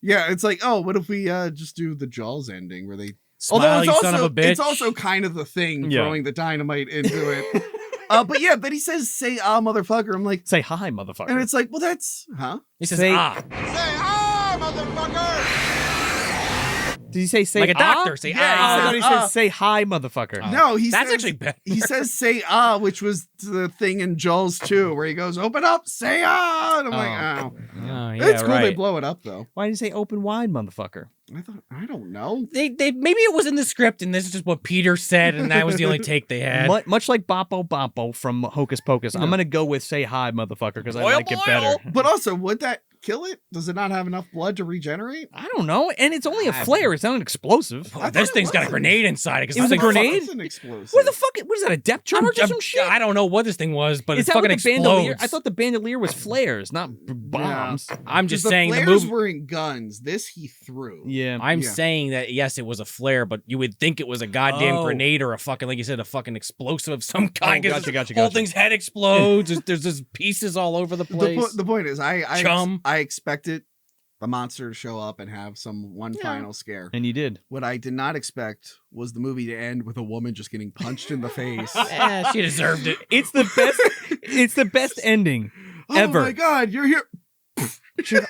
yeah, it's like, oh, what if we just do the Jaws ending where they. Smile, you son of a bitch. It's also kind of the thing, throwing the dynamite into it. But yeah, but he says, say, motherfucker. I'm like, say hi, motherfucker. And it's like, well, that's, He says, Say, Did he say like a doctor? Say he says say hi, motherfucker. No, That's actually better. He says say which was the thing in Jaws 2 where he goes, open up, say And I'm like, oh. It's cool they blow it up though. Why did he say open wide, motherfucker? I don't know. They maybe it was in the script and this is just what Peter said and that was the only take they had. Much like Boppo from Hocus Pocus, I'm gonna go with say hi, motherfucker, because I like it better. But also, would that kill it? Does it not have enough blood to regenerate? I don't know. And it's only a flare. It's not an explosive. This thing's got a grenade inside it. It was a grenade? It's an explosive. Where the fuck? What is that? A depth charge or some shit? I don't know what this thing was, but Is it that fucking what the explodes. bandolier? I thought the bandolier was flares, not bombs. I'm just The saying the flares movie. were in guns. This he threw. Yeah. I'm saying that yes, it was a flare, but you would think it was a goddamn grenade or a fucking, like you said, a fucking explosive of some kind. Gotcha. Whole thing's head explodes. There's just pieces all over the place. The point is, I expected the monster to show up and have one final scare. And you did. What I did not expect was the movie to end with a woman just getting punched in the face. Yeah, she deserved it. It's the best. It's the best ending ever. Oh my god, you're here.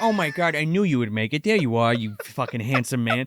Oh my god, I knew you would make it. There you are, you fucking handsome man.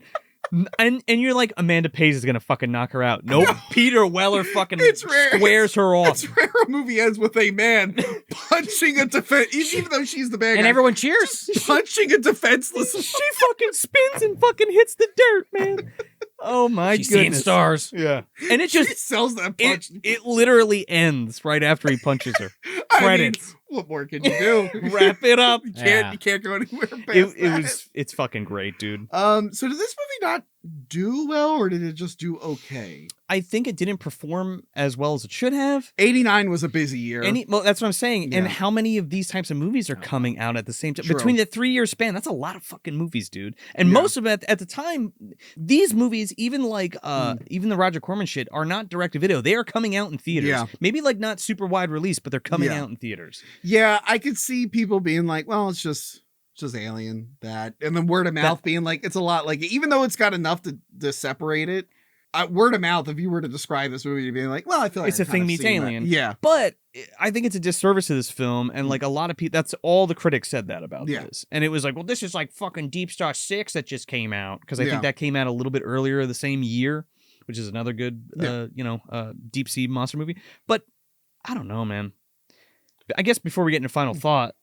And you're like, Amanda Pays is gonna fucking knock her out. Nope. Peter Weller fucking squares her off. It's rare a movie ends with a man punching a defense, even though she's the bad guy. And everyone cheers. Punching a defenseless. She fucking spins and fucking hits the dirt, man. Oh my She's goodness. seeing stars. Yeah. And it just sells that punch. It literally ends right after he punches her. Credits. What more can you do? Wrap it up. You can't go anywhere past It's fucking great, dude. So did this movie not do well, or did it just do okay? I think it didn't perform as well as it should have. 89 was a busy year. Well, that's what I'm saying. Yeah. And how many of these types of movies are coming out at the same time? True. Between the 3-year span, that's a lot of fucking movies, dude. And most of it at the time, these movies, even like even the Roger Corman shit, are not direct to video. They are coming out in theaters. Yeah. Maybe like not super wide release, but they're coming out in theaters. Yeah, I could see people being like, well, it's just Alien, that. And then word of mouth being like, it's a lot like, even though it's got enough to separate it, word of mouth, if you were to describe this movie, you'd be like, well, I feel like It's a thing meets Alien. Yeah. But I think it's a disservice to this film. And like a lot of people, that's all the critics said that about this. And it was like, well, this is like fucking Deep Star 6 that just came out. Because I think that came out a little bit earlier the same year, which is another good, deep sea monster movie. But I don't know, man. I guess before we get into final thought,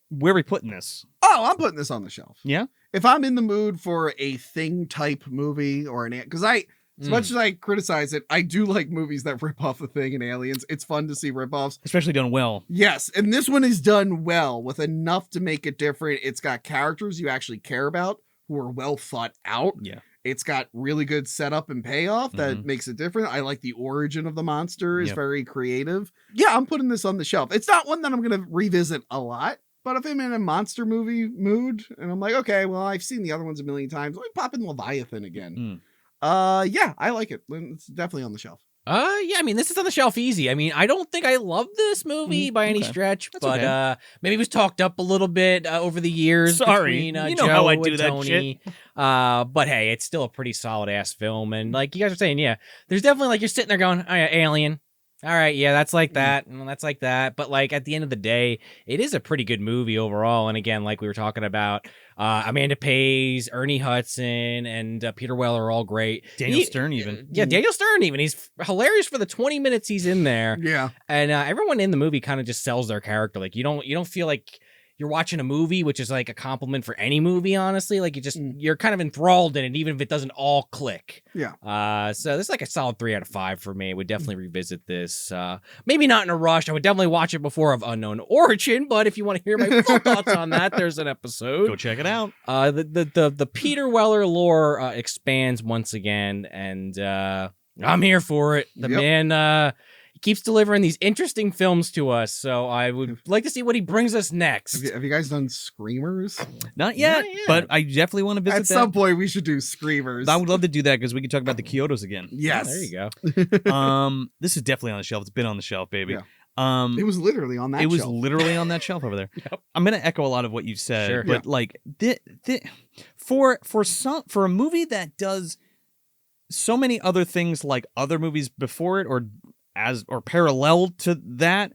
where are we putting this? Oh, I'm putting this on the shelf. Yeah? If I'm in the mood for a thing type movie or because as much as I criticize it, I do like movies that rip off the thing and Aliens. It's fun to see ripoffs. Especially done well. Yes, and this one is done well with enough to make it different. It's got characters you actually care about who are well thought out. Yeah. It's got really good setup and payoff that makes it different. I like the origin of the monster is very creative. Yeah, I'm putting this on the shelf. It's not one that I'm going to revisit a lot, but if I'm in a monster movie mood and I'm like, okay, well, I've seen the other ones a million times, let me pop in Leviathan again. Yeah, I like it. It's definitely on the shelf. Yeah, I mean, this is on the shelf easy. I mean, I don't think I love this movie by any stretch, but maybe it was talked up a little bit over the years. Sorry, between, you know Joe how I do and that Tony. But hey, it's still a pretty solid ass film, and like you guys are saying, yeah, there's definitely like you're sitting there going, oh yeah, Alien. All right, yeah, that's like that, and that's like that. But like at the end of the day, it is a pretty good movie overall. And again, like we were talking about, Amanda Pays, Ernie Hudson, and Peter Weller are all great. Daniel Stern even. Yeah, Daniel Stern even. He's hilarious for the 20 minutes he's in there. Yeah. And everyone in the movie kind of just sells their character. Like you don't feel like you're watching a movie, which is like a compliment for any movie, honestly. Like you're kind of enthralled in it, even if it doesn't all click. Yeah. So this is like a solid 3 out of 5 for me. I would definitely revisit this. Maybe not in a rush. I would definitely watch it before of Unknown Origin, but if you want to hear my full thoughts on that, there's an episode. Go check it out. The Peter Weller lore expands once again, and I'm here for it. The man keeps delivering these interesting films to us. So I would like to see what he brings us next. Have you guys done Screamers? Not yet, but I definitely want to visit At some point, we should do Screamers. I would love to do that because we could talk about the Kyotos again. Yes. There you go. This is definitely on the shelf. It's been on the shelf, baby. Yeah. It was literally on that shelf. It was literally on that shelf over there. Yep. I'm going to echo a lot of what you said, Sure. but like for a movie that does so many other things like other movies before it or parallel to that,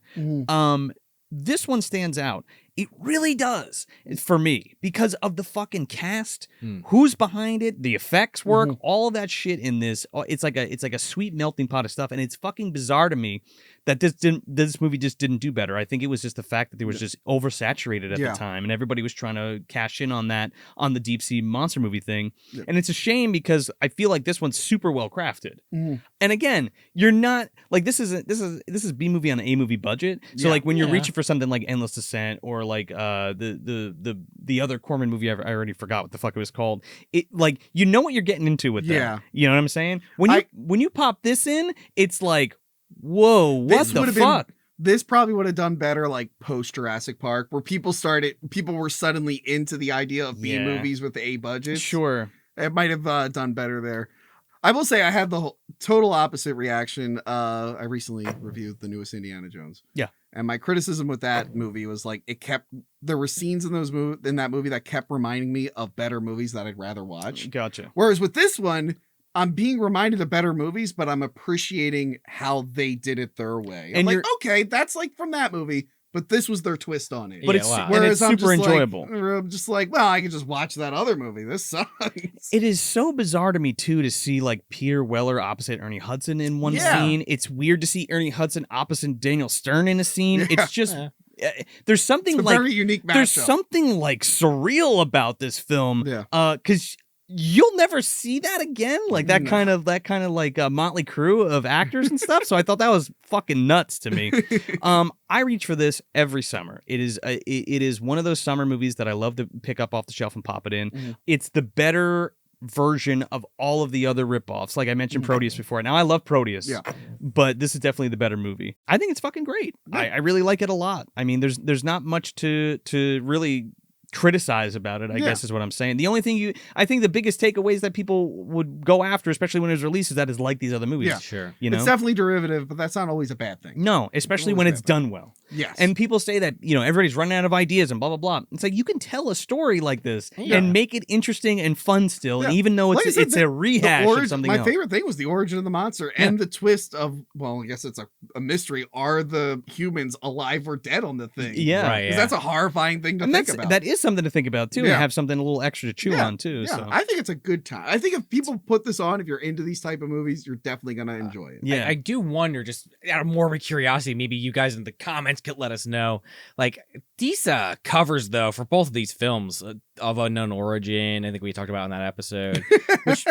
this one stands out. It really does for me because of the fucking cast, who's behind it, the effects work, all of that shit in this. It's like a sweet melting pot of stuff, and it's fucking bizarre to me that this movie just didn't do better. I think it was just the fact that it was just oversaturated at the time, and everybody was trying to cash in on that on the deep sea monster movie thing, and it's a shame because I feel like this one's super well crafted. And again, you're not like this is B movie on an A movie budget, so like when you're reaching for something like Endless Descent or like the other Corman movie I already forgot what the fuck it was called. It like you know what you're getting into with that. You know what I'm saying? When you pop this in, it's like, whoa, what the fuck? This probably would have done better like post Jurassic Park, where people were suddenly into the idea of B movies with the A budgets. Sure. It might have done better there. I will say I had the total opposite reaction. I recently reviewed the newest Indiana Jones. Yeah. And my criticism with that movie was like there were scenes in that movie that kept reminding me of better movies that I'd rather watch. Gotcha. Whereas with this one, I'm being reminded of better movies, but I'm appreciating how they did it their way. I'm like, okay, that's like from that movie, but this was their twist on it. But it's super enjoyable. I'm just like, well, I can just watch that other movie. This sucks. It is so bizarre to me too to see like Peter Weller opposite Ernie Hudson in one scene. It's weird to see Ernie Hudson opposite Daniel Stern in a scene. It's just there's something like very unique matchup. There's something like surreal about this film. Because you'll never see that again, like that kind of like motley crew of actors and stuff. So I thought that was fucking nuts to me. I reach for this every summer. It is one of those summer movies that I love to pick up off the shelf and pop it in. It's the better version of all of the other ripoffs. Like I mentioned Proteus before. Now I love Proteus, but this is definitely the better movie. I think it's fucking great. I really like it a lot. I mean, there's not much to really criticize about it, I guess is what I'm saying. The only thing I think the biggest takeaways that people would go after, especially when it was released, is that it's like these other movies. Yeah, sure. You know? It's definitely derivative, but that's not always a bad thing. No, especially when it's done well. Yes. And people say that, everybody's running out of ideas and blah, blah, blah. It's like, you can tell a story like this and make it interesting and fun still. And even though it's a rehash of something else. My favorite thing was the origin of the monster and the twist of, well, I guess it's a mystery. Are the humans alive or dead on the thing? Yeah. Right, Because that's a horrifying thing to think about. That is something to think about, too, and have something a little extra to chew on, too. Yeah, So. I think it's a good time. I think if people put this on, if you're into these type of movies, you're definitely going to enjoy it. Yeah. I do wonder, just out of morbid curiosity, maybe you guys in the comments could let us know. Like, these covers, though, for both of these films, of Unknown Origin, I think we talked about in that episode,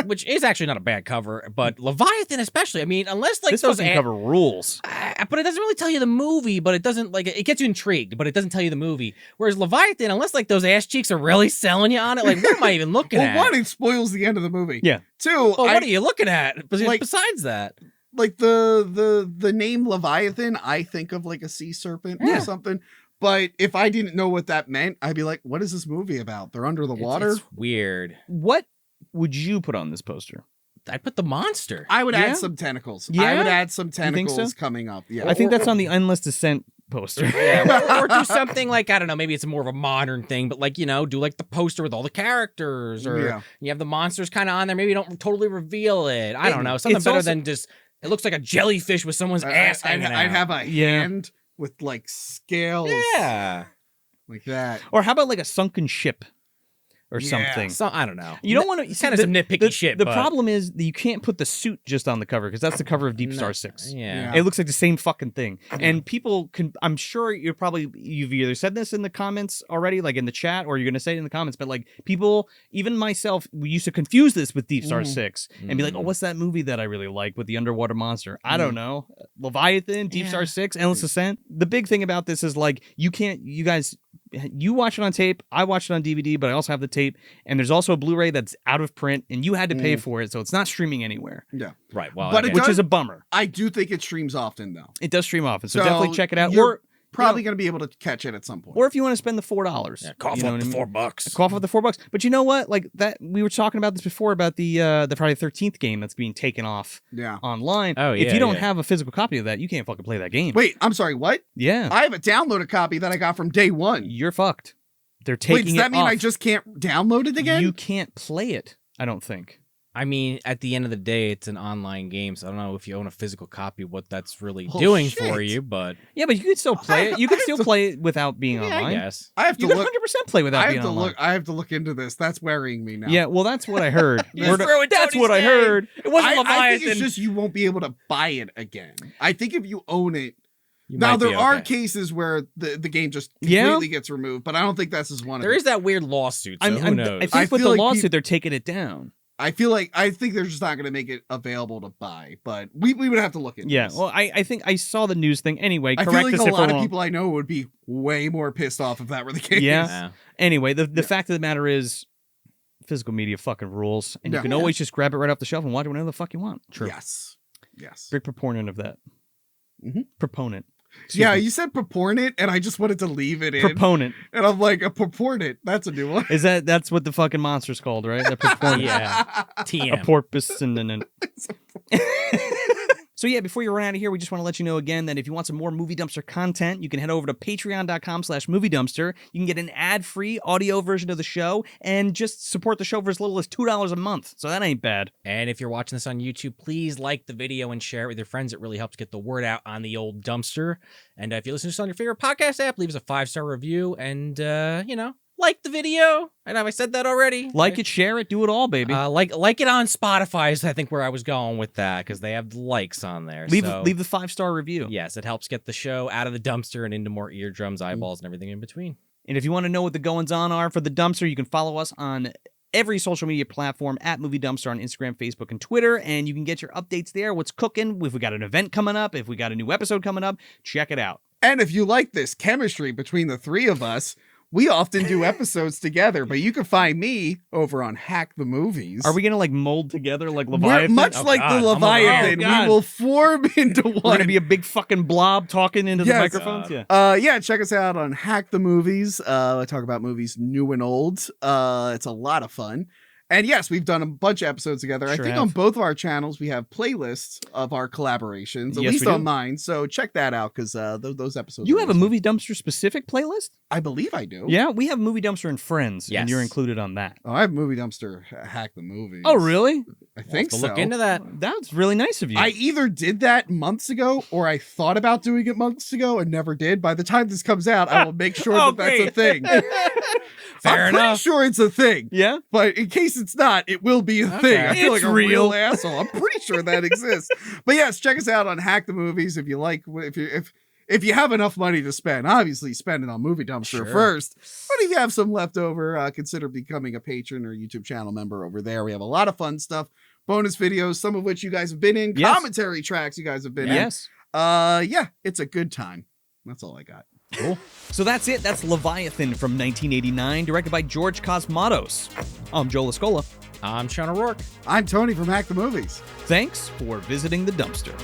which is actually not a bad cover, but Leviathan especially, I mean, unless like this those fucking cover rules. But it doesn't really tell you the movie, but it doesn't, like, it gets you intrigued, but it doesn't tell you the movie. Whereas Leviathan, unless like those ass cheeks are really selling you on it, like, what am I even looking at? One, it spoils the end of the movie. Yeah. Two, what are you looking at besides that? Like the name Leviathan, I think of like a sea serpent or something. But if I didn't know what that meant, I'd be like, what is this movie about? They're under the water? It's weird. What would you put on this poster? I'd put the monster. I would add some tentacles. Yeah? I would add some tentacles so? coming up. Yeah. I think that's on the Endless Descent poster. or do something like, I don't know, maybe it's more of a modern thing, but like, do like the poster with all the characters, or you have the monsters kind of on there. Maybe you don't totally reveal it. I don't know. Something better than just, it looks like a jellyfish with someone's ass hanging out. I'd have a hand with like scales. Yeah. Like that. Or how about like a sunken ship? Or something. I don't know. You don't want to. It's kind of some nitpicky shit. The problem is that you can't put the suit just on the cover because that's the cover of Deep Star 6. Yeah. It looks like the same fucking thing. And people can. I'm sure you've either said this in the comments already, like in the chat, or you're going to say it in the comments. But like people, even myself, we used to confuse this with Deep Star 6 and be like, oh, what's that movie that I really like with the underwater monster? I don't know. Leviathan, Deep Star 6, Endless Descent. The big thing about this is like you guys you watch it on tape, I watched it on DVD, but I also have the tape, and there's also a Blu-ray that's out of print, and you had to pay for it, so it's not streaming anywhere. Yeah. Right. Well, But which is a bummer. I do think it streams often, though. It does stream often, so definitely check it out. You're Or probably going to be able to catch it at some point. Or if you want to spend the $4. Yeah, cough you know up what the I mean? $4. Cough up the $4. But you know what? Like that, we were talking about this before about the Friday the 13th game that's being taken off online. Oh, if yeah, you don't yeah. have a physical copy of that, you can't fucking play that game. Wait, I'm sorry, what? Yeah. I have a downloaded copy that I got from day one. You're fucked. They're taking Wait, does that it mean off. I just can't download it again? You can't play it, I don't think. I mean, at the end of the day, it's an online game, so I don't know if you own a physical copy what that's really Oh, doing shit. for you, but Yeah, but you can still play it. You can still play it without being yeah, online. I guess. I have to You can look. 100% play without I being have to online. look. I have to look into this. That's worrying me now. Yeah, well, that's what I heard. You just threw it That's Tony's what I game. heard. It wasn't I think Leviathan. it's just you won't be able to buy it again. I think if you own it. You Now might be there are okay. cases where the game just Yeah. completely gets removed, but I don't think that's just one of There them. is that weird lawsuit, so who knows? I think I with feel the like lawsuit, they're taking it down. I think they're just not going to make it available to buy, but we would have to look into Yeah, this. well, I think I saw the news thing anyway. I Correct feel like us a if lot we're of wrong. people I know would be way more pissed off if that were the case. Yeah. Anyway, the fact of the matter is, physical media fucking rules, and you Yeah. can always just grab it right off the shelf and watch it whenever the fuck you want. True. Yes. Yes. Big proponent of that. Proponent. Excuse Yeah, me. you said proponent, and I just wanted to leave it in. Proponent. And I'm like, a proponent. That's a new one. Is that's what the fucking monster's called, right? The proponent. Yeah. A TM. porpoise and then. So yeah, before you run out of here, we just want to let you know again that if you want some more Movie Dumpster content, you can head over to patreon.com/moviedumpster. You can get an ad-free audio version of the show and just support the show for as little as $2 a month. So that ain't bad. And if you're watching this on YouTube, please like the video and share it with your friends. It really helps get the word out on the old dumpster. And if you listen to us on your favorite podcast app, leave us a 5-star review and, like the video. And have I said that already? Like it, share it, do it all, baby. Like it on Spotify is I think where I was going with that because they have likes on there. Leave so, the 5-star review. Yes, it helps get the show out of the dumpster and into more eardrums, eyeballs, and everything in between. And if you want to know what the goings-on are for the dumpster, you can follow us on every social media platform at Movie Dumpster on Instagram, Facebook, and Twitter. And you can get your updates there. What's cooking? If we got an event coming up, if we got a new episode coming up, check it out. And if you like this chemistry between the three of us, we often do episodes together, but you can find me over on Hack the Movies. Are we going to mold together like We're Leviathan? much like the Leviathan, we will form into one. We're going to be a big fucking blob talking into the microphones? Yeah, check us out on Hack the Movies. I talk about movies new and old. It's a lot of fun. And yes, we've done a bunch of episodes together. I Sure think have. on both of our channels, we have playlists of our collaborations, at Yes, least we on do. mine. So check that out because those episodes. You are have a always Movie Dumpster specific playlist? fun. I believe I do. Yeah, we have Movie Dumpster and Friends, Yes. and you're included on that. Oh, I have Movie Dumpster Hack the Movies. Oh, really? I think to so. look into that. That's really nice of you. I either did that months ago or I thought about doing it months ago and never did. By the time this comes out, I will make sure Oh, that that's a thing. Fair I'm pretty enough. sure it's a thing. Yeah? But in case it's not, it will be a thing. I feel It's like a real. real asshole. I'm pretty sure that exists. But yes, check us out on Hack the Movies if you like. If you have enough money to spend, obviously spend it on Movie Dumpster Sure. first. But if you have some left over, consider becoming a patron or YouTube channel member over there. We have a lot of fun stuff, bonus videos, some of which you guys have been in, Yes. commentary tracks you guys have been Yes. in. Yeah, it's a good time. That's all I got. Cool. So that's it. That's Leviathan from 1989, directed by George Cosmatos. I'm Joe Lascola. I'm Sean O'Rourke. I'm Tony from Hack the Movies. Thanks for visiting the dumpster.